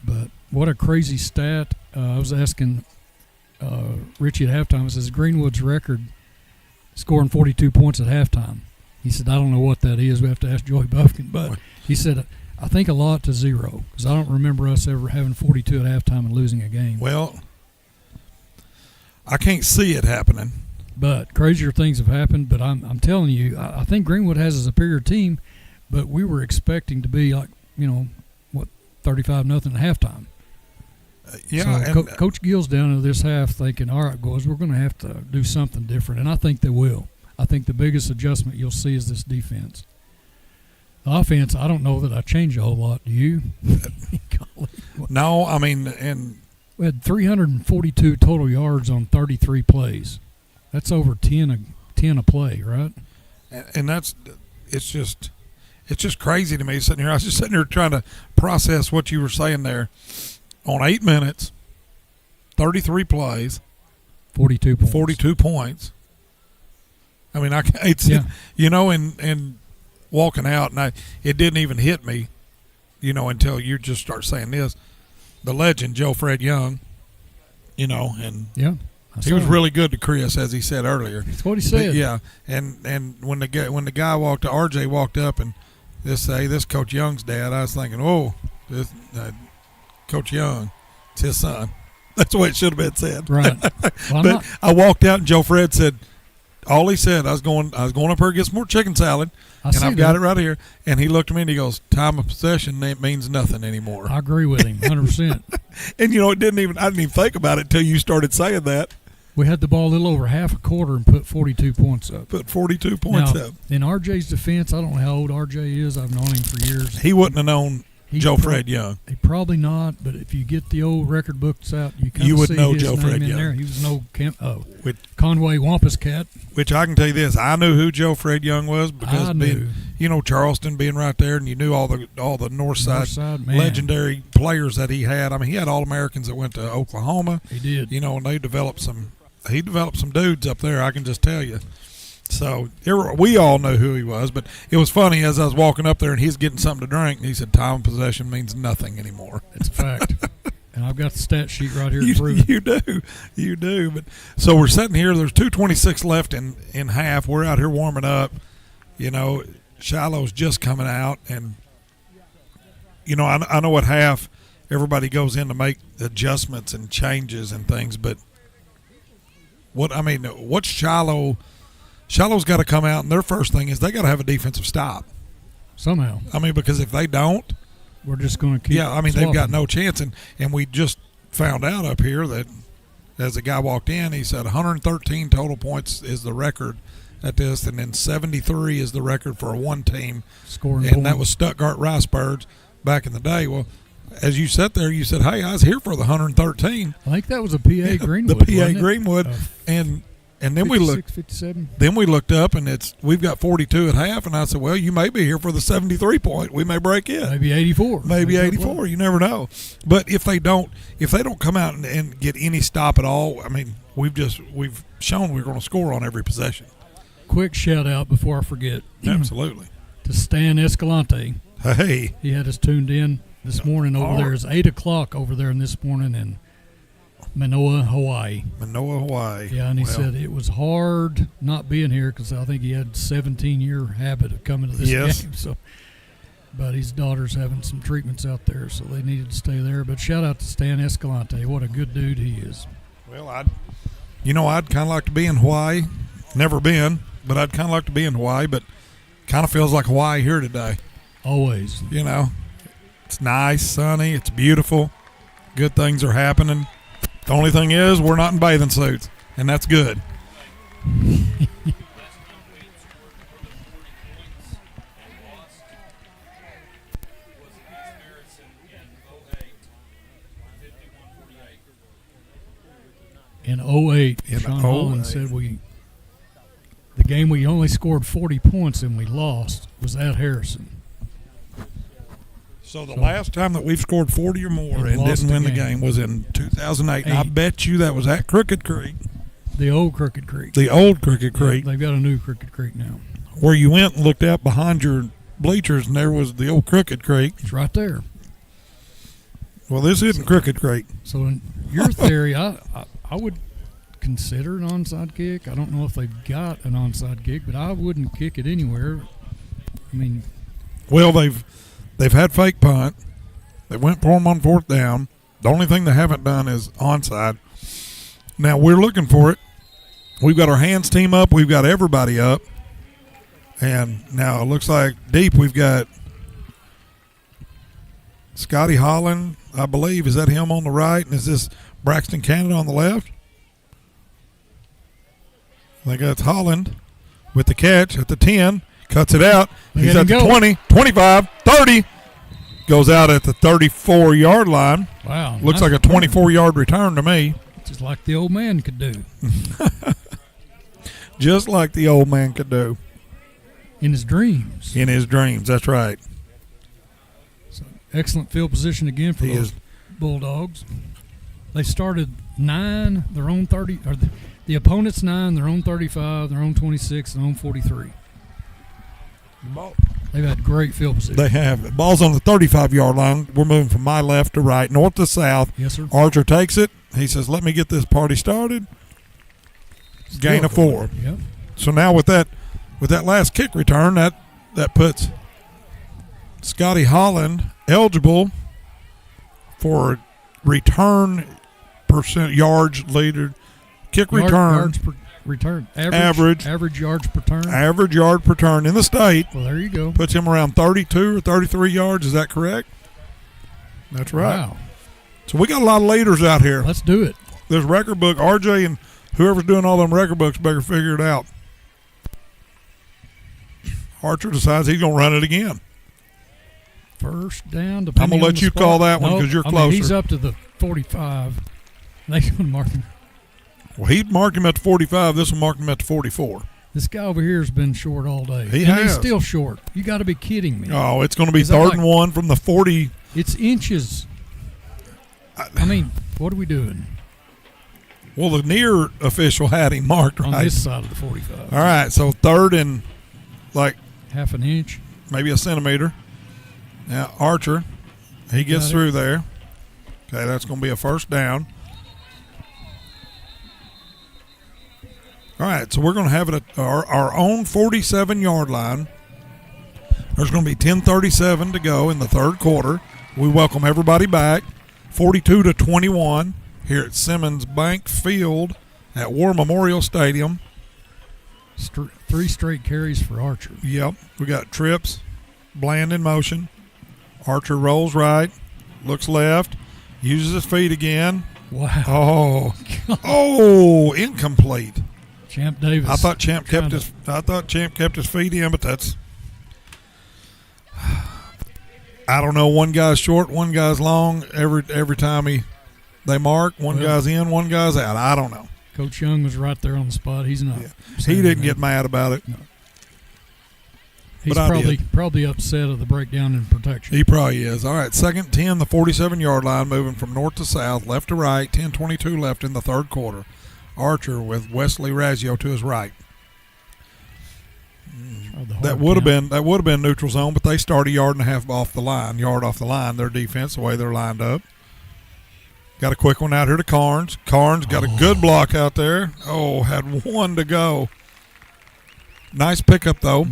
But what a crazy stat. I was asking Richie at halftime. It says Greenwood's record scoring 42 points at halftime. He said, I don't know what that is. We have to ask Joey Buffkin. But he said, I think a lot to 0 because I don't remember us ever having 42 at halftime and losing a game. Well, I can't see it happening. But crazier things have happened. But I'm telling you, I think Greenwood has a superior team, but we were expecting to be like, 35-0 at halftime. Yeah, so Coach Gill's down into this half thinking, all right, boys, we're going to have to do something different, and I think they will. I think the biggest adjustment you'll see is this defense. The offense, I don't know that I changed a whole lot. Do you? No, I mean, and we had 342 total yards on 33 plays. That's over 10 a play, right? And it's just crazy to me sitting here. I was just sitting here trying to process what you were saying there. On 8 minutes, 33 plays, 42 points. 42 points. I mean, and walking out, and it didn't even hit me, until you just start saying this. The legend, Joe Fred Young, and yeah, he was really good to Chris, as he said earlier. That's what he said. But, yeah, and when the guy walked, RJ walked up and this Coach Young's dad, I was thinking, this Coach Young, it's his son. That's the way it should have been said. Right. Well, but I walked out and Joe Fred said, all he said, I was going up here to get some more chicken salad, and I've got it right here. And he looked at me and he goes, time of possession, it means nothing anymore. I agree with him 100%. And, I didn't even think about it until you started saying that. We had the ball a little over half a quarter and put 42 points up. Put 42 points up. In RJ's defense, I don't know how old RJ is. I've known him for years. He wouldn't have known Joe Fred Young. He probably not, but if you get the old record books out, you would see know his Joe name Fred in Young. there. He was no Conway Wampus Cat. Which I can tell you this, I knew who Joe Fred Young was because being, Charleston being right there, and you knew all the North Side legendary players that he had. I mean, he had All-Americans that went to Oklahoma. He did. And he developed some dudes up there, I can just tell you. So we all know who he was, but it was funny as I was walking up there and he's getting something to drink, and he said, time of possession means nothing anymore. It's a fact. And I've got the stat sheet right here to prove it. You do. But so we're sitting here. There's 2:26 left in half. We're out here warming up. Shiloh's just coming out, and I know at half everybody goes in to make adjustments and changes and things, but what's Shiloh Shiloh's got to come out, and their first thing is they got to have a defensive stop. Somehow. I mean, because if they don't, we're just going to keep they've got no chance. And we just found out up here that as the guy walked in, he said 113 total points is the record at this, and then 73 is the record for one team. Scoring and that was Stuttgart Ricebirds back in the day. Well, as you sat there, you said, hey, I was here for the 113. I think that was a PA Greenwood. The PA Greenwood. And then 56, 57. Then we looked up, and we've got 42 at half, and I said, well, you may be here for the 73 point. We may break in. Maybe 84. Maybe 84. You never know. But if they don't come out and get any stop at all, I mean, we've shown we're going to score on every possession. Quick shout out before I forget. Absolutely. To Stan Escalante. Hey. He had us tuned in this morning over there. It's 8 o'clock over there this morning in Manoa, Hawaii. Yeah, and he said it was hard not being here because I think he had 17-year habit of coming to this game. So, but his daughter's having some treatments out there, so they needed to stay there. But shout out to Stan Escalante. What a good dude he is. Well, I'd kind of like to be in Hawaii. Never been, but I'd kind of like to be in Hawaii. But kind of feels like Hawaii here today. Always. You know, it's nice, sunny, it's beautiful. Good things are happening. The only thing is we're not in bathing suits, and that's good. In 08, Sean Holland said the game we only scored 40 points and we lost was at Harrison. So the last time that we've scored 40 or more and didn't win the game was in 2008. And I bet you that was at Crooked Creek. The old Crooked Creek. The old Crooked Creek. They've got a new Crooked Creek now. Where you went and looked out behind your bleachers, and there was the old Crooked Creek. It's right there. Well, this isn't Crooked Creek. So in your theory, I would consider an onside kick. I don't know if they've got an onside kick, but I wouldn't kick it anywhere. I mean, well, they've had fake punt. They went for them on fourth down. The only thing they haven't done is onside. Now we're looking for it. We've got our hands team up. We've got everybody up. And now it looks like deep we've got Scotty Holland, I believe. Is that him on the right? And is this Braxton Canada on the left? I think that's Holland with the catch at the 10. Cuts it out. He's at the 20, 25, 30. Goes out at the 34-yard line. Wow. Looks like a 24-yard return to me. Just like the old man could do. Just like the old man could do. In his dreams. In his dreams, that's right. So excellent field position again for those Bulldogs. They started 9, their own 30, or the opponent's 9, their own 35, their own 26, their own 43. They've had great field position. They have. Ball's on the 35-yard line. We're moving from my left to right, north to south. Yes, sir. Archer takes it. He says, let me get this party started. Gain of 4. Yep. So now with that last kick return, that puts Scotty Holland eligible for return percent yards leader. Kick return. Yards per return. Average yards per turn. Average yard per turn in the state. Well, there you go. Puts him around 32 or 33 yards. Is that correct? That's right. Wow. So we got a lot of leaders out here. Let's do it. There's record book. RJ and whoever's doing all them record books better figure it out. Archer decides he's going to run it again. First down. I'm going to let you call that one because you're closer. He's up to the 45. They're going to mark him. Well, he marked him at the 45. This will mark him at the 44. This guy over here has been short all day. He has. He's still short. You got to be kidding me. Oh, it's going to be third and 1 from the 40. It's inches. I mean, what are we doing? Well, the near official had him marked right on this side of the 45. All right, so third and like half an inch, maybe a centimeter. Now Archer, he gets through there. Okay, that's going to be a first down. All right, so we're going to have it at our own 47-yard line. There's going to be 10:37 to go in the third quarter. We welcome everybody back. 42-21 here at Simmons Bank Field at War Memorial Stadium. 3 straight carries for Archer. Yep. We got trips, Bland in motion. Archer rolls right, looks left, uses his feet again. Wow. Oh, incomplete. Champ Davis. I thought Champ kept his feet in, but that's. I don't know. One guy's short, one guy's long. Every time they mark, one guy's in, one guy's out. I don't know. Coach Young was right there on the spot. He's not. Yeah. He didn't get mad about it. No. He's probably upset of the breakdown in protection. He probably is. All right, 2nd 10, the 47-yard line, moving from north to south, left to right, 10:22 left in the third quarter. Archer with Wesley Razzio to his right. That would have been neutral zone, but they start a yard off the line, their defense, the way they're lined up. Got a quick one out here to Carnes. Carnes got a good block out there. Oh, had one to go. Nice pickup, though.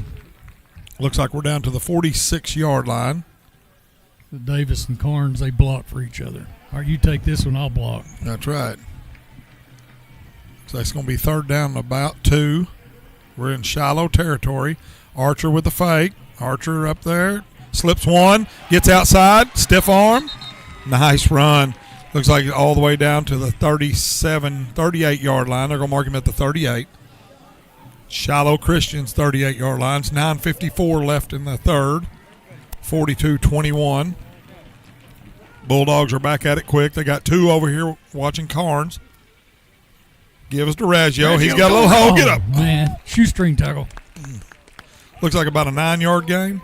Looks like we're down to the 46-yard line. Davis and Carnes, they block for each other. All right, you take this one, I'll block. That's right. So that's going to be 3rd down and about 2. We're in Shiloh territory. Archer with the fake. Archer up there. Slips one. Gets outside. Stiff arm. Nice run. Looks like all the way down to the 38-yard line. They're going to mark him at the 38. Shiloh Christian's 38-yard line. It's 9:54 left in the third. 42-21. Bulldogs are back at it quick. They got 2 over here watching Carnes. Give us to Razzio. He's got a little hole. Get up. Man, shoestring tackle. Looks like about a 9-yard gain.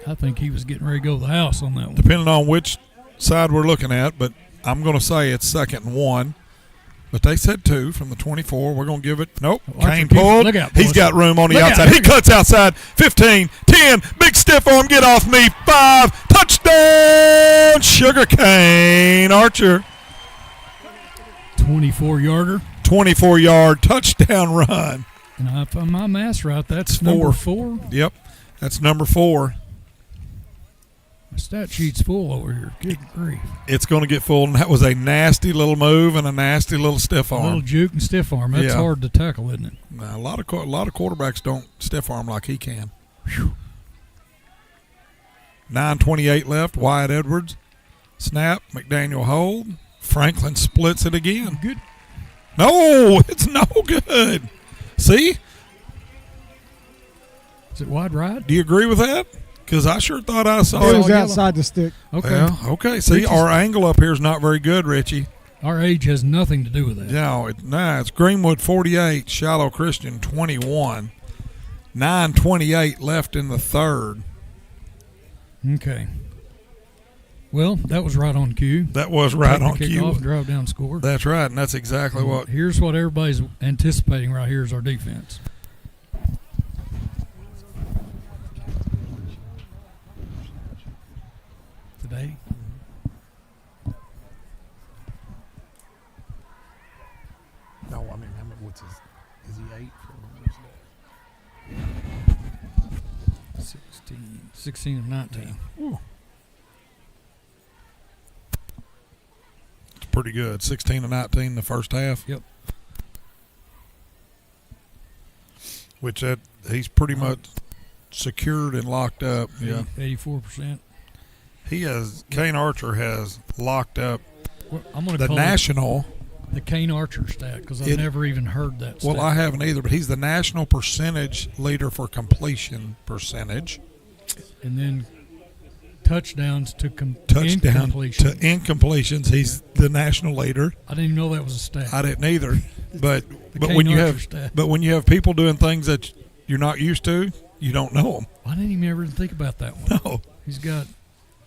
I think he was getting ready to go to the house on that one. Depending on which side we're looking at, but I'm going to say it's 2nd and 1. But they said 2 from the 24. We're going to give it. Nope. Kane pulled. Look out, He's got room on the outside. He cuts outside. 15, 10. Big stiff arm. Get off me. 5. Touchdown. Sugar Cane Archer. 24-yarder. 24-yard touchdown run. And if my math's right, that's number 4. Yep. That's number 4. My stat sheet's full over here. Good grief. It's going to get full, and that was a nasty little move and a nasty little stiff arm. A little juke and stiff arm. That's hard to tackle, isn't it? Now, a lot of quarterbacks don't stiff arm like he can. 9:28 left. Wyatt Edwards. Snap. McDaniel hold. Franklin splits it again. Good. No, it's no good. See? Is it wide right? Do you agree with that? Because I sure thought I saw it was outside the stick. Okay. Well, okay. See, our angle up here is not very good, Richie. Our age has nothing to do with that. No, it's Greenwood 48, Shiloh Christian 21. 9:28 left in the third. Okay. Well, that was right on cue. That was right on kick cue. Off, drive down, score. That's right, and that's exactly what. Here's what everybody's anticipating right here is our defense. Today. No, I mean, what's his? Is he 8 for 16 and 19. Yeah. It's pretty good. 16 and 19 in the first half. Yep. Which he's pretty much secured and locked up. Yeah. 84%. Kane Archer has locked up I'm gonna the call national. The Kane Archer stat, because I've never even heard that stat. Well, I haven't either, but he's the national percentage leader for completion percentage. And then touchdowns to incompletions. He's the national leader. I didn't even know that was a stat. I didn't either. But Kane when you Archer have stat. but when you have people doing things that you're not used to, you don't know them. I didn't even ever think about that one. No. He's got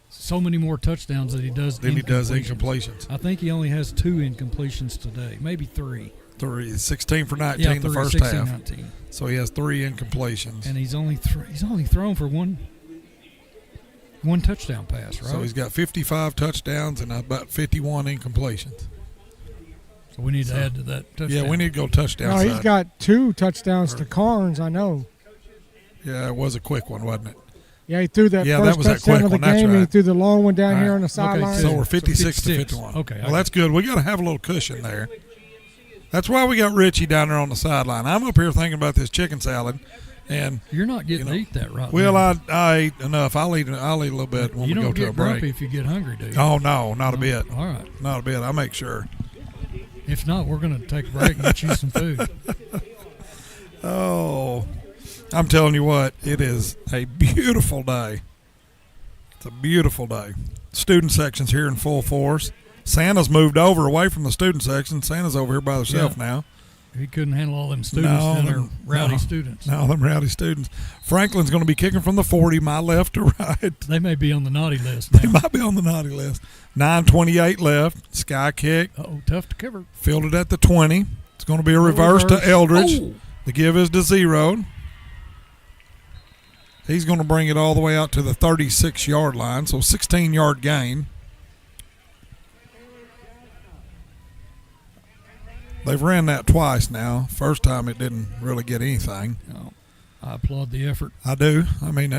so many more touchdowns than he does incompletions. I think he only has 2 incompletions today, maybe 3. 16 for 19 the first 16, half. 19. So he has 3 incompletions. And he's only thrown for one touchdown pass, right? So he's got 55 touchdowns and about 51 incompletions. So we need to add to that touchdown. Yeah, we need to go touchdown. No, he's got 2 touchdowns to Carnes, I know. Yeah, it was a quick one, wasn't it? Yeah, he threw that that first was that touchdown quick of the one. That's game, and he right. threw the long one down here on the sideline. So we're 56 to 51. Okay. Well, that's good. We got to have a little cushion there. That's why we got Richie down there on the sideline. I'm up here thinking about this chicken salad, and you're not getting to eat that right well, now. I ate enough. I'll eat a little bit when we go to a break. You don't get grumpy if you get hungry, do you? Oh no, not a bit. All right, not a bit. I make sure. If not, we're going to take a break and get you some food. Oh, I'm telling you what, it is a beautiful day. It's a beautiful day. Student section's here in full force. Santa's moved over away from the student section. Santa's over here by himself now. He couldn't handle all them students. They're rowdy students. No, them rowdy students. Franklin's going to be kicking from the 40, my left to right. They may be on the naughty list now. They might be on the naughty list. 9:28 left. Sky kick. Uh-oh, tough to cover. Fielded at the 20. It's going to be a reverse to Eldridge. Oh. The give is to 0. He's going to bring it all the way out to the 36-yard line, so 16-yard gain. They've ran that twice now. First time it didn't really get anything. No, I applaud the effort. I do. I mean,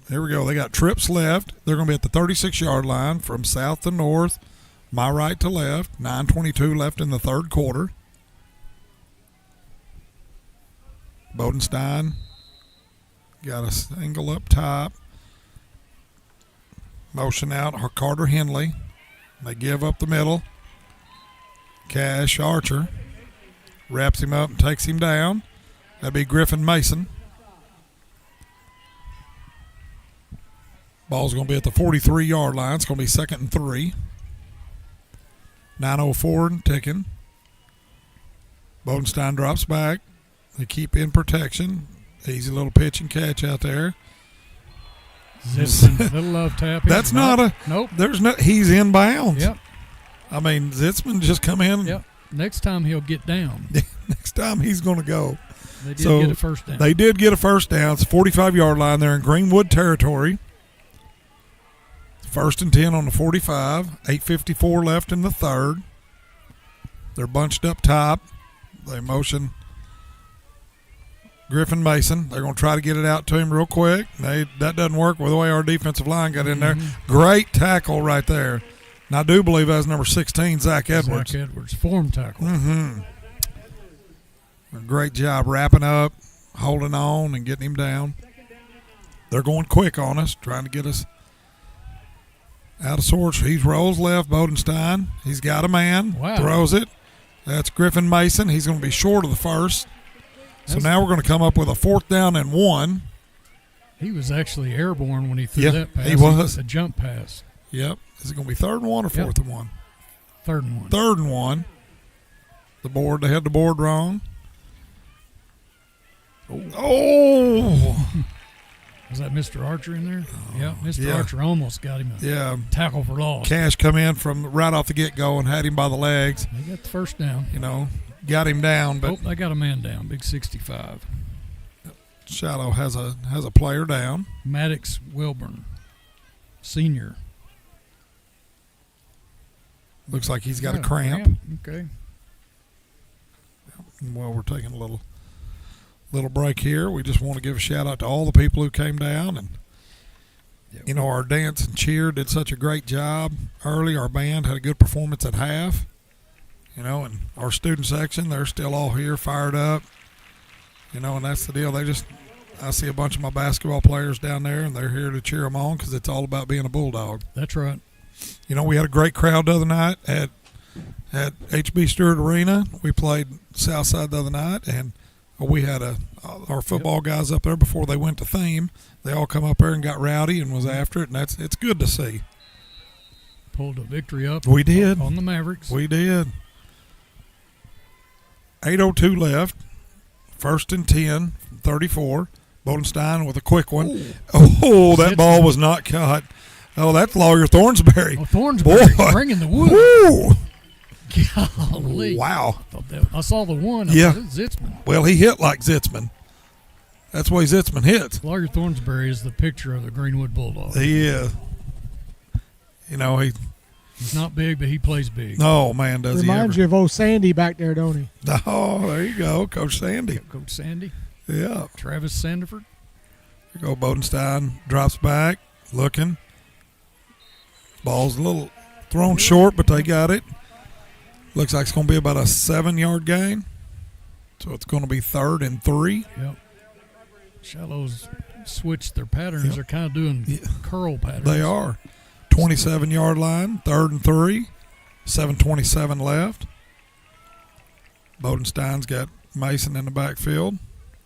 there we go. They got trips left. They're going to be at the 36-yard line from south to north, my right to left. 9:22 left in the third quarter. Bodenstein got a single up top. Motion out Carter Henley. They give up the middle. Cash Archer wraps him up and takes him down. That'd be Griffin Mason. Ball's going to be at the 43-yard line. It's going to be 2nd and 3. 9:04 and ticking. Bodenstein drops back. They keep in protection. Easy little pitch and catch out there. Zitzman, little love tap. That's not a. Nope. There's no. He's in bounds. Yep. I mean, Zitzman just come in. Yep. Next time he'll get down. Next time he's going to go. They did get a first down. They did get a first down. It's a 45-yard line. They're in Greenwood territory. 1st and 10 on the 45. 8:54 left in the third. They're bunched up top. They motion Griffin Mason. They're going to try to get it out to him real quick. That doesn't work with the way our defensive line got in there. Great tackle right there. And I do believe that was number 16, Zach Edwards. Zach Edwards, form tackle. A great job wrapping up, holding on, and getting him down. They're going quick on us, trying to get us out of sorts. He rolls left, Bodenstein. He's got a man, throws it. That's Griffin Mason. He's going to be short of the first. So now we're going to come up with a 4th down and 1. He was actually airborne when he threw that pass. He was. A jump pass. Yep. Is it going to be 3rd and 1 or 4th and 1? 3rd and 1. 3rd and 1. They had the board wrong. Oh. Was that Mr. Archer in there? Yeah, Mr. Archer almost got him a tackle for loss. Cash come in from right off the get-go and had him by the legs. They got the first down. Got him down. But they got a man down, big 65. Shiloh has a player down. Maddox Wilburn, senior. Looks like he's got a cramp. Okay. Well, we're taking a little break here. We just want to give a shout out to all the people who came down, and our dance and cheer did such a great job early. Our band had a good performance at half, and our student section, they're still all here fired up, and that's the deal. I see a bunch of my basketball players down there, and they're here to cheer them on because it's all about being a Bulldog. That's right. We had a great crowd the other night at HB Stewart Arena. We played Southside the other night, and we had our football guys up there before they went to theme. They all come up there and got rowdy and was after it, and it's good to see. Pulled a victory up. We did. On the Mavericks. We did. 8:02 left. 1st and 10 from 34. Bodenstein with a quick one. Oh, that ball was not caught. Oh, that's Lawyer Thornsberry. Oh, Thornsberry bringing the wood. Woo! Golly. Wow. I saw the one. Yeah. Zitzman. Well, he hit like Zitzman. That's the way Zitzman hits. Lawyer Thornsberry is the picture of the Greenwood Bulldogs. He is. He's not big, but he plays big. Oh, man, does he ever. Reminds you of old Sandy back there, don't he? Oh, there you go, Coach Sandy. Coach Sandy. Yeah. Travis Sandiford. There you go, Bodenstein drops back, looking. Ball's a little thrown short, but they got it. Looks like it's going to be about a 7-yard gain. So it's going to be 3rd and 3. Yep. Shiloh's switched their patterns. Yep. They're kind of doing curl patterns. They are. 27-yard line, 3rd and 3. 7:27 left. Bodenstein's got Mason in the backfield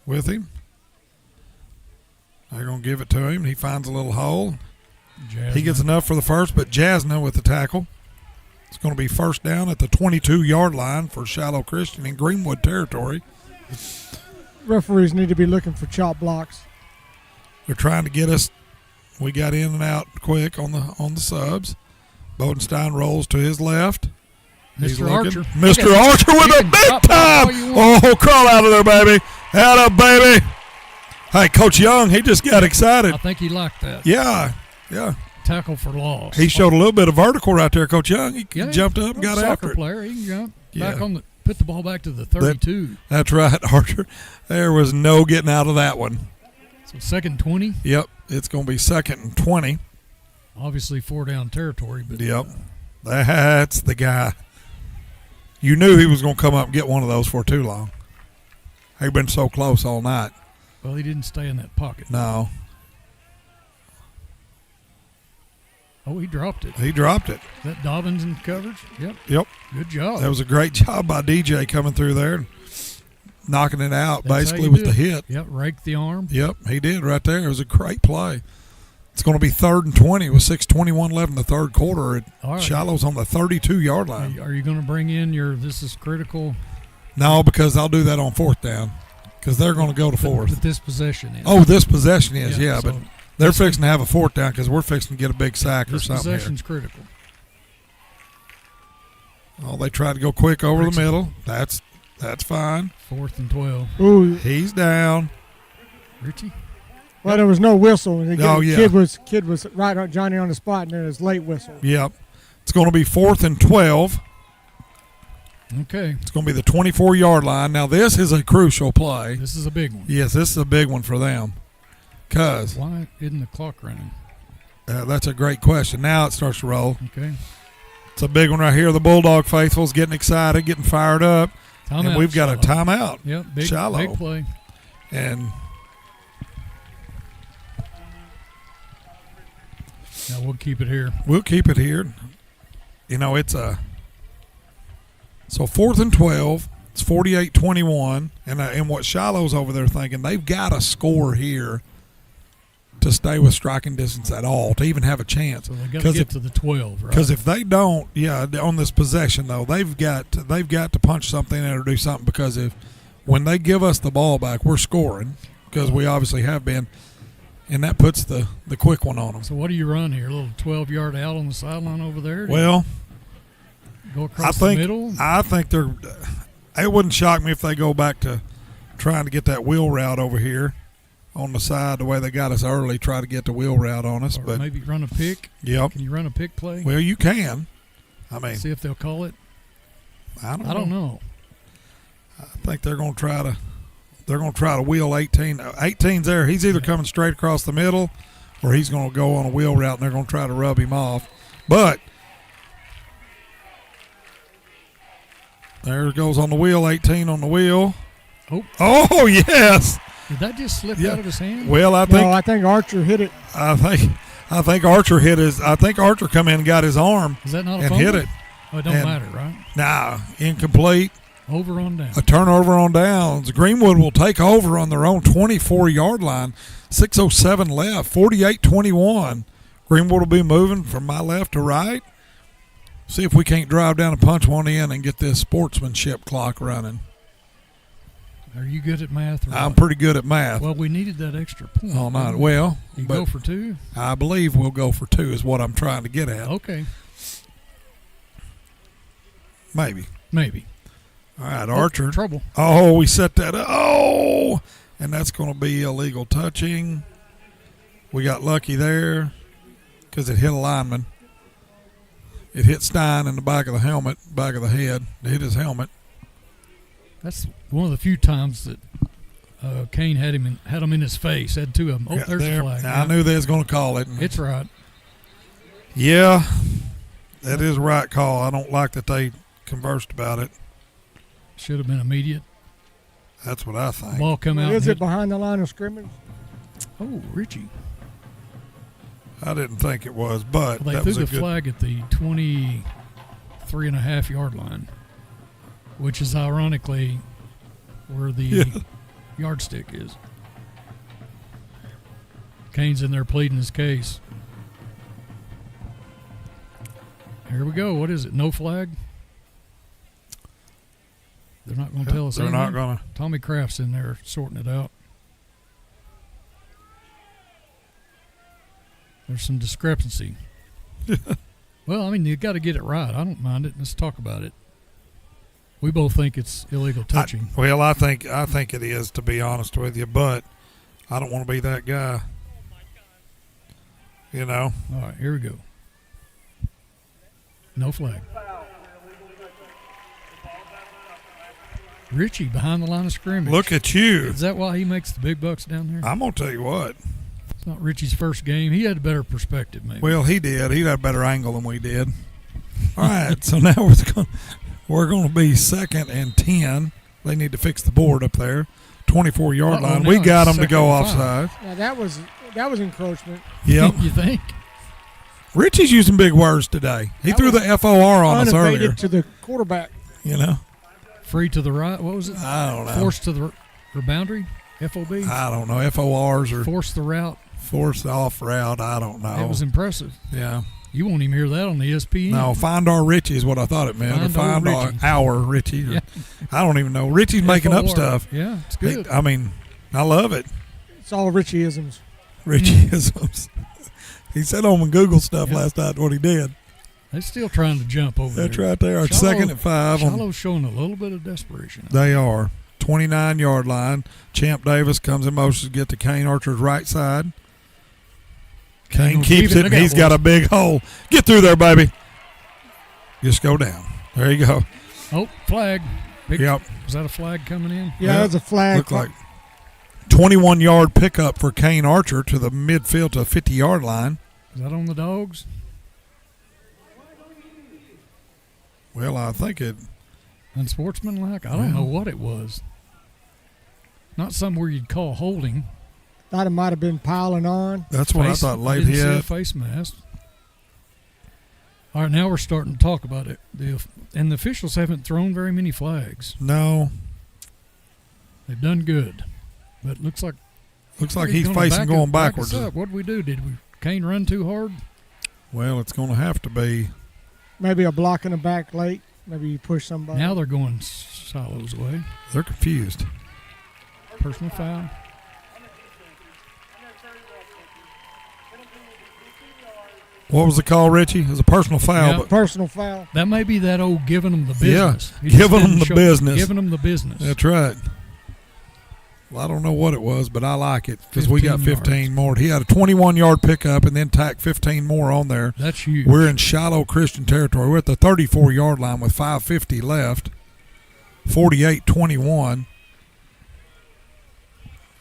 with him. They're going to give it to him. He finds a little hole. Jasna. He gets enough for the first, but Jasna with the tackle. It's going to be first down at the 22-yard line for Shiloh Christian in Greenwood territory. Referees need to be looking for chop blocks. They're trying to get us. We got in and out quick on the subs. Bodenstein rolls to his left. Mr. Archer. Mr. Archer with a big time. Oh, crawl out of there, baby. Out of baby. Hey, Coach Young, he just got excited. I think he liked that. Yeah. Tackle for loss. He showed a little bit of vertical right there, Coach Young. He jumped up and got after Soccer it. player, he can jump. Yeah. Back on the, put the ball back to the 32. That's right, Archer. There was no getting out of that one. So 2nd and 20. Yep, it's going to be 2nd and 20. Obviously 4-down territory. But Yep, that's the guy. You knew he was going to come up and get one of those for too long. He'd been so close all night. Well, he didn't stay in that pocket. No. Oh, he dropped it. He dropped it. Is that Dobbins in coverage? Yep. Yep. Good job. That was a great job by DJ coming through there and knocking it out That's basically with the do it. hit. Yep, rake the arm. Yep, he did right there. It was a great play. It's going to be 3rd and 20 with 6:21 left in the third quarter. All right. Shiloh's on the 32-yard line. Are you going to bring in your this is critical? No, because I'll do that on 4th down because they're going to go to 4th. But this possession is. Oh, this possession is, yeah, so but they're fixing to have a 4th down because we're fixing to get a big sack or this something here. possession's critical. Oh, they tried to go quick over the middle. That's fine. 4th and 12. Ooh. He's down. Richie? Well, there was no whistle. Oh, yeah. Kid was right on Johnny on the spot, and then his late whistle. Yep. It's going to be 4th and 12. Okay. It's going to be the 24-yard line. Now, this is a crucial play. This is a big one. Yes, this is a big one for them. Because why isn't the clock running? That's a great question. Now it starts to roll. Okay. It's a big one right here. The Bulldog faithful's getting excited, getting fired up. Timeout, and we've got a timeout. Yep, big play. And now we'll keep it here. We'll keep it here. You know, it's so 4th and 12. It's 48-21. And what Shiloh's over there thinking, they've got to score here to stay with striking distance at all, to even have a chance. So they got to get to the 12, right? Because if they don't, on this possession though, they've got to punch something in or do something. Because when they give us the ball back, we're scoring because we obviously have been, and that puts the quick one on them. So what do you run here? A little 12-yard out on the sideline over there? Well, go across the middle. I think it wouldn't shock me if they go back to trying to get that wheel route over here on the side the way they got us early, try to get the wheel route on us. Or but maybe run a pick. Yep. Can you run a pick play? Well, you can. I mean, see if they'll call it. I don't know. I think they're going to try to wheel 18. 18's there. He's either coming straight across the middle or he's going to go on a wheel route and they're going to try to rub him off. But there goes on the wheel, 18 on the wheel. Oh yes. Did that just slip out of his hand? Well, I think Archer hit it. I think Archer hit his. I think Archer come in and got his arm. Is that not a and fumble? hit it? Oh, it don't matter, right? Nah, incomplete. Over on down. A turnover on downs. Greenwood will take over on their own 24-yard line. 6:07 left. 48-21. Greenwood will be moving from my left to right. See if we can't drive down and punch one in and get this sportsmanship clock running. Are you good at math? I'm pretty good at math. Well, we needed that extra point. Oh, not well. You go for 2? I believe we'll go for 2 is what I'm trying to get at. Okay. Maybe. All right, Archer. Trouble. Oh, we set that up. Oh, and that's going to be illegal touching. We got lucky there because it hit a lineman. It hit Stein in the back of the helmet, back of the head. It hit his helmet. That's one of the few times that Kane had him in his face. Had 2 of them. Oh, there's a flag. I knew they was going to call it. It's right. Yeah, that is a right call. I don't like that they conversed about it. Should have been immediate. That's what I think. Ball come out. Is it behind the line of scrimmage? Oh, Richie. I didn't think it was, but Well, they that threw was a the good flag at the 23.5-yard line, which is ironically where the yardstick is. Kane's in there pleading his case. Here we go. What is it? No flag? They're not going to tell us They're anything? not going to. Tommy Kraft's in there sorting it out. There's some discrepancy. Well, I mean, you got to get it right. I don't mind it. Let's talk about it. We both think it's illegal touching. I think it is, to be honest with you, but I don't want to be that guy. You know? All right, here we go. No flag. Richie behind the line of scrimmage. Look at you. Is that why he makes the big bucks down there? I'm going to tell you what. It's not Richie's first game. He had a better perspective, maybe. Well, he did. He had a better angle than we did. All right, so now we're going to be 2nd and 10. They need to fix the board up there. 24-yard line. We got them to go offside. Yeah, that was encroachment. Yep. You think? Richie's using big words today. He threw the FOR on us earlier. Unevaded to the quarterback. You know? Free to the right. What was it? I don't know. Forced to the boundary? FOB? I don't know. FORs or forced the route. Forced off route. I don't know. It was impressive. Yeah. You won't even hear that on the ESPN. No, find our Richie is what I thought it meant. Find our Richie. Yeah. I don't even know. Richie's making up stuff. Yeah, it's good. I mean, I love it. It's all Richie-isms. Richie-isms. He said on Google stuff last night what he did. They're still trying to jump over That's there. right there. Shiloh, 2nd and 5. Shiloh's showing a little bit of desperation. They are. 29-yard line. Champ Davis comes in motion to get to Kane Archer's right side. Kane keeps it, and he's got a big hole. Get through there, baby. Just go down. There you go. Oh, flag. Yep. Was that a flag coming in? Yeah, that's a flag. Looked like 21-yard pickup for Kane Archer to the midfield to 50-yard line. Is that on the Dogs? Well, I think it. Unsportsmanlike? I don't know what it was. Not somewhere you'd call holding. Thought it might have been piling on. That's what I thought. Late hit. hit. Face mask. All right, now we're starting to talk about it. And the officials haven't thrown very many flags. No. They've done good. But it looks like he's facing going backwards. What did we do? Did Kane run too hard? Well, it's going to have to be. Maybe a block in the back late. Maybe you push somebody. Now they're going Shiloh's way. They're confused. Personal foul. What was the call, Richie? It was a personal foul. Yeah, but personal foul. That may be that old giving them the business. Yeah, giving them the business. Giving them the business. That's right. Well, I don't know what it was, but I like it because we got 15 more. He had a 21-yard pickup and then tacked 15 more on there. That's huge. We're in Shiloh Christian territory. We're at the 34-yard line with 5:50 left. 48-21.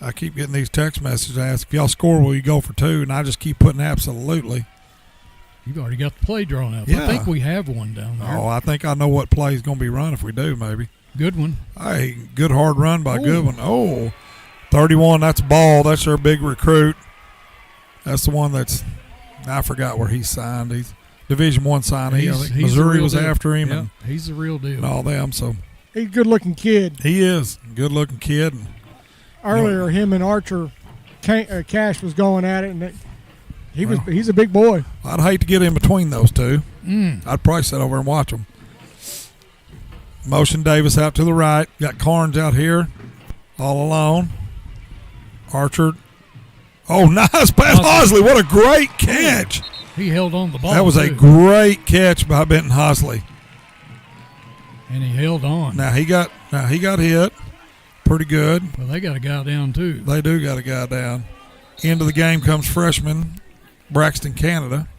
I keep getting these text messages asked, if y'all score, will you go for two? And I just keep putting absolutely. You've already got the play drawn up. Yeah. I think we have one down there. Oh, I think I know what play is going to be run if we do, maybe. Good one. Hey, good hard run by Goodwin. Oh, 31, that's Ball. That's their big recruit. That's the one that's, I forgot where he signed. He's Division I signee. I think Missouri was after him. Yeah, and he's the real deal. And all them, so. He's a good-looking kid. He is. Good-looking kid. Earlier, him and Archer, Cash was going at it, and he's a big boy. I'd hate to get in between those two. I'd probably sit over and watch them. Motion Davis out to the right. Got Carnes out here all alone. Archer. Oh, nice pass. Hosley, what a great catch. He held on the ball. That was a great catch by Benton Hosley. And he held on. Now he got hit. Pretty good. Well, they got a guy down, too. They do got a guy down. Into the game comes freshman Braxton Canada.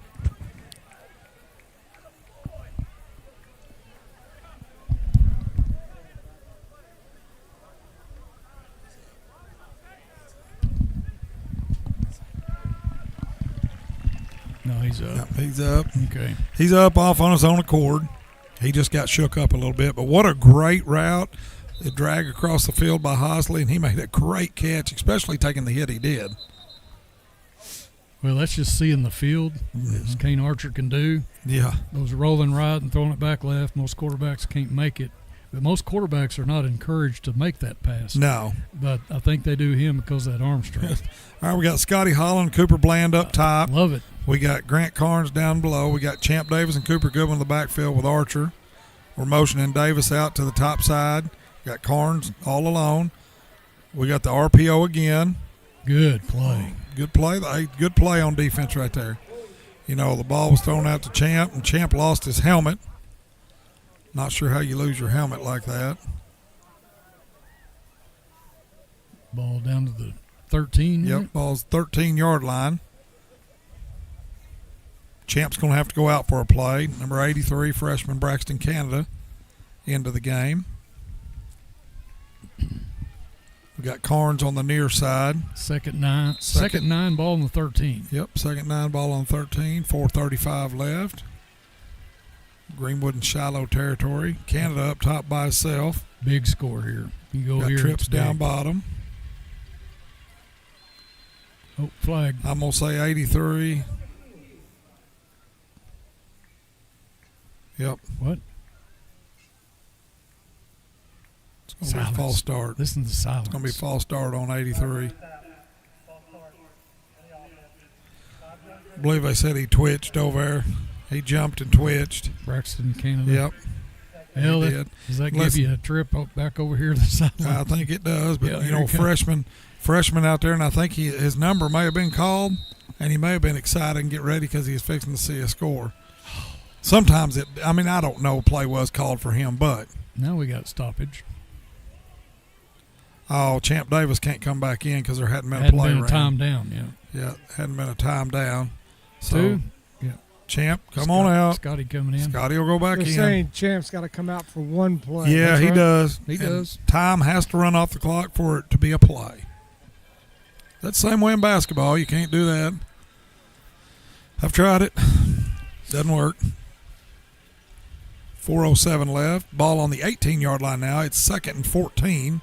No, he's up. Yep, he's up. Okay. He's up off on his own accord. He just got shook up a little bit. But what a great route. The drag across the field by Hosley, and he made a great catch, especially taking the hit he did. Well, that's just seeing the field, as Kane Archer can do. Yeah. Those rolling right and throwing it back left, most quarterbacks can't make it. But most quarterbacks are not encouraged to make that pass. No. But I think they do him because of that arm strength. All right, we got Scotty Holland, Cooper Bland up top. Love it. We got Grant Carnes down below. We got Champ Davis and Cooper Goodwin in the backfield with Archer. We're motioning Davis out to the top side. Got Carnes all alone. We got the RPO again. Good play. Good play. Good play on defense right there. You know, the ball was thrown out to Champ, and Champ lost his helmet. Not sure how you lose your helmet like that. Ball down to the 13. Yep, ball's 13-yard line. Champ's going to have to go out for a play. Number 83, freshman Braxton Canada, into the game. We got Carnes on the near side. Second nine, ball on the 13. Yep, second 9, ball on 13. 4:35 left. Greenwood and Shiloh territory. Canada up top by itself. Big score here. You go got here. Trips it's down big. bottom. Oh, flag. I'm going to say 83. Yep. What? It's going to be a false start. Listen to silence. It's going to be a false start on 83. I believe they said he twitched over there. He jumped and twitched. Braxton Canada. Yep. Hell, he did. Does that give you a trip back over here to the sideline? I think it does. But, Yeah, you know, freshman out there, and I think his number may have been called, and he may have been excited and get ready because he was fixing to see a score. Sometimes I don't know play was called for him, but. Now we got stoppage. Oh, Champ Davis can't come back in because there hadn't been a play been a ran. time down, yeah. Yeah, hadn't been a time down. So, 2. Yeah. Champ, come on out. Scotty coming in. Scotty will go back They're in. saying Champ's got to come out for one play. Yeah, That's he right. does. He does. Time has to run off the clock for it to be a play. That's the same way in basketball. You can't do that. I've tried it. Doesn't work. 4:07 left. Ball on the 18-yard line now. It's 2nd and 14.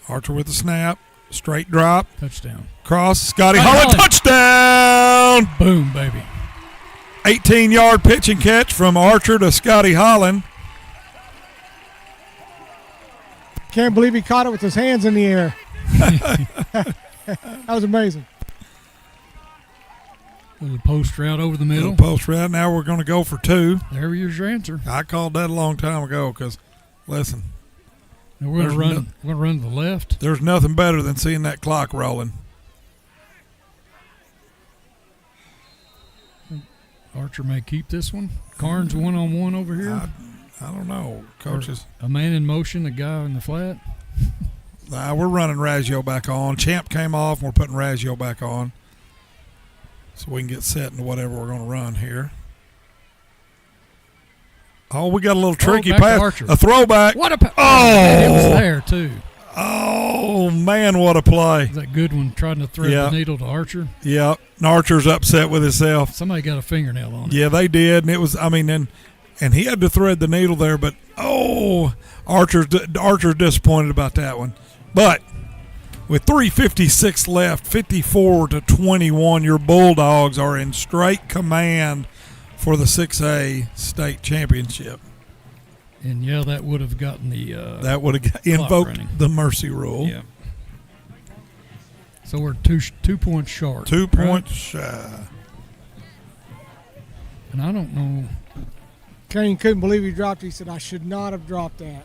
Archer with the snap. Straight drop. Touchdown. Cross. Scotty Holland. Touchdown. Boom, baby. 18-yard pitch and catch from Archer to Scotty Holland. Can't believe he caught it with his hands in the air. That was amazing. Little post route over the middle. Little post route. Now we're going to go for 2. There's your answer. I called that a long time ago because, listen. And we're going to run to the left. There's nothing better than seeing that clock rolling. Archer may keep this one. Carnes one-on-one over here. I don't know, coaches. Or a man in motion, a guy in the flat. We're running Raggio back on. Champ came off, and we're putting Raggio back on so we can get set into whatever we're going to run here. Oh, we got a little tricky pass. A throwback. What a oh! It was there, too. Oh, man, what a play. Is that good one trying to thread the needle to Archer? Yep. And Archer's upset with himself. Somebody got a fingernail on it. Yeah, they did. And it was, and he had to thread the needle there, but, Archer's disappointed about that one. But with 3:56 left, 54-21, your Bulldogs are in straight command for the 6A state championship. And, that would have gotten the that would have invoked the mercy rule. Yeah. So we're 2 points short. 2 points shy. And I don't know. Kane couldn't believe he dropped it. He said, I should not have dropped that.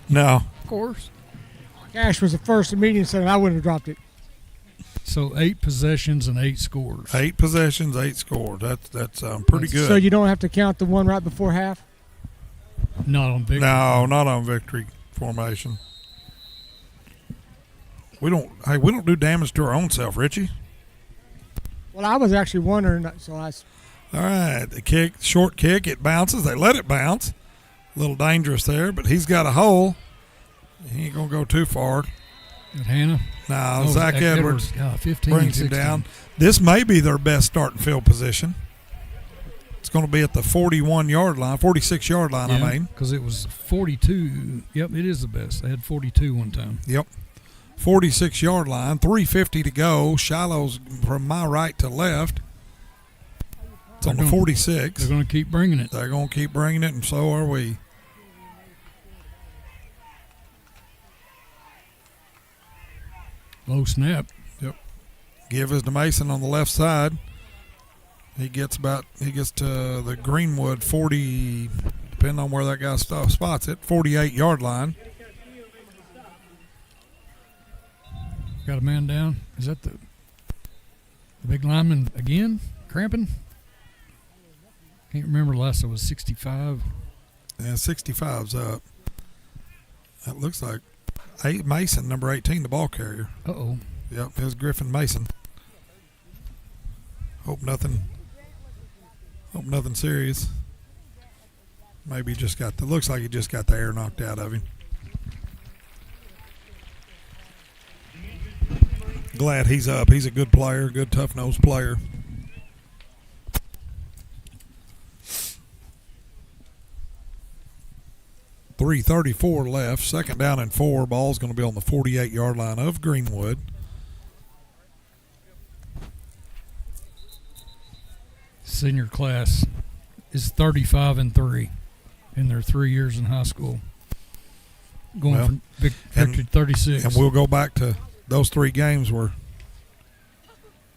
No. Of course. Cash was the first immediate and said, I wouldn't have dropped it. So 8 possessions and 8 scores. 8 possessions, 8 scores. That's pretty good. So you don't have to count the one right before half? Not on victory. No, not on victory formation. We don't do damage to our own self, Richie. Well, I was actually wondering, so I. All right, the kick, short kick, it bounces. They let it bounce. A little dangerous there, but he's got a hole. He ain't gonna go too far. At Hannah? No, Zach Edwards 15, brings him 16. down. This may be their best starting field position. It's going to be at the 46-yard line, I mean. Because it was 42. Yep, it is the best. They had 42 one time. Yep. 46-yard line, 3:50 to go. Shiloh's from my right to left. It's on the 46. They're going to keep bringing it. They're going to keep bringing it, and so are we. Low snap. Yep. Give is to Mason on the left side. He gets to the Greenwood 40, depending on where that guy spots it, 48-yard line. Got a man down. Is that the big lineman again? Cramping? Can't remember the last. It was 65. Yeah, 65's up. That looks like Mason, number 18, the ball carrier. Uh-oh. Yep, it was Griffin Mason. Hope nothing serious. Maybe looks like he just got the air knocked out of him. Glad he's up. He's a good player, good tough-nosed player. .334 left. 2nd down and 4. Ball's going to be on the 48-yard line of Greenwood. Senior class is 35-3 in their 3 years in high school. Going from victory 36. And we'll go back to those 3 games were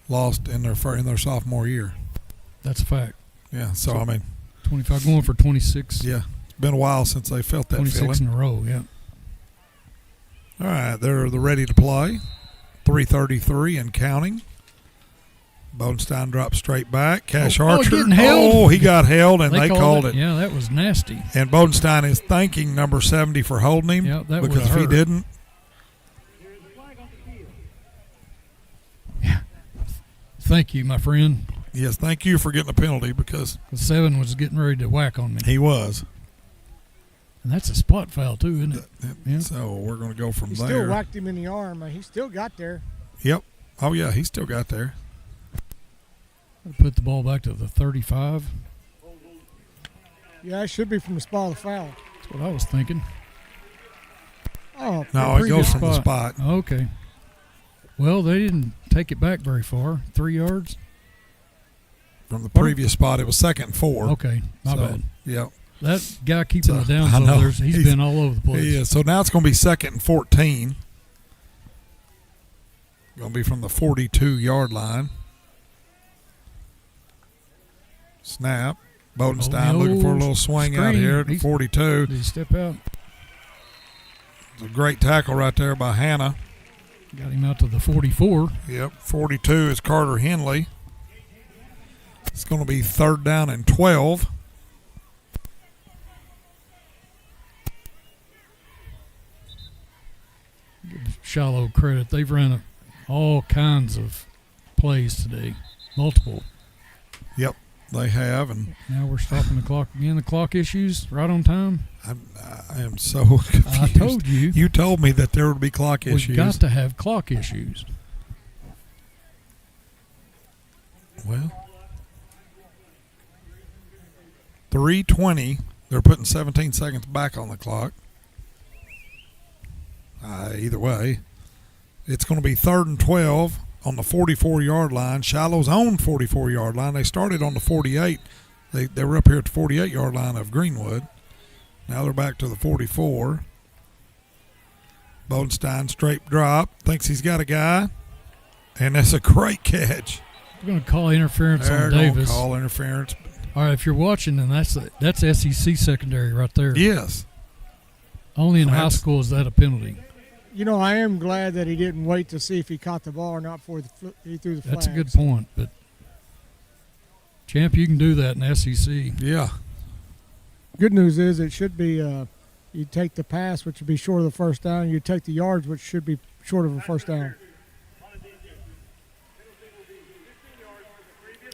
lost in their sophomore year. That's a fact. Yeah, so I mean 25 going for 26. Yeah. It's been a while since they felt that 26 feeling. in a row, yeah. All right, they're ready to play. 3:33 and counting. Bodenstein drops straight back. Cash Archer. Getting held. Oh, he got held, and they called it. Yeah, that was nasty. And Bodenstein is thanking number 70 for holding him. Yeah, that because if he didn't. Yeah. Thank you, my friend. Yes, thank you for getting a penalty because 7 was getting ready to whack on me. He was. And that's a spot foul, too, isn't it? Yeah. So we're going to go from there. He still whacked him in the arm. He still got there. Yep. Oh, yeah, he still got there. Put the ball back to the 35. Yeah, it should be from the spot of the foul. That's what I was thinking. Oh, no, it goes from the spot. Okay. Well, they didn't take it back very far. 3 yards? From the previous spot, it was 2nd and 4. Okay, my bad. Yep. That guy keeping the downs over there, he's been all over the place. Yeah, so now it's going to be 2nd and 14. Going to be from the 42-yard line. Snap. Bodenstein looking for a little swing out here at 42. Did he step out? It's a great tackle right there by Hannah. Got him out to the 44. Yep, 42 is Carter Henley. It's going to be 3rd down and 12. Give Shiloh credit. They've run all kinds of plays today. Multiple. Yep, they have. And now we're stopping the clock again. The clock issues right on time. I am so confused. I told you. You told me that there would be clock issues. We've got to have clock issues. Well, 3:20. They're putting 17 seconds back on the clock. Either way, it's going to be 3rd and 12 on the 44-yard line. Shiloh's own 44-yard line. They started on the 48. They were up here at the 48-yard line of Greenwood. Now they're back to the 44. Bodenstein straight drop. Thinks he's got a guy. And that's a great catch. We're going to call interference They're on Davis. Call interference. All right, if you're watching, then that's SEC secondary right there. Yes. Only in high school is that a penalty. You know, I am glad that he didn't wait to see if he caught the ball or not before he threw the flag. That's a good point. But, Champ, you can do that in SEC. Yeah. Good news is it should be you take the pass, which would be short of the first down. You take the yards, which should be short of a first down.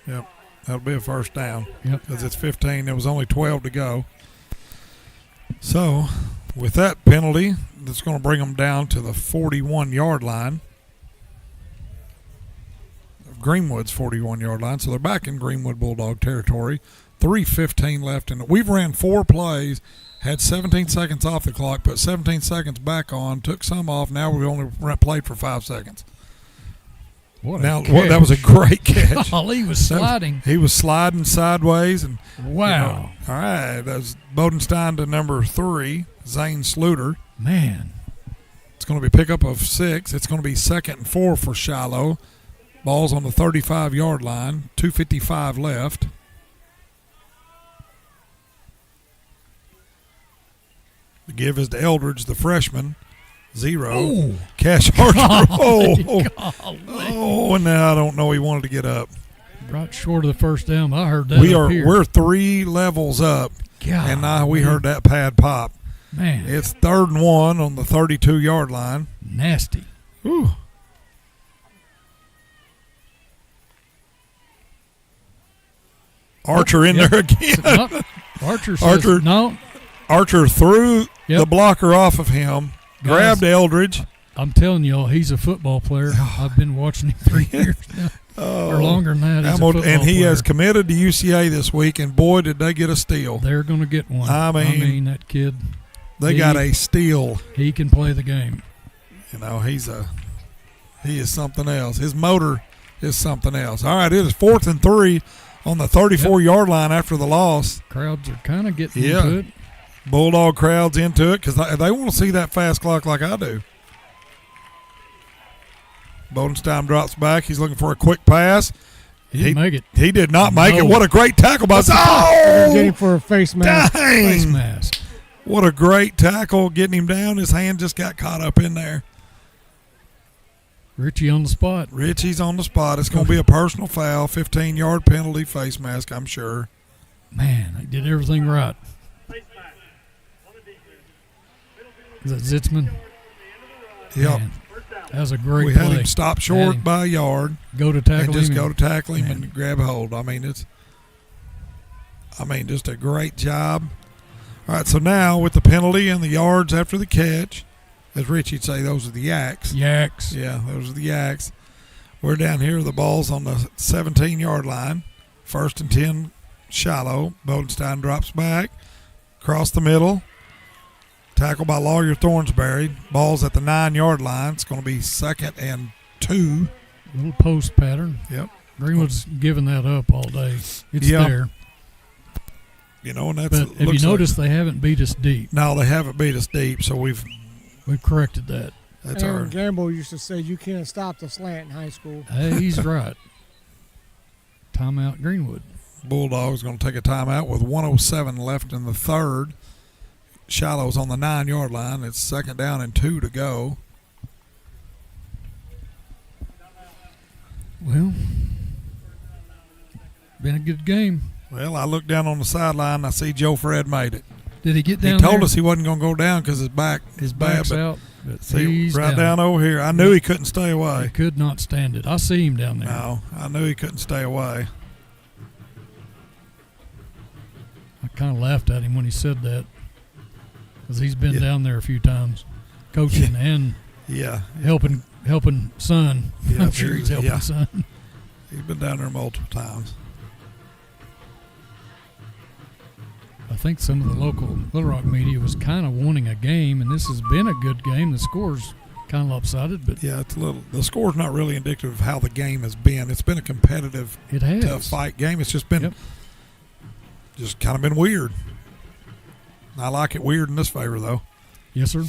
Yep. That'll be a first down. Yep. Because it's 15. There was only 12 to go. So, with that penalty, that's going to bring them down to the 41-yard line. Greenwood's 41-yard line. So they're back in Greenwood Bulldog territory. 3:15 left. And we've ran 4 plays, had 17 seconds off the clock, put 17 seconds back on, took some off. Now we only played for 5 seconds. That was a great catch. Golly, he was sliding. He was sliding sideways. And wow. All right, that's Bodenstein to number 3, Zane Sluter. Man. It's going to be pickup of 6. It's going to be 2nd and 4 for Shiloh. Ball's on the 35-yard line. 2:55 left. The give is to Eldridge, the freshman. 0. Oh. Cash Archer. Oh, and now I don't know. He wanted to get up. Right short of the first down. I heard that. We're 3 levels up. God, and now we heard that pad pop. Man. It's 3rd and 1 on the 32-yard line. Nasty. Ooh. Archer in there again. Archer says, no. Archer threw the blocker off of him, grabbed Eldridge. I'm telling y'all, he's a football player. I've been watching him 3 years now. Or longer than that. He's a football and he player. has committed to UCA this week, and boy, did they get a steal. They're going to get one. I mean, that kid. They got a steal. He can play the game. You know, he is something else. His motor is something else. All right, it is 4th and 3 on the 34-yard line after the loss. Crowds are kind of getting into it. Bulldog crowds into it because they want to see that fast clock like I do. Bodenstein drops back. He's looking for a quick pass. He didn't make it. He did not make it. What a great tackle by Getting for a face mask. Dang. Face mask. What a great tackle, getting him down. His hand just got caught up in there. Richie on the spot. Richie's on the spot. It's going to be a personal foul, 15-yard penalty, face mask, I'm sure. Man, they did everything right. Is that Zitzman? Yep. Man, that was a great We play. had him stop short by a yard. Go to tackle him. Just go to tackle him and grab hold. I mean, just a great job. All right, so now with the penalty and the yards after the catch, as Richie'd say, those are the yaks. Yaks. Yeah, those are the yaks. We're down here. The ball's on the 17-yard line. 1st and 10, Shiloh. Bodenstein drops back. Across the middle. Tackle by Lawyer Thornsberry. Ball's at the 9-yard line. It's going to be 2nd and 2. Little post pattern. Yep. Greenwood's giving that up all day. It's there. You know, and that's. But have you noticed they haven't beat us deep? No, they haven't beat us deep, so we've corrected that. That's Aaron Gamble used to say you can't stop the slant in high school. Hey, he's right. Timeout Greenwood. Bulldogs going to take a timeout with 1:07 left in the 3rd. Shiloh's on the 9-yard line. It's 2nd down and 2 to go. Well, been a good game. Well, I looked down on the sideline. I see Joe Fred made it. Did he get down He told there? us he wasn't going to go down because his back's out. But See, right down over here. I knew he couldn't stay away. He could not stand it. I see him down there. No, I knew he couldn't stay away. I kind of laughed at him when he said that because he's been down there a few times coaching and helping son. Yeah, I'm sure he's helping son. He's been down there multiple times. I think some of the local Little Rock media was kind of wanting a game, and this has been a good game. The score's kind of lopsided, but yeah, it's a little. The score's not really indicative of how the game has been. It's been a competitive, tough fight game. It's just been, just kind of been weird. I like it weird in this favor, though. Yes, sir.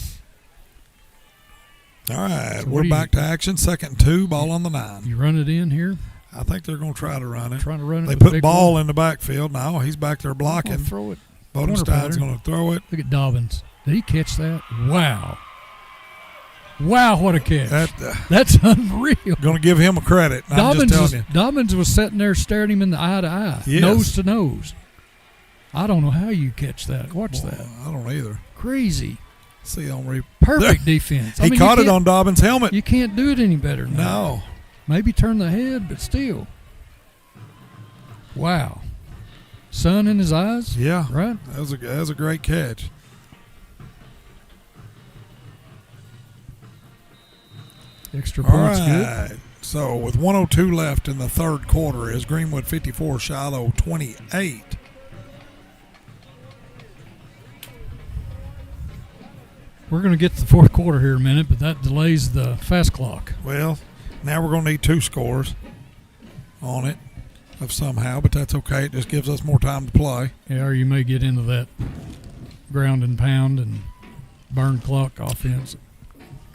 All right, So we're back to action. 2nd and 2, ball on the 9. You run it in here? I think they're going to try to run it. Trying to run it. They with a put big ball one. in the backfield. No, he's back there blocking. Throw it. Bodenstein's going to throw it. Look at Dobbins. Did he catch that? Wow. Wow, what a catch. That's unreal. Going to give him a credit. I'm just telling you. Dobbins was sitting there staring him in the eye to eye, nose to nose. I don't know how you catch that. Watch that. I don't either. Crazy. See on Perfect defense. He caught it on Dobbins' helmet. You can't do it any better than that. No. Maybe turn the head, but still. Wow. Sun in his eyes? Yeah. Right? That was a great catch. Extra points good. So with 1:02 left in the 3rd quarter, is Greenwood 54, Shiloh 28. We're going to get to the fourth quarter here in a minute, but that delays the fast clock. Well, now we're going to need 2 scores on it of somehow, but that's okay. It just gives us more time to play. Yeah, or you may get into that ground and pound and burn clock offense.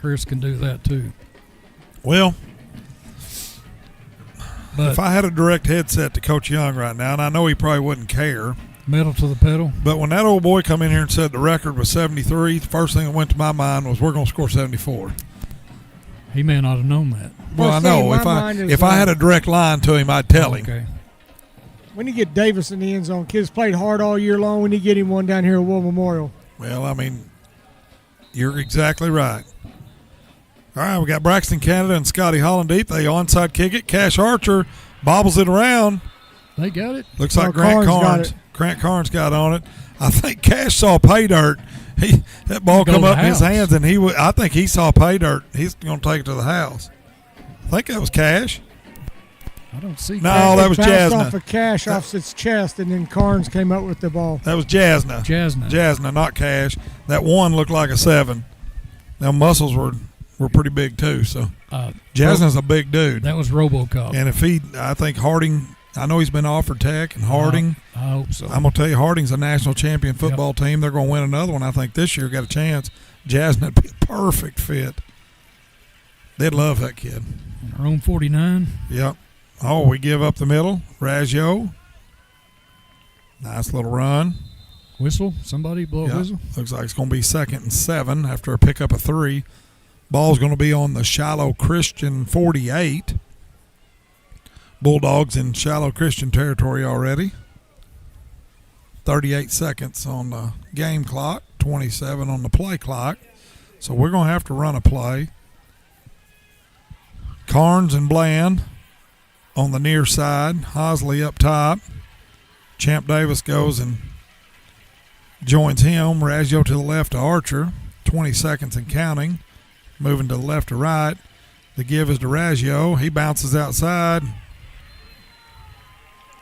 Chris can do that too. Well, but if I had a direct headset to Coach Young right now, and I know he probably wouldn't care. Metal to the pedal. But when that old boy come in here and said the record was 73, the first thing that went to my mind was we're going to score 74. He may not have known that. Well, I know. If I had a direct line to him, I'd tell him. Okay. When you get Davis in the end zone, kids played hard all year long. When you get him one down here at War Memorial. Well, I mean, you're exactly right. All right, we got Braxton Canada and Scotty Holland deep. They onside kick it. Cash Archer bobbles it around. They got it. Looks like Grant Carnes got on it. I think Cash saw pay dirt. That ball come up in his hands, and I think he saw pay dirt. He's going to take it to the house. I think that was Cash. I don't see. No, that was Jasna. Off of Cash off its chest, and then Carnes came up with the ball. That was Jasna. Jasna, not Cash. That one looked like a 7. Now muscles were pretty big too. So Jasna's a big dude. That was RoboCop. And I think Harding. I know he's been offered Tech, and Harding. I hope so. I'm going to tell you, Harding's a national champion football team. They're going to win another one. I think this year got a chance. Jasna would be a perfect fit. They'd love that kid. Our own 49. Yep. Oh, we give up the middle. Raggio. Nice little run. Whistle. Somebody blow a whistle. Looks like it's going to be 2nd and 7 after a pickup of 3. Ball's going to be on the Shiloh Christian 48. Bulldogs in Shiloh Christian territory already. 38 seconds on the game clock, 27 on the play clock. So we're going to have to run a play. Carnes and Bland on the near side. Hosley up top. Champ Davis goes and joins him. Raggio to the left to Archer. 20 seconds and counting. Moving to the left to right. The give is to Raggio. He bounces outside.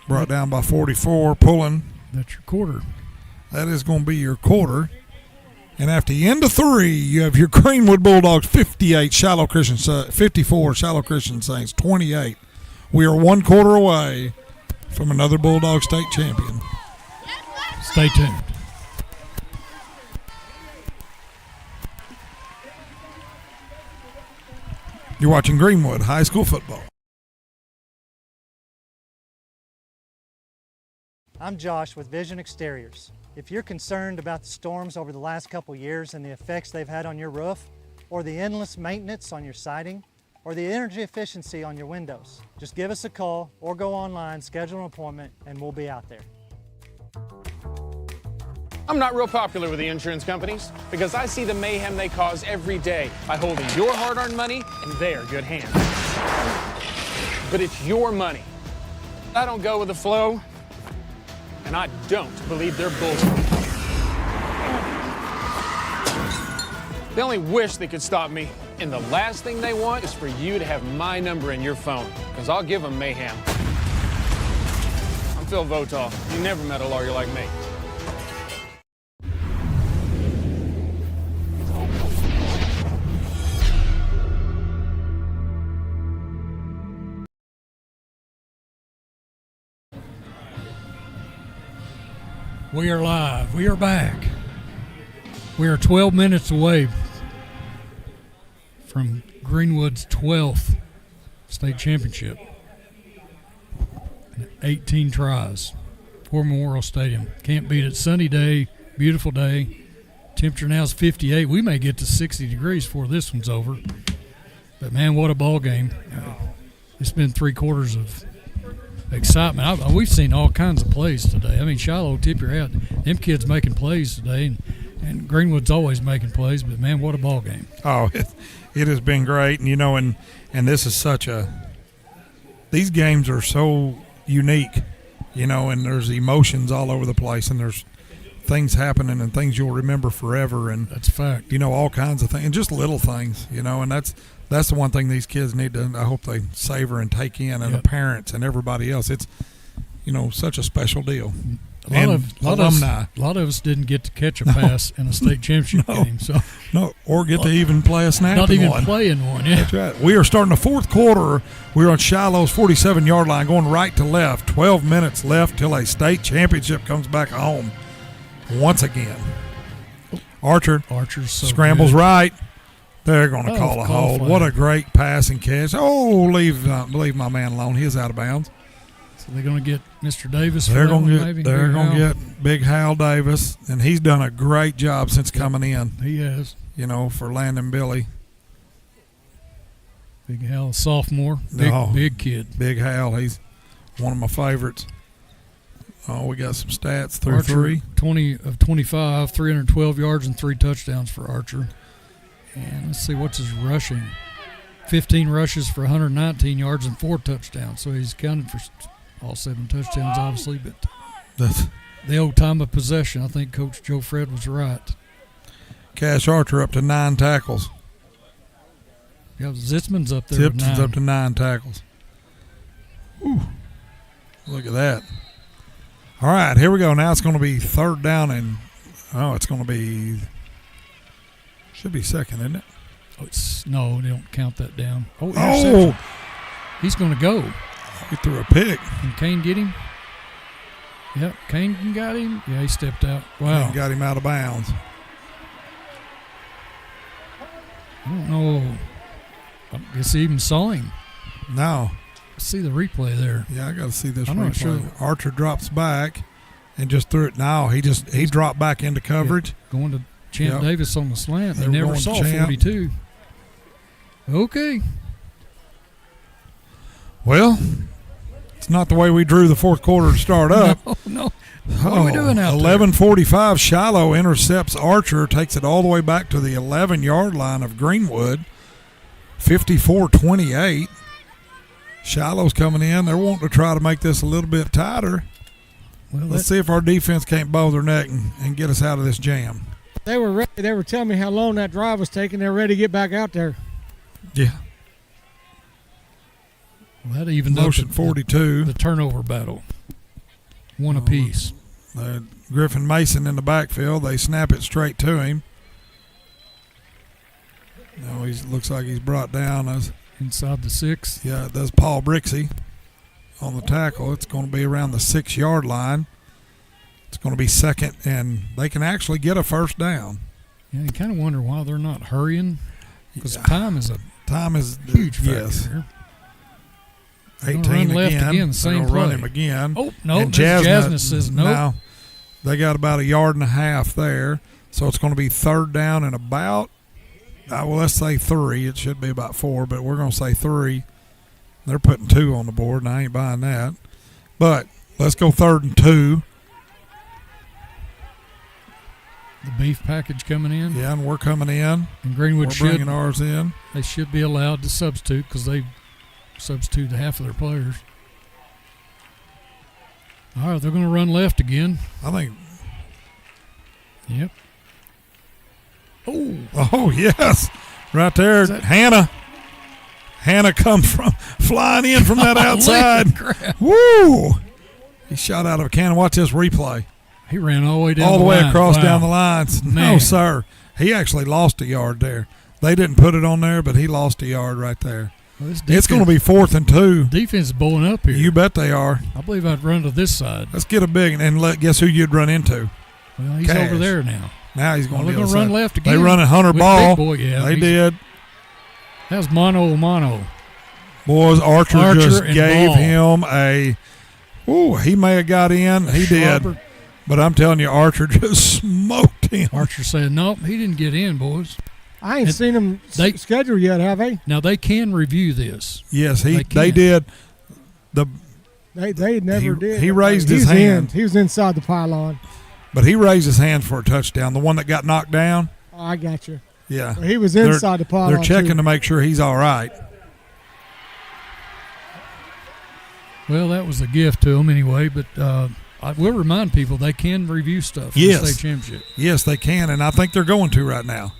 Brought down by 44, pulling. That's your quarter. That is going to be your quarter. And after the end of 3, you have your Greenwood Bulldogs 58, Shiloh Christian 54, Shiloh Christian Saints 28. We are 1 quarter away from another Bulldog state champion. Stay tuned. You're watching Greenwood High School football. I'm Josh with Vision Exteriors. If you're concerned about the storms over the last couple years and the effects they've had on your roof, or the endless maintenance on your siding, or the energy efficiency on your windows, just give us a call or go online, schedule an appointment, and we'll be out there. I'm not real popular with the insurance companies because I see the mayhem they cause every day by holding your hard-earned money in their good hands. But it's your money. I don't go with the flow, and I don't believe their bullshit. They only wish they could stop me, and the last thing they want is for you to have my number in your phone, because I'll give them mayhem. I'm Phil Votaw. You never met a lawyer like me. We are live. We are back. We are 12 minutes away from Greenwood's 12th state championship. 18 tries. War Memorial Stadium. Can't beat it. Sunny day, beautiful day. Temperature now is 58. We may get to 60 degrees before this one's over. But, man, what a ball game. It's been 3 quarters of excitement. We've seen all kinds of plays today. I mean, Shiloh, tip your hat. Them kids making plays today, and Greenwood's always making plays. But man, what a ball game! Oh, it has been great, and and this is such a. These games are so unique, and there's emotions all over the place, and there's things happening and things you'll remember forever, and that's a fact. All kinds of things, and just little things, and that's the one thing these kids need to, I hope they savor and take in, and the parents and everybody else. It's, such a special deal. alumni. A lot of us didn't get to catch a pass in a state championship game. Or get to even play a snap. Not even one. play in one. Yeah, that's right. We are starting the fourth quarter. We're on Shiloh's 47-yard line, going right to left. 12 minutes left till a state championship comes back home once again. Archer's so scrambles good. right. They're going to call a hold. Flag. What a great passing catch. Oh, leave my man alone. He's out of bounds. So they're going to get Mr. Davis. They're going to get Big Hal Davis, and he's done a great job since coming in. He has. For Landon Billy. Big Hal, sophomore. Big kid. Big Hal. He's one of my favorites. Oh, we got some stats through Archer, three. 20 of 25, 312 yards and 3 touchdowns for Archer. And let's see, what's his rushing? 15 rushes for 119 yards and 4 touchdowns. So he's counted for all 7 touchdowns, obviously. But the old time of possession, I think Coach Joe Fred was right. Cash Archer up to 9 tackles. Yeah, Zitzman's up there. Zitzman's up to 9 tackles. Ooh, look at that. All right, here we go. Now it's going to be third down and it's going to be should be second, isn't it? No, they don't count that down. Oh! He's going to go. He threw a pick. Can Kane get him? Yep, Kane got him. Yeah, he stepped out. Wow. Kane got him out of bounds. I don't know. I guess he even saw him. No. See the replay there. Yeah, I got to see this I'm replay. not sure. Archer drops back and just threw it. No, he dropped back into coverage. Yeah, going to Champ Davis on the slant. They were never going saw to Champ. 42. Okay. Well, it's not the way we drew the fourth quarter to start up. No. What are we doing out 11:45, Shiloh intercepts Archer, takes it all the way back to the 11-yard line of Greenwood. 54-28. Shiloh's coming in. They're wanting to try to make this a little bit tighter. Well, let's see if our defense can't bow their neck and get us out of this jam. They were ready. They were telling me how long that drive was taking. They're ready to get back out there. Yeah. Well, that evened Motion up 42. The turnover battle. One apiece. Griffin Mason in the backfield. They snap it straight to him. Now he looks like he's brought down as inside the 6. Yeah, it does. Paul Brixey on the tackle. It's going to be around the 6-yard line. It's going to be second, and they can actually get a first down. Yeah, you kind of wonder why they're not hurrying, because time is huge factor here. 18 run left again, same play. Run him again. Oh, no, and Jasna says no. Now, they got about 1.5 yards there, so it's going to be third down and about, let's say 3. It should be about 4, but we're going to say 3. They're putting 2 on the board, and I ain't buying that. But let's go 3rd and 2. The beef package coming in. Yeah, and we're coming in. And Greenwood we're bringing ours in. They should be allowed to substitute because they substitute half of their players. All right, they're going to run left again. I think. Yep. Oh, yes. Right there. Hannah comes flying in from that outside. Woo! He shot out of a cannon. Watch this replay. He ran all the way down all the way line. across Wow. down the lines. Man. No, sir. He actually lost a yard there. They didn't put it on there, but he lost a yard right there. Well, it's going to be 4th and 2. Defense is bowling up here. You bet they are. I believe I'd run to this side. Let's get a big and guess who you'd run into? Well, he's over there now. Now he's going to run left again. They running Hunter with Ball. Big Boy, yeah, they did. That was mano. Boys, Archer just gave Ball. him a. Ooh, he may have got in. He did. But I'm telling you, Archer just smoked him. Archer said, nope, he didn't get in, boys. I ain't seen them schedule yet, have they? Now, they can review this. Yes, they did. They never did. He raised his hand. He was inside the pylon. But he raised his hand for a touchdown. The one that got knocked down. Oh, I got you. Yeah. He was inside the pylon. They're checking to make sure he's all right. Well, that was a gift to him anyway, but I will remind people they can review stuff for the state championship. Yes, they can, and I think they're going to right now.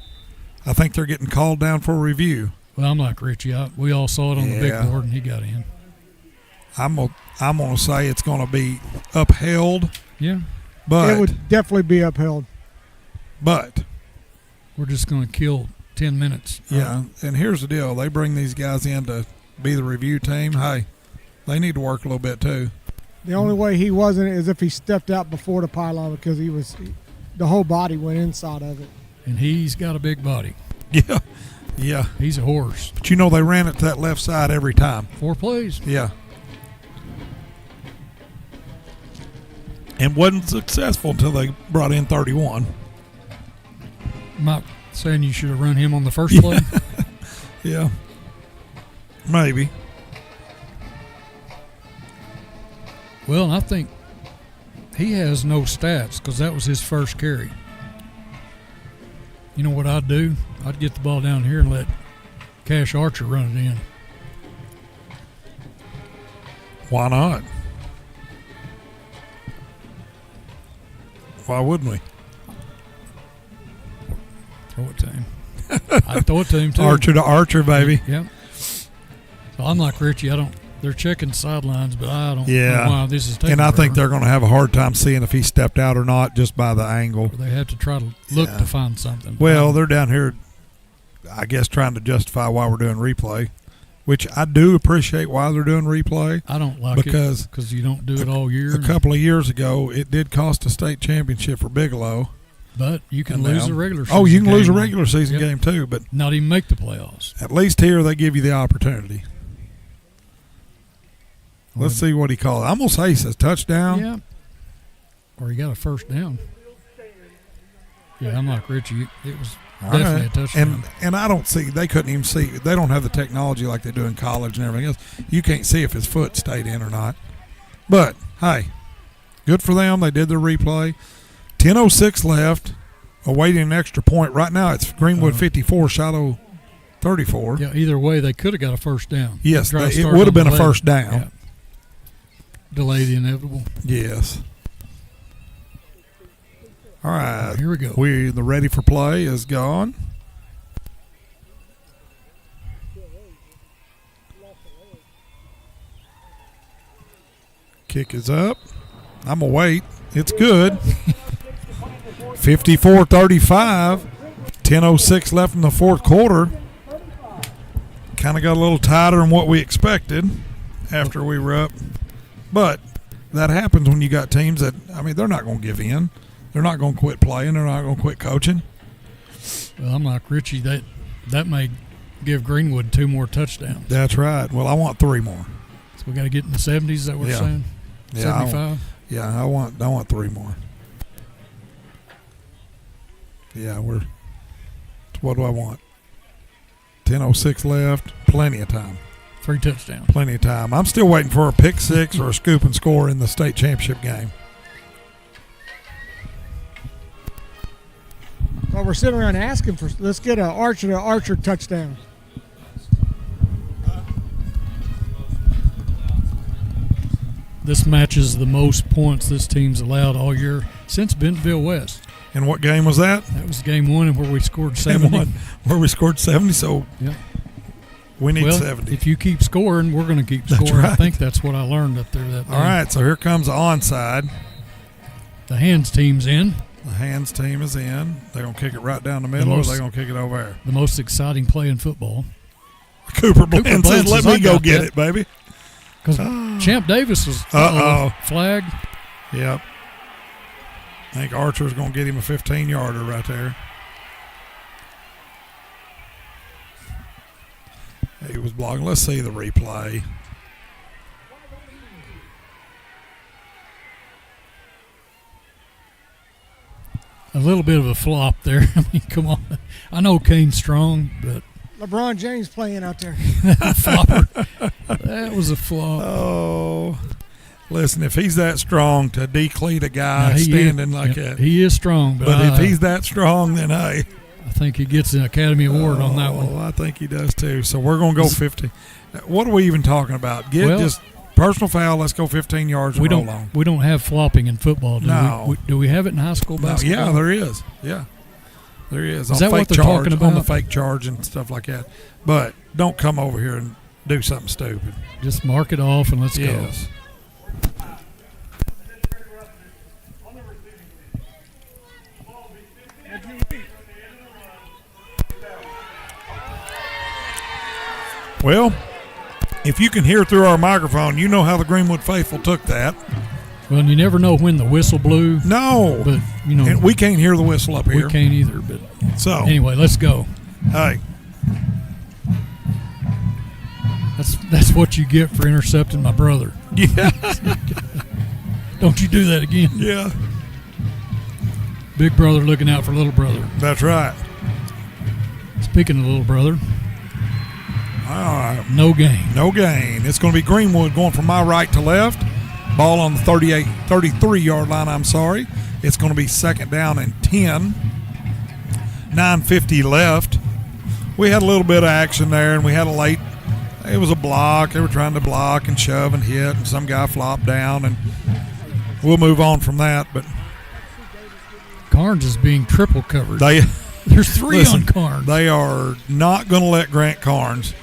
I think they're getting called down for review. Well, I'm like Richie. We all saw it on the big board, and he got in. I'm gonna say it's going to be upheld Yeah. But it would definitely be upheld. But we're just going to kill 10 minutes. Yeah, and here's the deal. They bring these guys in to be the review team. Hey, they need to work a little bit too. The only way he wasn't is if he stepped out before the pylon, because the whole body went inside of it. And he's got a big body. Yeah. Yeah. He's a horse. But they ran it to that left side every time. 4 plays. Yeah. And wasn't successful until they brought in 31. I'm not saying you should have run him on the first play. Yeah. Maybe. Well, I think he has no stats because that was his first carry. You know what I'd do? I'd get the ball down here and let Cash Archer run it in. Why not? Why wouldn't we? Throw it to him. I'd throw it to him, too. Archer to Archer, baby. Yep. So I'm like Richie. They're checking sidelines, but I don't know why this is taking And I think forever. they're going to have a hard time seeing if he stepped out or not just by the angle. Or they have to try to look to find something. Well, they're down here, I guess, trying to justify why we're doing replay, which I do appreciate why they're doing replay. I don't like because it because you don't do it all year. A couple of years ago, it did cost a state championship for Bigelow. But you can lose a regular season game. Oh, you can lose a game. regular season Yep. game too, but not even make the playoffs. At least here they give you the opportunity. Let's see what he called. I'm going to say he says touchdown. Yeah. Or he got a first down. Yeah, I'm like Richie. It was definitely a touchdown. And I don't see, they couldn't even see, they don't have the technology like they do in college and everything else. You can't see if his foot stayed in or not. But, hey, good for them. They did their replay. 10:06 left, awaiting an extra point. Right now it's Greenwood 54, Shiloh 34. Yeah, either way, they could have got a first down. Yes, it would have been a first down. Yeah. Delay the inevitable. Yes. All right. Here we go. The ready for play is gone. Kick is up. I'm going to wait. It's good. 54-35. 10:06 left in the fourth quarter. Kind of got a little tighter than what we expected after we were up. But that happens when you got teams that, they're not going to give in. They're not going to quit playing. They're not going to quit coaching. Well, I'm like Richie. That may give Greenwood 2 more touchdowns. That's right. Well, I want 3 more. So we got to get in the 70s. Is that what we're saying? 75. I want 3 more. Yeah, what do I want? 10:06 left. Plenty of time. 3 touchdowns. Plenty of time. I'm still waiting for a pick six or a scoop and score in the state championship game. Well, we're sitting around asking for, let's get an Archer to Archer touchdown. This matches the most points this team's allowed all year since Bentonville West. And what game was that? That was game 1 where we scored 70. Where we scored 70, so yeah. We need 70. If you keep scoring, we're going to keep scoring. Right. I think that's what I learned up there that day. All right, so here comes the onside. The hands team's in. The hands team is in. They're going to kick it right down the middle, or they're going to kick it over there. The most exciting play in football. Cooper Bland says, let me go get it, baby. Because Champ Davis was flag. Yep. I think Archer's going to get him a 15-yarder right there. He was blocking. Let's see the replay. A little bit of a flop there. I mean, come on. I know Kane's strong, but LeBron James playing out there. Flopper. That was a flop. Oh. Listen, if he's that strong to decleat a guy standing like that. He is strong. But if he's that strong, then hey. I think he gets an Academy Award on that one. I think he does too. So we're going to go 50. What are we even talking about? Just personal foul. Let's go 15 yards. We don't have flopping in football. Do we have it in high school basketball? Yeah, there is. Yeah, there is. Is that what they're talking about? On the fake charge and stuff like that. But don't come over here and do something stupid. Just mark it off and let's go. Well, if you can hear through our microphone, you know how the Greenwood faithful took that. Well, you never know when the whistle blew. No. But, you know. And we can't hear the whistle up here. We can't either. But so anyway, let's go. Hey. That's what you get for intercepting my brother. Yeah. Don't you do that again. Yeah. Big brother looking out for little brother. That's right. Speaking of little brother. All right. No gain. No gain. It's going to be Greenwood going from my right to left. Ball on the 33-yard line, I'm sorry. It's going to be second down and 10. 9:50 left. We had a little bit of action there, and we had a late. It was a block. They were trying to block and shove and hit, and some guy flopped down, and we'll move on from that. But Carnes is being triple covered. There's three on Carnes. They are not going to let Grant Carnes.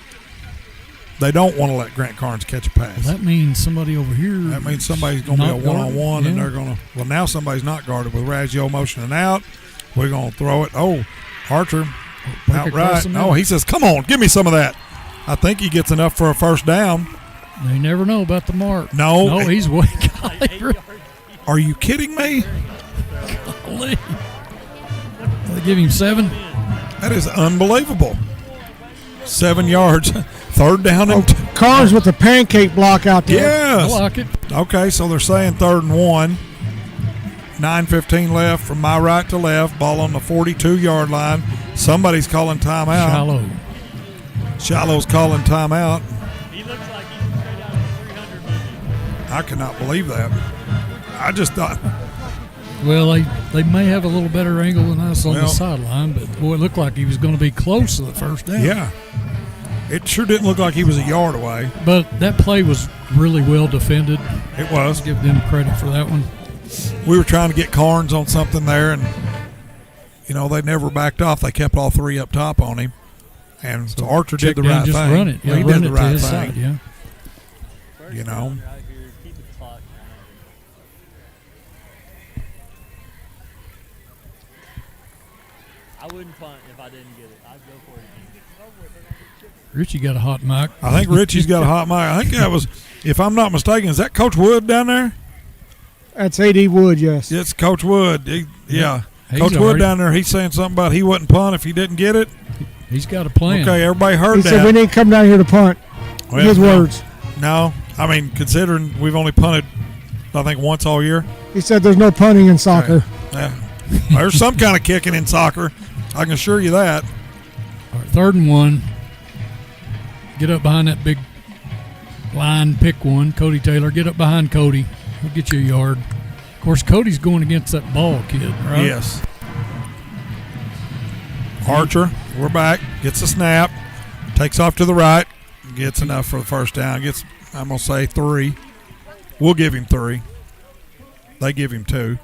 They don't want to let Grant Carnes catch a pass. Well, that means somebody over here. That means somebody's going to be a one-on-one, and they're going to. Well, now somebody's not guarded with Raggio motioning out. We're going to throw it. Oh, Archer outright. Oh, he says, "Come on, give me some of that." I think he gets enough for a first down. You never know about the mark. No, he's way. Are you kidding me? Golly. They give him 7. That is unbelievable. 7 yards. Third down and Carnes with the pancake block out there. Yes. I like it. Okay, so they're saying 3rd and 1. 9:15 left from my right to left. Ball on the 42-yard line. Somebody's calling timeout. Shiloh's calling timeout. He looks like he's straight out of 300 movies. I cannot believe that. I just thought. Well, they may have a little better angle than us on the sideline, but boy, it looked like he was going to be close to the first down. Yeah. It sure didn't look like he was a yard away. But that play was really well defended. It was. Give them credit for that one. We were trying to get Carnes on something there, and, they never backed off. They kept all 3 up top on him. And so Archer did the right thing. Just run it. Yeah, he run did it the right to his thing. side, yeah. I wouldn't punt if I didn't get it. I'd go for it. Richie got a hot mic. I think Richie's got a hot mic. I think that was, if I'm not mistaken, is that Coach Wood down there? That's A.D. Wood, yes. It's Coach Wood. Yeah. He's Coach Wood already down there, he's saying something about he wouldn't punt if he didn't get it. He's got a plan. Okay, everybody heard He that. said we need to come down here to punt. Well, His words. No, I mean, considering we've only punted, I think, once all year. He said there's no punting in soccer. Yeah. There's some kind of kicking in soccer. I can assure you that. All right, 3rd and 1. Get up behind that big line, pick one. Cody Taylor, get up behind Cody. He'll get you a yard. Of course, Cody's going against that ball kid, right? Yes. Archer, we're back. Gets a snap. Takes off to the right. Gets enough for the first down. Gets, I'm going to say 3. We'll give him 3. They give him 2.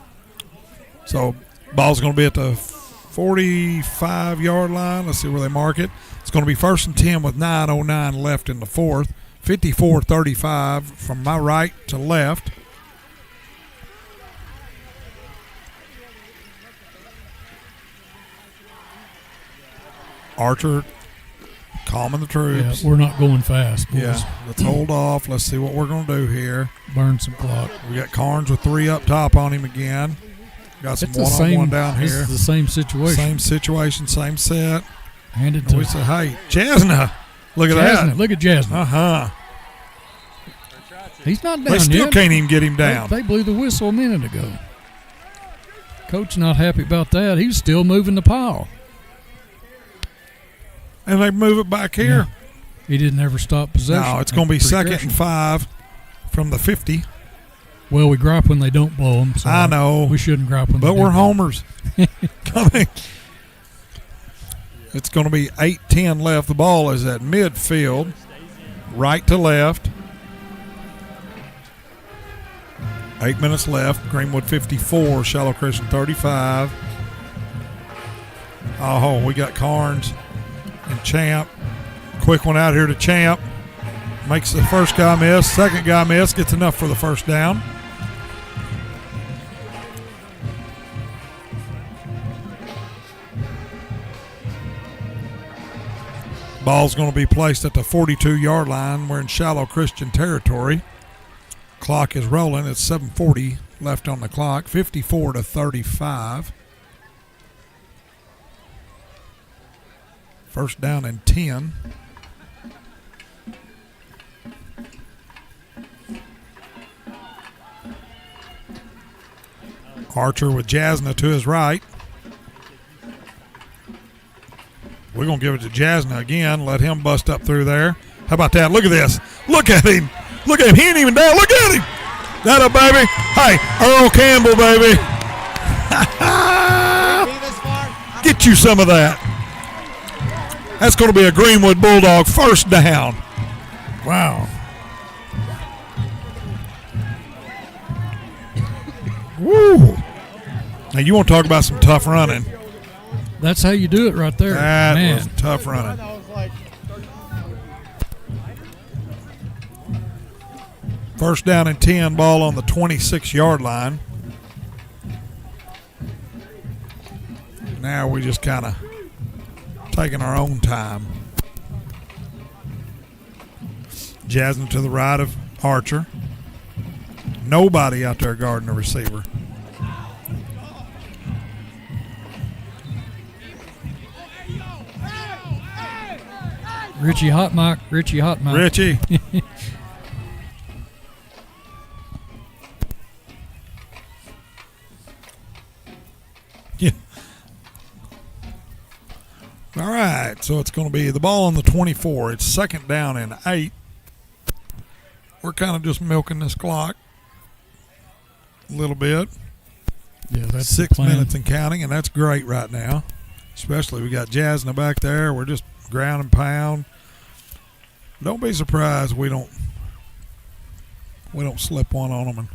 So, ball's going to be at the 45-yard line. Let's see where they mark it. It's going to be 1st and 10 with 9:09 left in the 4th. 54-35 from my right to left. Archer calming the troops. Yeah, we're not going fast, boys. Yeah, let's hold off. Let's see what we're going to do here. Burn some clock. We got Carnes with 3 up top on him again. Got some one-on-one down here. This is the same situation. Same situation, same set. Hand it And to we say, hey, Jasna, look at that. Look at Jasna. Uh-huh. He's not down They still yet. can't even get him down. They blew the whistle a minute ago. Coach not happy about that. He's still moving the pile. And they move it back here. Yeah. He didn't ever stop possession. No, it's going to be 2nd and 5 from the 50. Well, we gripe when they don't blow them. So I know. We shouldn't gripe when but they we're do. homers. Coming. It's going to be 8:10 left. The ball is at midfield, right to left. 8 minutes left. Greenwood 54, Shiloh Christian 35. Oh, we got Carnes and Champ. Quick one out here to Champ. Makes the first guy miss. Second guy miss. Gets enough for the first down. Ball's going to be placed at the 42-yard line. We're in Shiloh Christian territory. Clock is rolling. It's 7:40 left on the clock. 54-35. First down and 10. Archer with Jasna to his right. We're going to give it to Jasna again. Let him bust up through there. How about that? Look at this. Look at him. Look at him. He ain't even down. Look at him. That up, baby. Hey, Earl Campbell, baby. Get you some of that. That's going to be a Greenwood Bulldog first down. Wow. Woo. Now, you want to talk about some tough running. That's how you do it right there. That was tough running. First down and 10, ball on the 26-yard line. Now we just kind of taking our own time. Jasmine to the right of Archer. Nobody out there guarding the receiver. Richie Hot Mic. Richie. Yeah. All right, so it's going to be the ball on the 24. It's second down and 8. We're kind of just milking this clock a little bit. Yeah, that's 6 minutes and counting, and that's great right now. Especially we got Jasna back there. We're just ground and pound. Don't be surprised we don't slip one on them and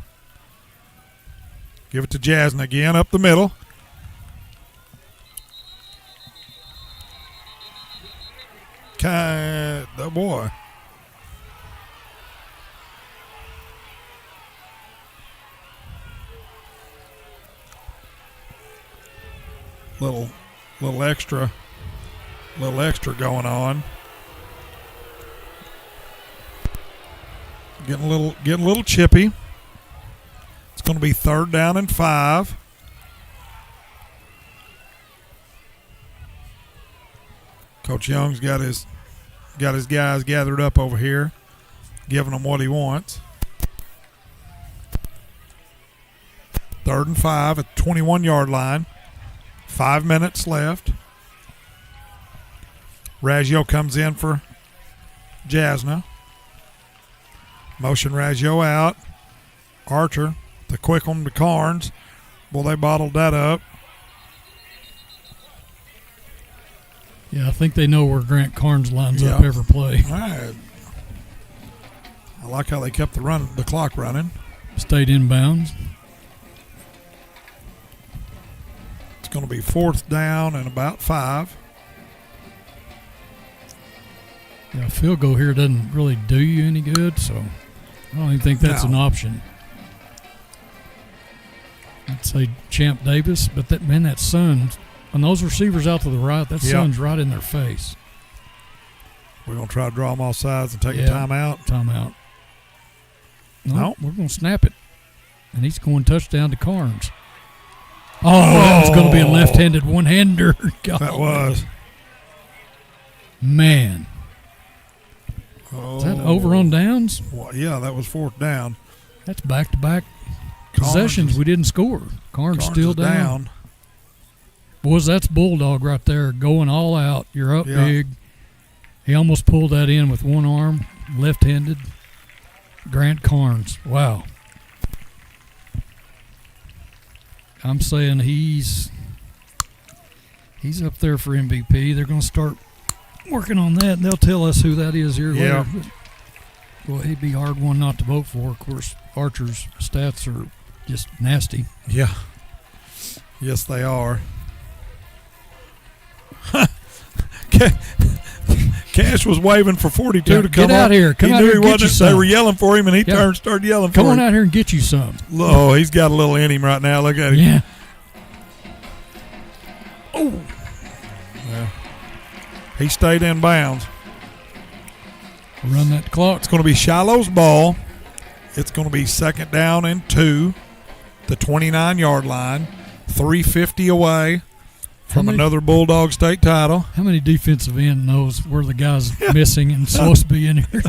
give it to Jasna again up the middle. The boy. Little extra going on. Getting a little chippy. It's going to be third down and 5. Coach Young's got his guys gathered up over here, giving them what he wants. Third and 5 at the 21-yard line. 5 minutes left. Raggio comes in for Jasna. Motion Raggio out. Archer, the quick one to Carnes. Well, they bottled that up. Yeah, I think they know where Grant Carnes lines up every play. All right. I like how they kept the clock running. Stayed in bounds. It's going to be fourth down and about 5. Yeah, a field goal here doesn't really do you any good, so I don't even think that's an option. I'd say Champ Davis, but that sun, when those receivers out to the right, that sun's right in their face. We're going to try to draw them all sides and take a timeout. Timeout. No, we're going to snap it. And he's going touchdown to Carnes. Oh, that was going to be a left-handed one-hander. That was. Man. Is that over on downs? Well, yeah, that was fourth down. That's back-to-back possessions we didn't score. Carnes still down. Boys, that's Bulldog right there going all out. You're up big. He almost pulled that in with one arm, left-handed. Grant Carnes. Wow. I'm saying he's up there for MVP. They're going to start working on that, and they'll tell us who that is here later. Well, he'd be a hard one not to vote for. Of course, Archer's stats are just nasty. Yeah. Yes, they are. Cash was waving for 42 to come get out here. Come out here and get you some. They were yelling for him, and he started yelling for him. Come on out here and get you some. Oh, he's got a little in him right now. Look at him. Yeah. Oh. Yeah. He stayed in bounds. Run that clock. It's going to be Shiloh's ball. It's going to be 2nd down and 2, the 29-yard line, 3:50 away from another Bulldog state title. How many defensive end knows where the guy's missing and supposed to be in here?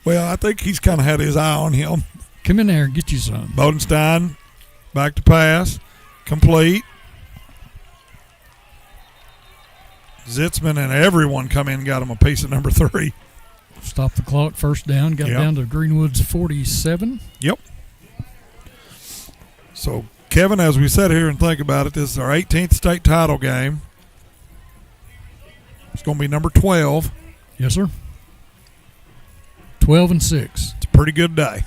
Well, I think he's kind of had his eye on him. Come in there and get you some. Bodenstein back to pass. Complete. Zitzman and everyone come in and got him a piece of number 3. Stop the clock, 1st down. Got down to Greenwood's 47. Yep. So, Kevin, as we sit here and think about it, this is our 18th state title game. It's going to be number 12. Yes, sir. 12 and 6. It's a pretty good day.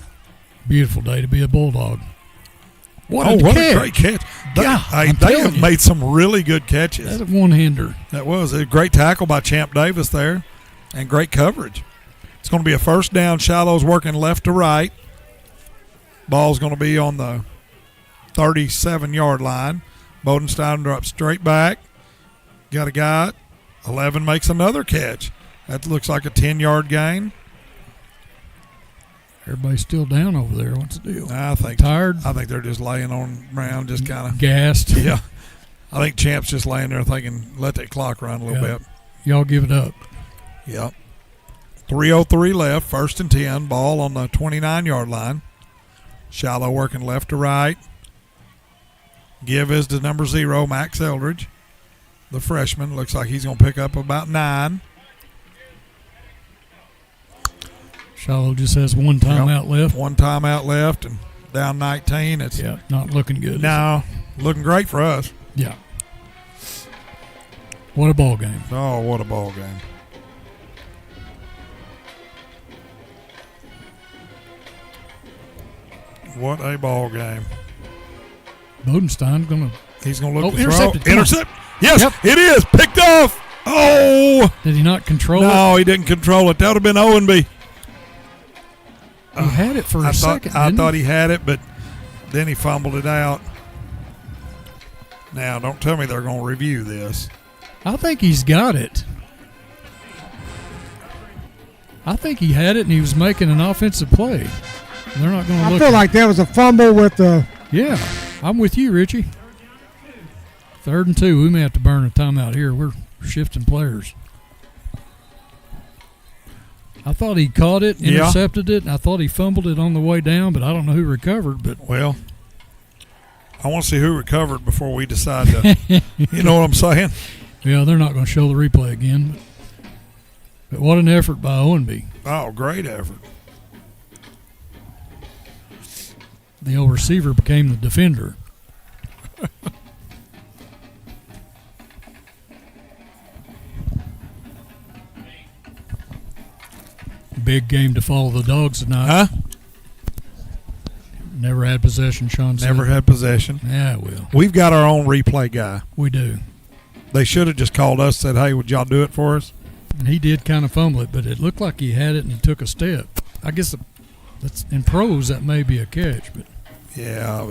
Beautiful day to be a Bulldog. What a great catch. They have made some really good catches. That's a one-hander. That was a great tackle by Champ Davis there and great coverage. It's going to be a 1st down. Shiloh's working left to right. Ball's going to be on the 37-yard line. Bodenstein drops straight back. Got a guy. 11 makes another catch. That looks like a 10-yard gain. Everybody's still down over there. What's the deal? I think tired. I think they're just laying on around, just kind of gassed. Yeah, I think Champ's just laying there thinking, let that clock run a little bit. Y'all give it up. Yep. 3:03 left. 1st and 10. Ball on the 29-yard line. Shiloh working left to right. Give is to number 0, Max Eldridge, the freshman. Looks like he's going to pick up about 9. Shiloh just has one timeout left. One timeout left and down 19. It's not looking good. No, looking great for us. Yeah. What a ball game. Oh, what a ball game. What a ball game. Bodenstein's going to. He's going to look to intercepted. throw. Intercept. Yes, it is. Picked off. Oh. Did he not control it? No, he didn't control it. That would have been Owenby. He had it for a second. I thought he had it, but then he fumbled it out. Now, don't tell me they're going to review this. I think he's got it. I think he had it, and he was making an offensive play. They're not going to look. I feel like there was a fumble with the. Yeah, I'm with you, Richie. 3rd and 2. We may have to burn a timeout here. We're shifting players. I thought he caught it, intercepted it, and I thought he fumbled it on the way down, but I don't know who recovered. But well, I want to see who recovered before we decide to. You know what I'm saying? Yeah, they're not going to show the replay again. But what an effort by Owenby. Oh, great effort. The old receiver became the defender. Big game to follow the Dogs tonight. Huh? Never had possession, Sean said. Never had possession. Yeah, well. We've got our own replay guy. We do. They should have just called us and said, hey, would y'all do it for us? And he did kind of fumble it, but it looked like he had it and he took a step. I guess that's in pros that may be a catch. But yeah.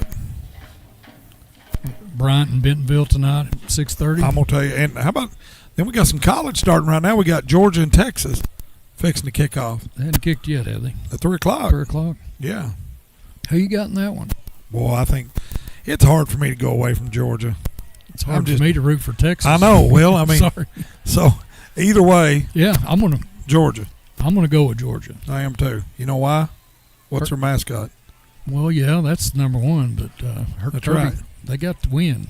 Bryant and Bentonville tonight at 6:30. I'm going to tell you. And how about then we got some college starting right now. We got Georgia and Texas fixing to kick off. They hadn't kicked yet, have they? At 3 o'clock. 3 o'clock? Yeah. Who you got in that one? Boy, I think it's hard for me to go away from Georgia. It's hard for me to root for Texas. I know. Well, I mean, sorry. So either way, yeah, I'm gonna Georgia. I'm gonna go with Georgia. I am too. You know why? What's their mascot? Well, yeah, that's number one. But that's right. They got the win.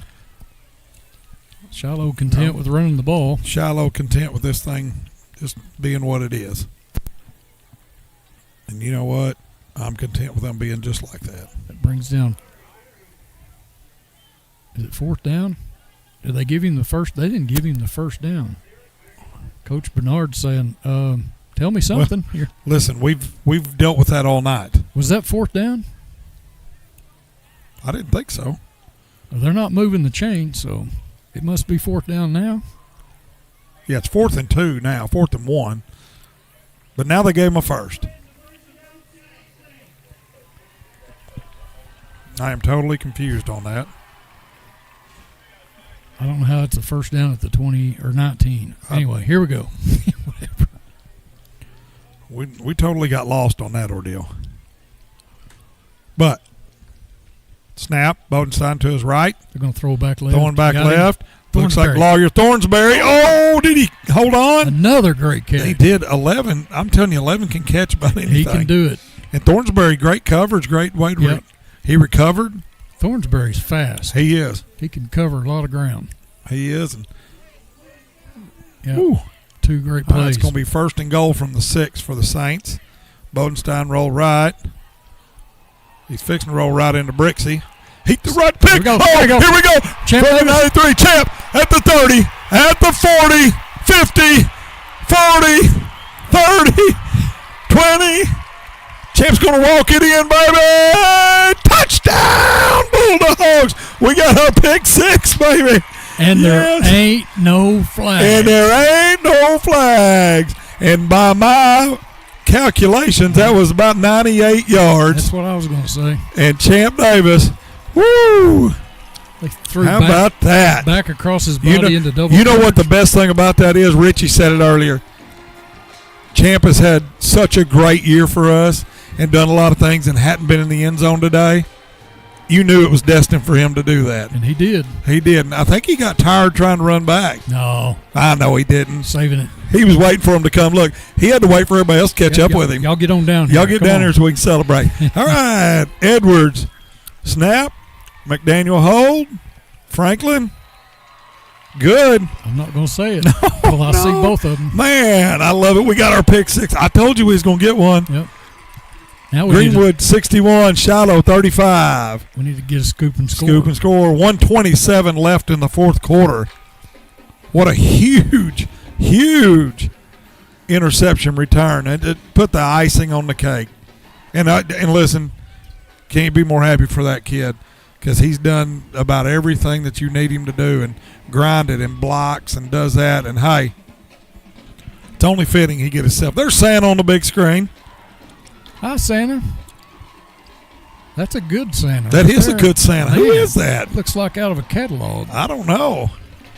Shiloh content with running the ball. Shiloh content with this thing just being what it is. And you know what? I'm content with them being just like that. That brings down. Is it 4th down? Did they give him the first? They didn't give him the first down. Coach Bernard saying, "Tell me something." Well, listen, we've dealt with that all night. Was that 4th down? I didn't think so. Well, they're not moving the chain, so it must be 4th down now. Yeah, it's 4th and 2 now, 4th and 1. But now they gave him a first. I am totally confused on that. I don't know how it's a first down at the 20 or 19. Anyway, here we go. We totally got lost on that ordeal. But snap, Bodenstein to his right. They're going to throw back left. Throwing back Got left. Looks like Thornsberry. Lawyer Thornsberry. Oh, did he hold on? Another great catch. He did. 11. I'm telling you, 11 can catch about anything. He can do it. And Thornsberry, great coverage, great way to Yep. he recovered. Thornsberry's fast. He is. He can cover a lot of ground. He is. And Yep. 2 great plays. it's going to be 1st and goal from the 6 for the Saints. Bodenstein roll right. He's fixing to roll right into Brixey. He the right pick. Here we go. Oh, Here we go. here we go. Champ From the Davis. 93. Champ at the 30, at the 40, 50, 40, 30, 20. Champ's going to walk it in, baby. Touchdown, Bulldogs. We got our pick 6, baby. And there ain't no flags. And there ain't no flags. And by my calculations, that was about 98 yards. That's what I was going to say. And Champ Davis, woo! They threw How back, about that? Back across his body into double. You know what the coverage. best thing about that is? Richie said it earlier. Champ has had such a great year for us and done a lot of things and hadn't been in the end zone today. You knew it was destined for him to do that. And he did. He did. And I think he got tired trying to run back. No. I know he didn't. Saving it. He was waiting for him to come. Look, he had to wait for everybody else to catch up with him. Y'all get on down here. Y'all get Come down on. here so we can celebrate. All right. Edwards, snap. McDaniel hold. Franklin, good. I'm not going to say it. Well, I see both of them. Man, I love it. We got our pick 6. I told you we was going to get one. Yep. Now we Greenwood 61, Shiloh 35. We need to get a scoop and score. Scoop and score. 127 left in the 4th quarter. What a huge, huge interception return. It put the icing on the cake. And listen, can't be more happy for that kid because he's done about everything that you need him to do and grinded and blocks and does that. And, hey, it's only fitting he get himself. There's Santa on the big screen. Hi, Santa. That's a good Santa. That right is there. a good Santa. Man, Who is that? Looks like out of a catalog. I don't know.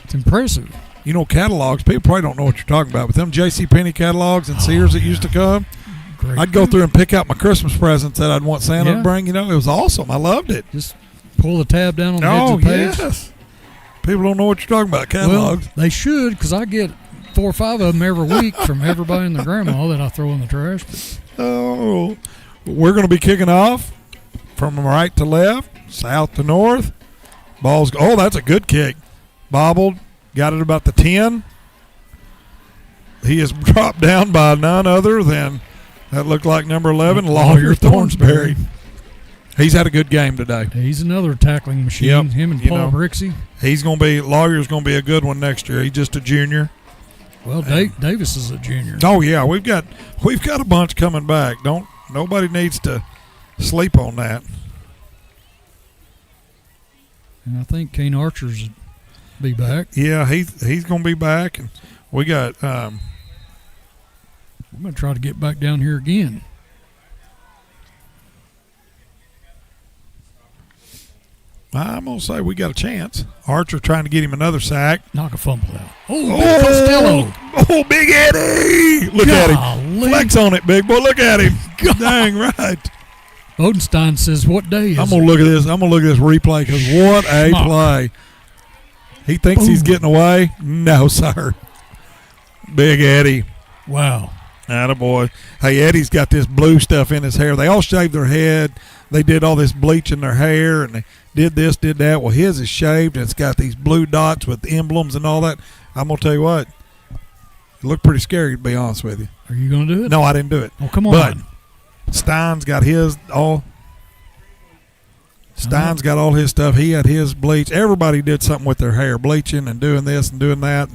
It's impressive. You know, catalogs, people probably don't know what you're talking about, but them JCPenney catalogs and Sears that used to come, Great. I'd go through and pick out my Christmas presents that I'd want Santa Yeah. to bring. You know, it was awesome. I loved it. Just pull the tab down on the edge of the page. Yes. People don't know what you're talking about, Well, catalogs. they should, because I get 4 or 5 of them every week from everybody and their grandma that I throw in the trash. But Oh, we're going to be kicking off from right to left, south to north. Ball's oh, that's a good kick. Bobbled, got it about the 10. He is dropped down by none other than that looked like number 11, Lawyer Thornsberry. He's had a good game today. He's another tackling machine. Yep. Him and You Paul know, Brixey. He's going to be Lawyer's going to be a good one next year. He's just a junior. Well, Davis is a junior. Oh yeah, we've got a bunch coming back. Nobody needs to sleep on that. And I think Kane Archer's be back. Yeah, he's going to be back, and we got. We're going to try to get back down here again. I'm going to say we got a chance. Archer trying to get him another sack. Knock a fumble out. Oh, Big Costello. Oh, Big Eddie. Look at him. Flex on it, big boy. Look at him. Dang right. Bodenstein says, what day is I'm going to look at this. I'm going to look at this replay because what a Schmuck. play. He thinks he's getting away. No, sir. Big Eddie. Wow. Attaboy. Hey, Eddie's got this blue stuff in his hair. They all shaved their head. They did all this bleach in their hair, and they did this, did that. Well, his is shaved, and it's got these blue dots with emblems and all that. I'm going to tell you what. It looked pretty scary, to be honest with you. Are you going to do it? No, I didn't do it. Oh, come on. But Stein's got his all. Stein's got all his stuff. He had his bleach. Everybody did something with their hair, bleaching and doing this and doing that.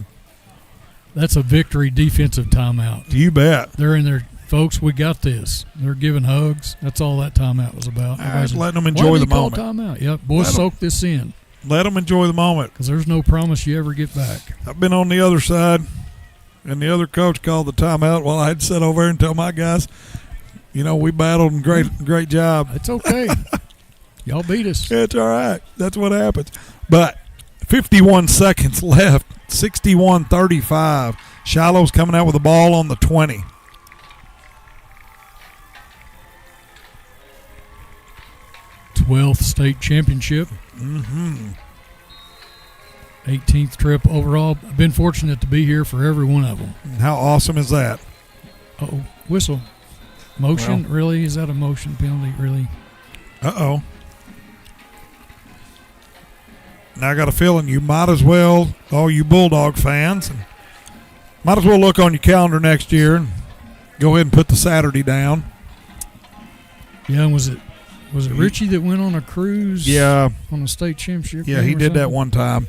That's a victory defensive timeout. You bet. They're in there. Folks, we got this. They're giving hugs. That's all that timeout was about. Right, letting them enjoy the moment. Timeout. Yep. Boys, soak this in. Let them enjoy the moment. Because there's no promise you ever get back. I've been on the other side, and the other coach called the timeout while I had to sit over there and tell my guys, you know, we battled and great job. It's okay. Y'all beat us. It's all right. That's what happens. But 51 seconds left, 61-35. Shiloh's coming out with the ball on the 20. Wealth State Championship. Mm-hmm. 18th trip overall. I've been fortunate to be here for every one of them. How awesome is that? Uh-oh, whistle. Motion, Well. really? Is that a motion penalty, really? Uh-oh. Now I got a feeling you might as well, all you Bulldog fans, might as well look on your calendar next year and go ahead and put the Saturday down. Yeah, and was it Richie that went on a cruise? Yeah. On a state championship? Yeah, game he or did that something? one time.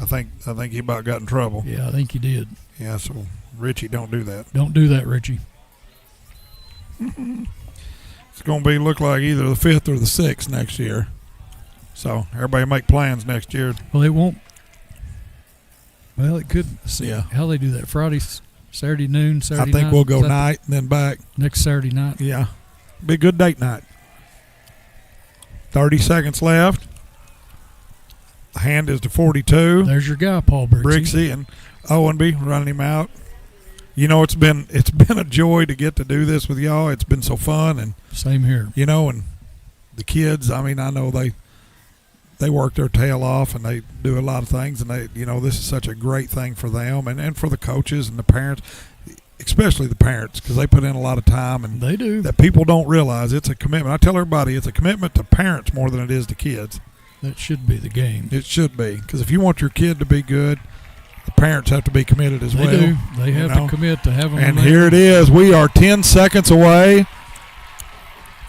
I think he about got in trouble. Yeah, I think he did. Yeah, so Richie, don't do that. Don't do that, Richie. It's going to look like either the 5th or the 6th next year. So everybody make plans next year. Well, it won't. Well, it could. See Yeah. how they do that. Friday, Saturday noon, Saturday night. I think we'll go Is that night and then back. next Saturday night. Yeah. Be a good date night. 30 seconds left. The hand is to 42. There's your guy, Paul Brixey. Brixey and Owenby running him out. You know, it's been a joy to get to do this with y'all. It's been so fun, and same here. You know, and the kids. I mean, I know they work their tail off and they do a lot of things, and this is such a great thing for them and for the coaches and the parents, especially the parents, because they put in a lot of time, and they do. That people don't realize it's a commitment. I tell everybody it's a commitment to parents more than it is to kids. That should be the game. It should be, because if you want your kid to be good, the parents have to be committed as well. They do. They have to commit to have them. And here it is. We are 10 seconds away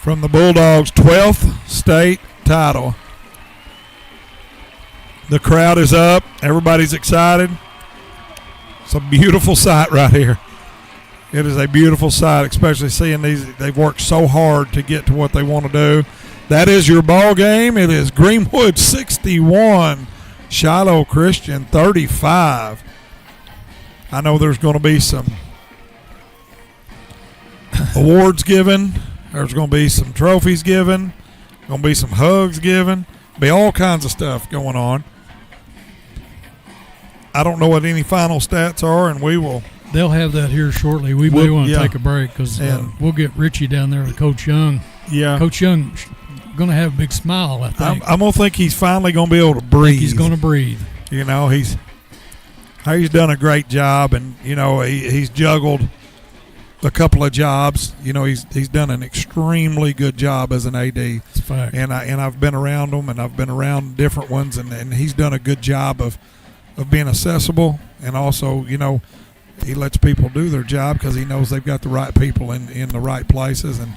from the Bulldogs' 12th state title. The crowd is up. Everybody's excited. It's a beautiful sight right here. It is a beautiful sight, especially seeing these. They've worked so hard to get to what they want to do. That is your ball game. It is Greenwood 61, Shiloh Christian 35. I know there's going to be some awards given. There's going to be some trophies given. Going to be some hugs given. Be all kinds of stuff going on. I don't know what any final stats are, and we will. They'll have that here shortly. We may want to take a break because we'll get Richie down there with Coach Young. Yeah. Coach Young going to have a big smile, I think. I'm going to think he's finally going to be able to breathe. He's going to breathe. You know, he's done a great job, and, he's juggled a couple of jobs. He's done an extremely good job as an AD. It's a fact. And I've been around him, and I've been around different ones, and he's done a good job of being accessible, and also, he lets people do their job because he knows they've got the right people in the right places, and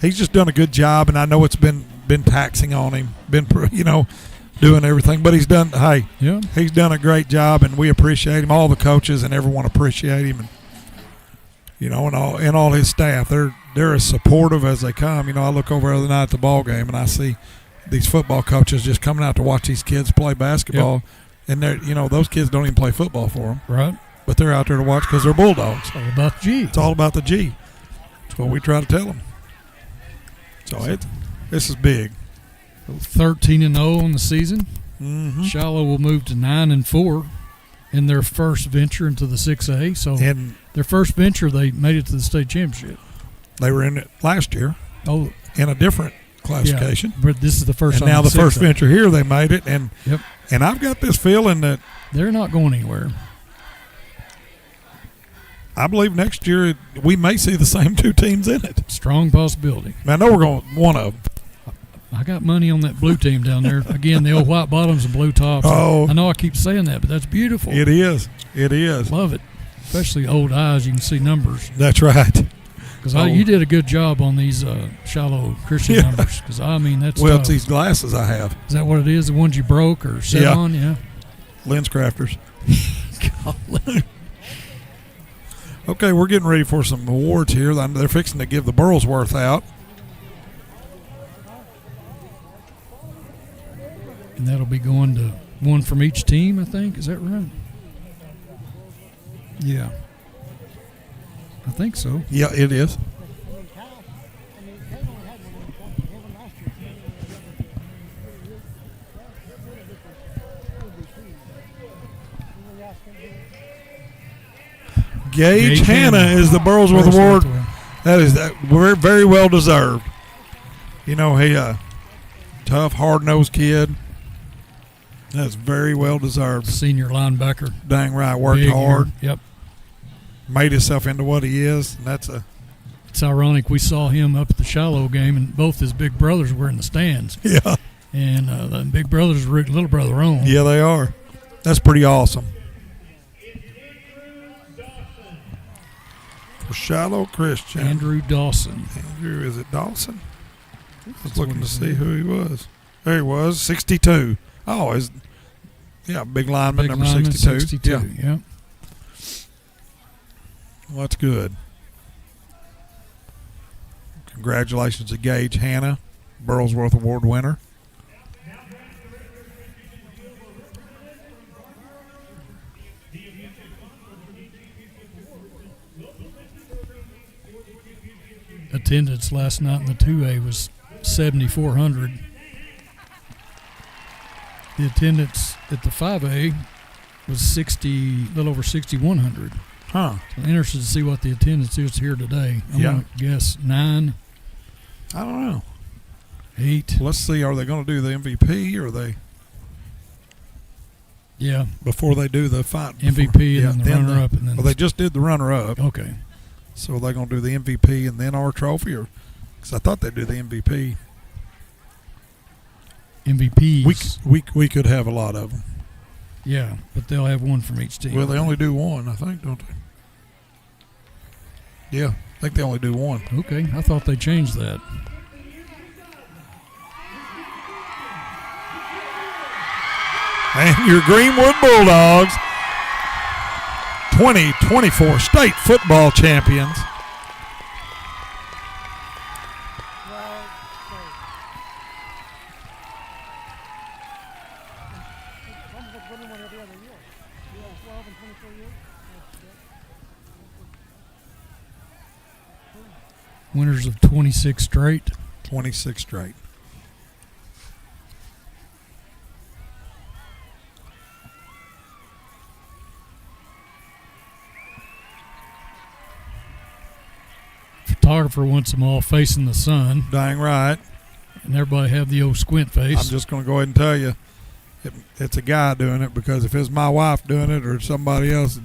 he's just done a good job. And I know it's been taxing on him, doing everything, but he's done a great job, and we appreciate him. All the coaches and everyone appreciate him, and all his staff. They're as supportive as they come. I look over the other night at the ball game, and I see these football coaches just coming out to watch these kids play basketball. Yep. And those kids don't even play football for them. Right. But they're out there to watch because they're Bulldogs. It's all about the G. It's all about the G. That's what we try to tell them. So this is big. 13-0 in the season. Mm-hmm. Shiloh will move to 9-4 in their first venture into the 6A. So their first venture, they made it to the state championship. They were in it last year. Oh, in a different classification. Yeah, but this is the first and time. now the first venture here, they made it, and I've got this feeling that they're not going anywhere. I believe next year we may see the same two teams in it. Strong possibility. I know we're going one of them. I got money on that blue team down there. Again, the old white bottoms and blue tops. Oh. I know I keep saying that, but that's beautiful. It is. It is. Love it. Especially old eyes, you can see numbers. That's right. Because you did a good job on these Shiloh Christian numbers. Because, that's well, tough. It's these glasses I have. Is that what it is? The ones you broke or set on? Yeah. Lens crafters. Okay, we're getting ready for some awards here. They're fixing to give the Burlsworth out. And that'll be going to one from each team, I think. Is that right? Yeah. I think so. Yeah, it is. Gage Hanna is the Burlsworth Award. That is very well deserved. He tough, hard-nosed kid. That's very well deserved. Senior linebacker. Dang right, worked Big hard. Yep. Made himself into what he is, and It's ironic. We saw him up at the Shiloh game, and both his big brothers were in the stands. Yeah. And the big brothers root little brother on. Yeah, they are. That's pretty awesome. For Shiloh Christian. Andrew Dawson. Andrew, is it Dawson? I was looking to see who he was. There he was, 62. Oh, big lineman, number 62. Yeah. Well, that's good. Congratulations to Gage Hanna, Burlsworth Award winner. Attendance last night in the 2A was 7,400. The attendance at the 5A was a little over 6,100. Huh. So I'm interested to see what the attendance is here today. I'm going to guess 9. I don't know. 8. Let's see. Are they going to do the MVP or they? Yeah. Before they do the fight. MVP and then the runner-up. Well, they just did the runner-up. Okay. So are they going to do the MVP and then our trophy? Because I thought they'd do the MVP. MVPs. We could have a lot of them. Yeah, but they'll have one from each team. Well, they only do one, I think, don't they? Yeah, I think they only do one. Okay, I thought they changed that. And your Greenwood Bulldogs, 2024 state football champions. Winners of 26 straight. 26 straight. Photographer wants them all facing the sun. Dang right. And everybody have the old squint face. I'm just going to go ahead and tell you, it's a guy doing it, because if it's my wife doing it or somebody else,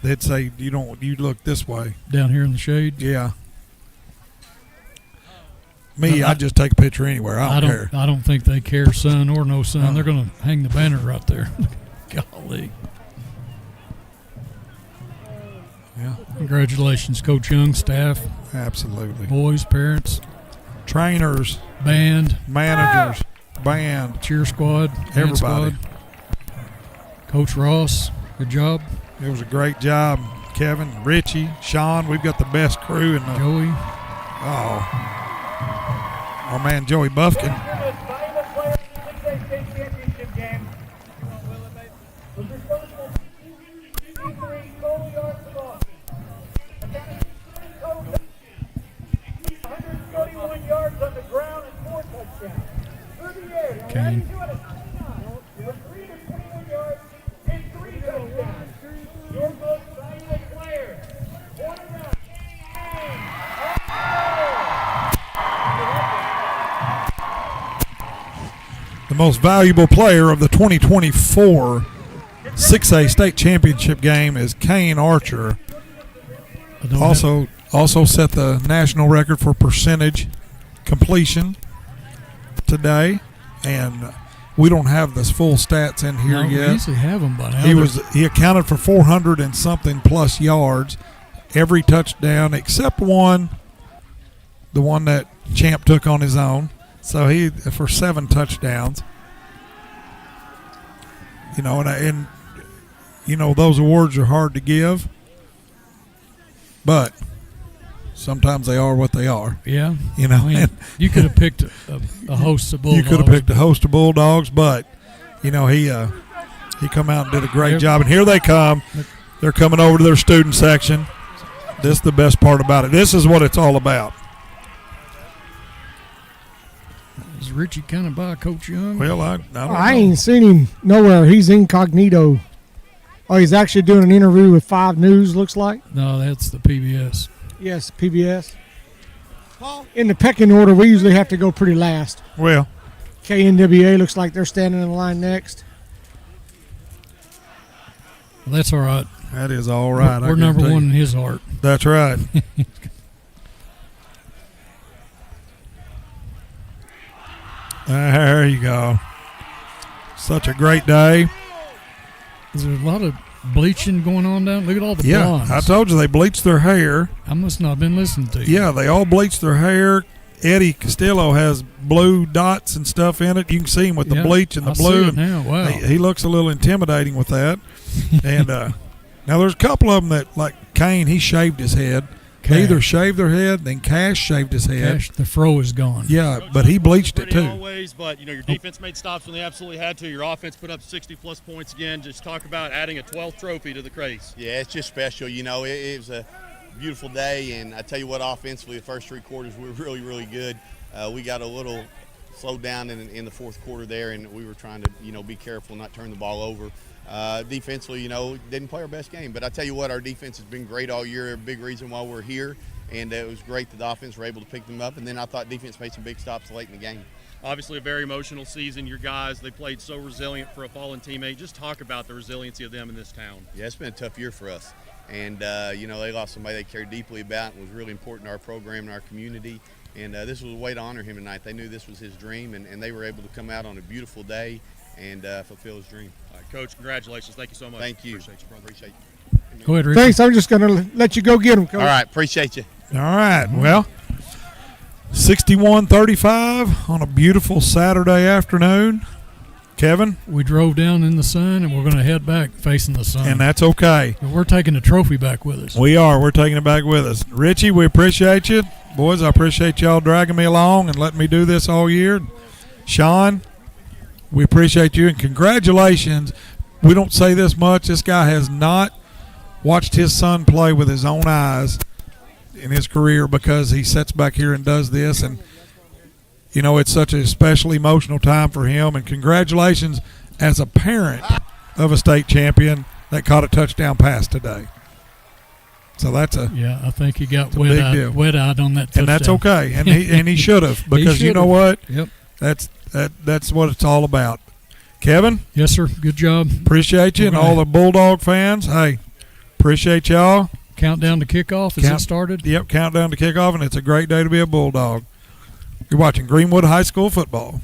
they'd say, you look this way. Down here in the shade? Yeah. Me, I just take a picture anywhere. I don't care. I don't think they care, sun or no sun. They're going to hang the banner right there. Golly. Yeah. Congratulations, Coach Young, staff. Absolutely. Boys, parents. Trainers. Band. Managers. Band. Cheer squad. Everybody. Squad. Coach Ross, good job. It was a great job. Kevin, Richie, Sean, we've got the best crew in the Joey. Oh. Our man Joey Buffkin. Kane. The most valuable player of the 2024 6A state championship game is Kane Archer. Also set the national record for percentage completion today, and we don't have the full stats in here yet. We usually have them by now. He accounted for 400 and something plus yards, every touchdown except one, the one that Champ took on his own. So he for 7 touchdowns. You know, and you know those awards are hard to give, but sometimes they are what they are. Yeah. You know, I mean, you could have picked a host of Bulldogs. You could have picked a host of Bulldogs, but you know he come out and did a great job. And here they come. They're coming over to their student section. This is the best part about it. This is what it's all about. Is Richie kind of by Coach Young? Well, I don't know. I ain't seen him nowhere. He's incognito. Oh, he's actually doing an interview with 5 News, looks like. No, that's the PBS. Yes, PBS. in the pecking order, we usually have to go pretty last. Well, KNWA looks like they're standing in the line next. Well, that's all right. That is all right. We're number one in his heart. That's right. There you go. Such a great day. There's a lot of bleaching going on down. Look at all the blondes. I told you they bleached their hair. I must not have been listening to you. Yeah, they all bleached their hair. Eddie Castillo has blue dots and stuff in it. You can see him with the bleach and the blue. See it now. Wow. He looks a little intimidating with that. And now there's a couple of them that, like Kane, he shaved his head. They either shaved their head, then Cash shaved his head. Cash, the fro is gone. Yeah, but he bleached it too. Always, but your defense made stops when they absolutely had to. Your offense put up 60-plus points again. Just talk about adding a 12th trophy to the Craze. Yeah, it's just special. It was a beautiful day, and I tell you what, offensively, the first three quarters we were really, really good. We got a little slowed down in the fourth quarter there, and we were trying to, be careful, not turn the ball over. Defensively, didn't play our best game. But I tell you what, our defense has been great all year. A big reason why we're here. And it was great that the offense were able to pick them up. And then I thought defense made some big stops late in the game. Obviously a very emotional season. Your guys, they played so resilient for a fallen teammate. Just talk about the resiliency of them in this town. Yeah, it's been a tough year for us. And, they lost somebody they cared deeply about and was really important to our program and our community. And this was a way to honor him tonight. They knew this was his dream, and they were able to come out on a beautiful day and fulfill his dream. All right, Coach, congratulations. Thank you so much. Thank you. Appreciate you, brother. Appreciate you. Go ahead, Richard. Thanks. I'm just going to let you go get them, Coach. All right. Appreciate you. All right. Well, 61-35 on a beautiful Saturday afternoon. Kevin? We drove down in the sun, and we're going to head back facing the sun. And that's okay. But we're taking the trophy back with us. We are. We're taking it back with us. Richie, we appreciate you. Boys, I appreciate y'all dragging me along and letting me do this all year. Sean, we appreciate you, and congratulations. We don't say this much. This guy has not watched his son play with his own eyes in his career because he sits back here and does this. And, it's such a special emotional time for him. And congratulations as a parent of a state champion that caught a touchdown pass today. So that's yeah. I think he got wet-eyed on that touchdown. And that's okay. And he should have, because you know what? Yep. That's what it's all about. Kevin? Yes, sir. Good job. Appreciate you. And all the Bulldog fans, hey, appreciate y'all. Countdown to kickoff. Is it started? Yep, countdown to kickoff, and it's a great day to be a Bulldog. You're watching Greenwood High School football.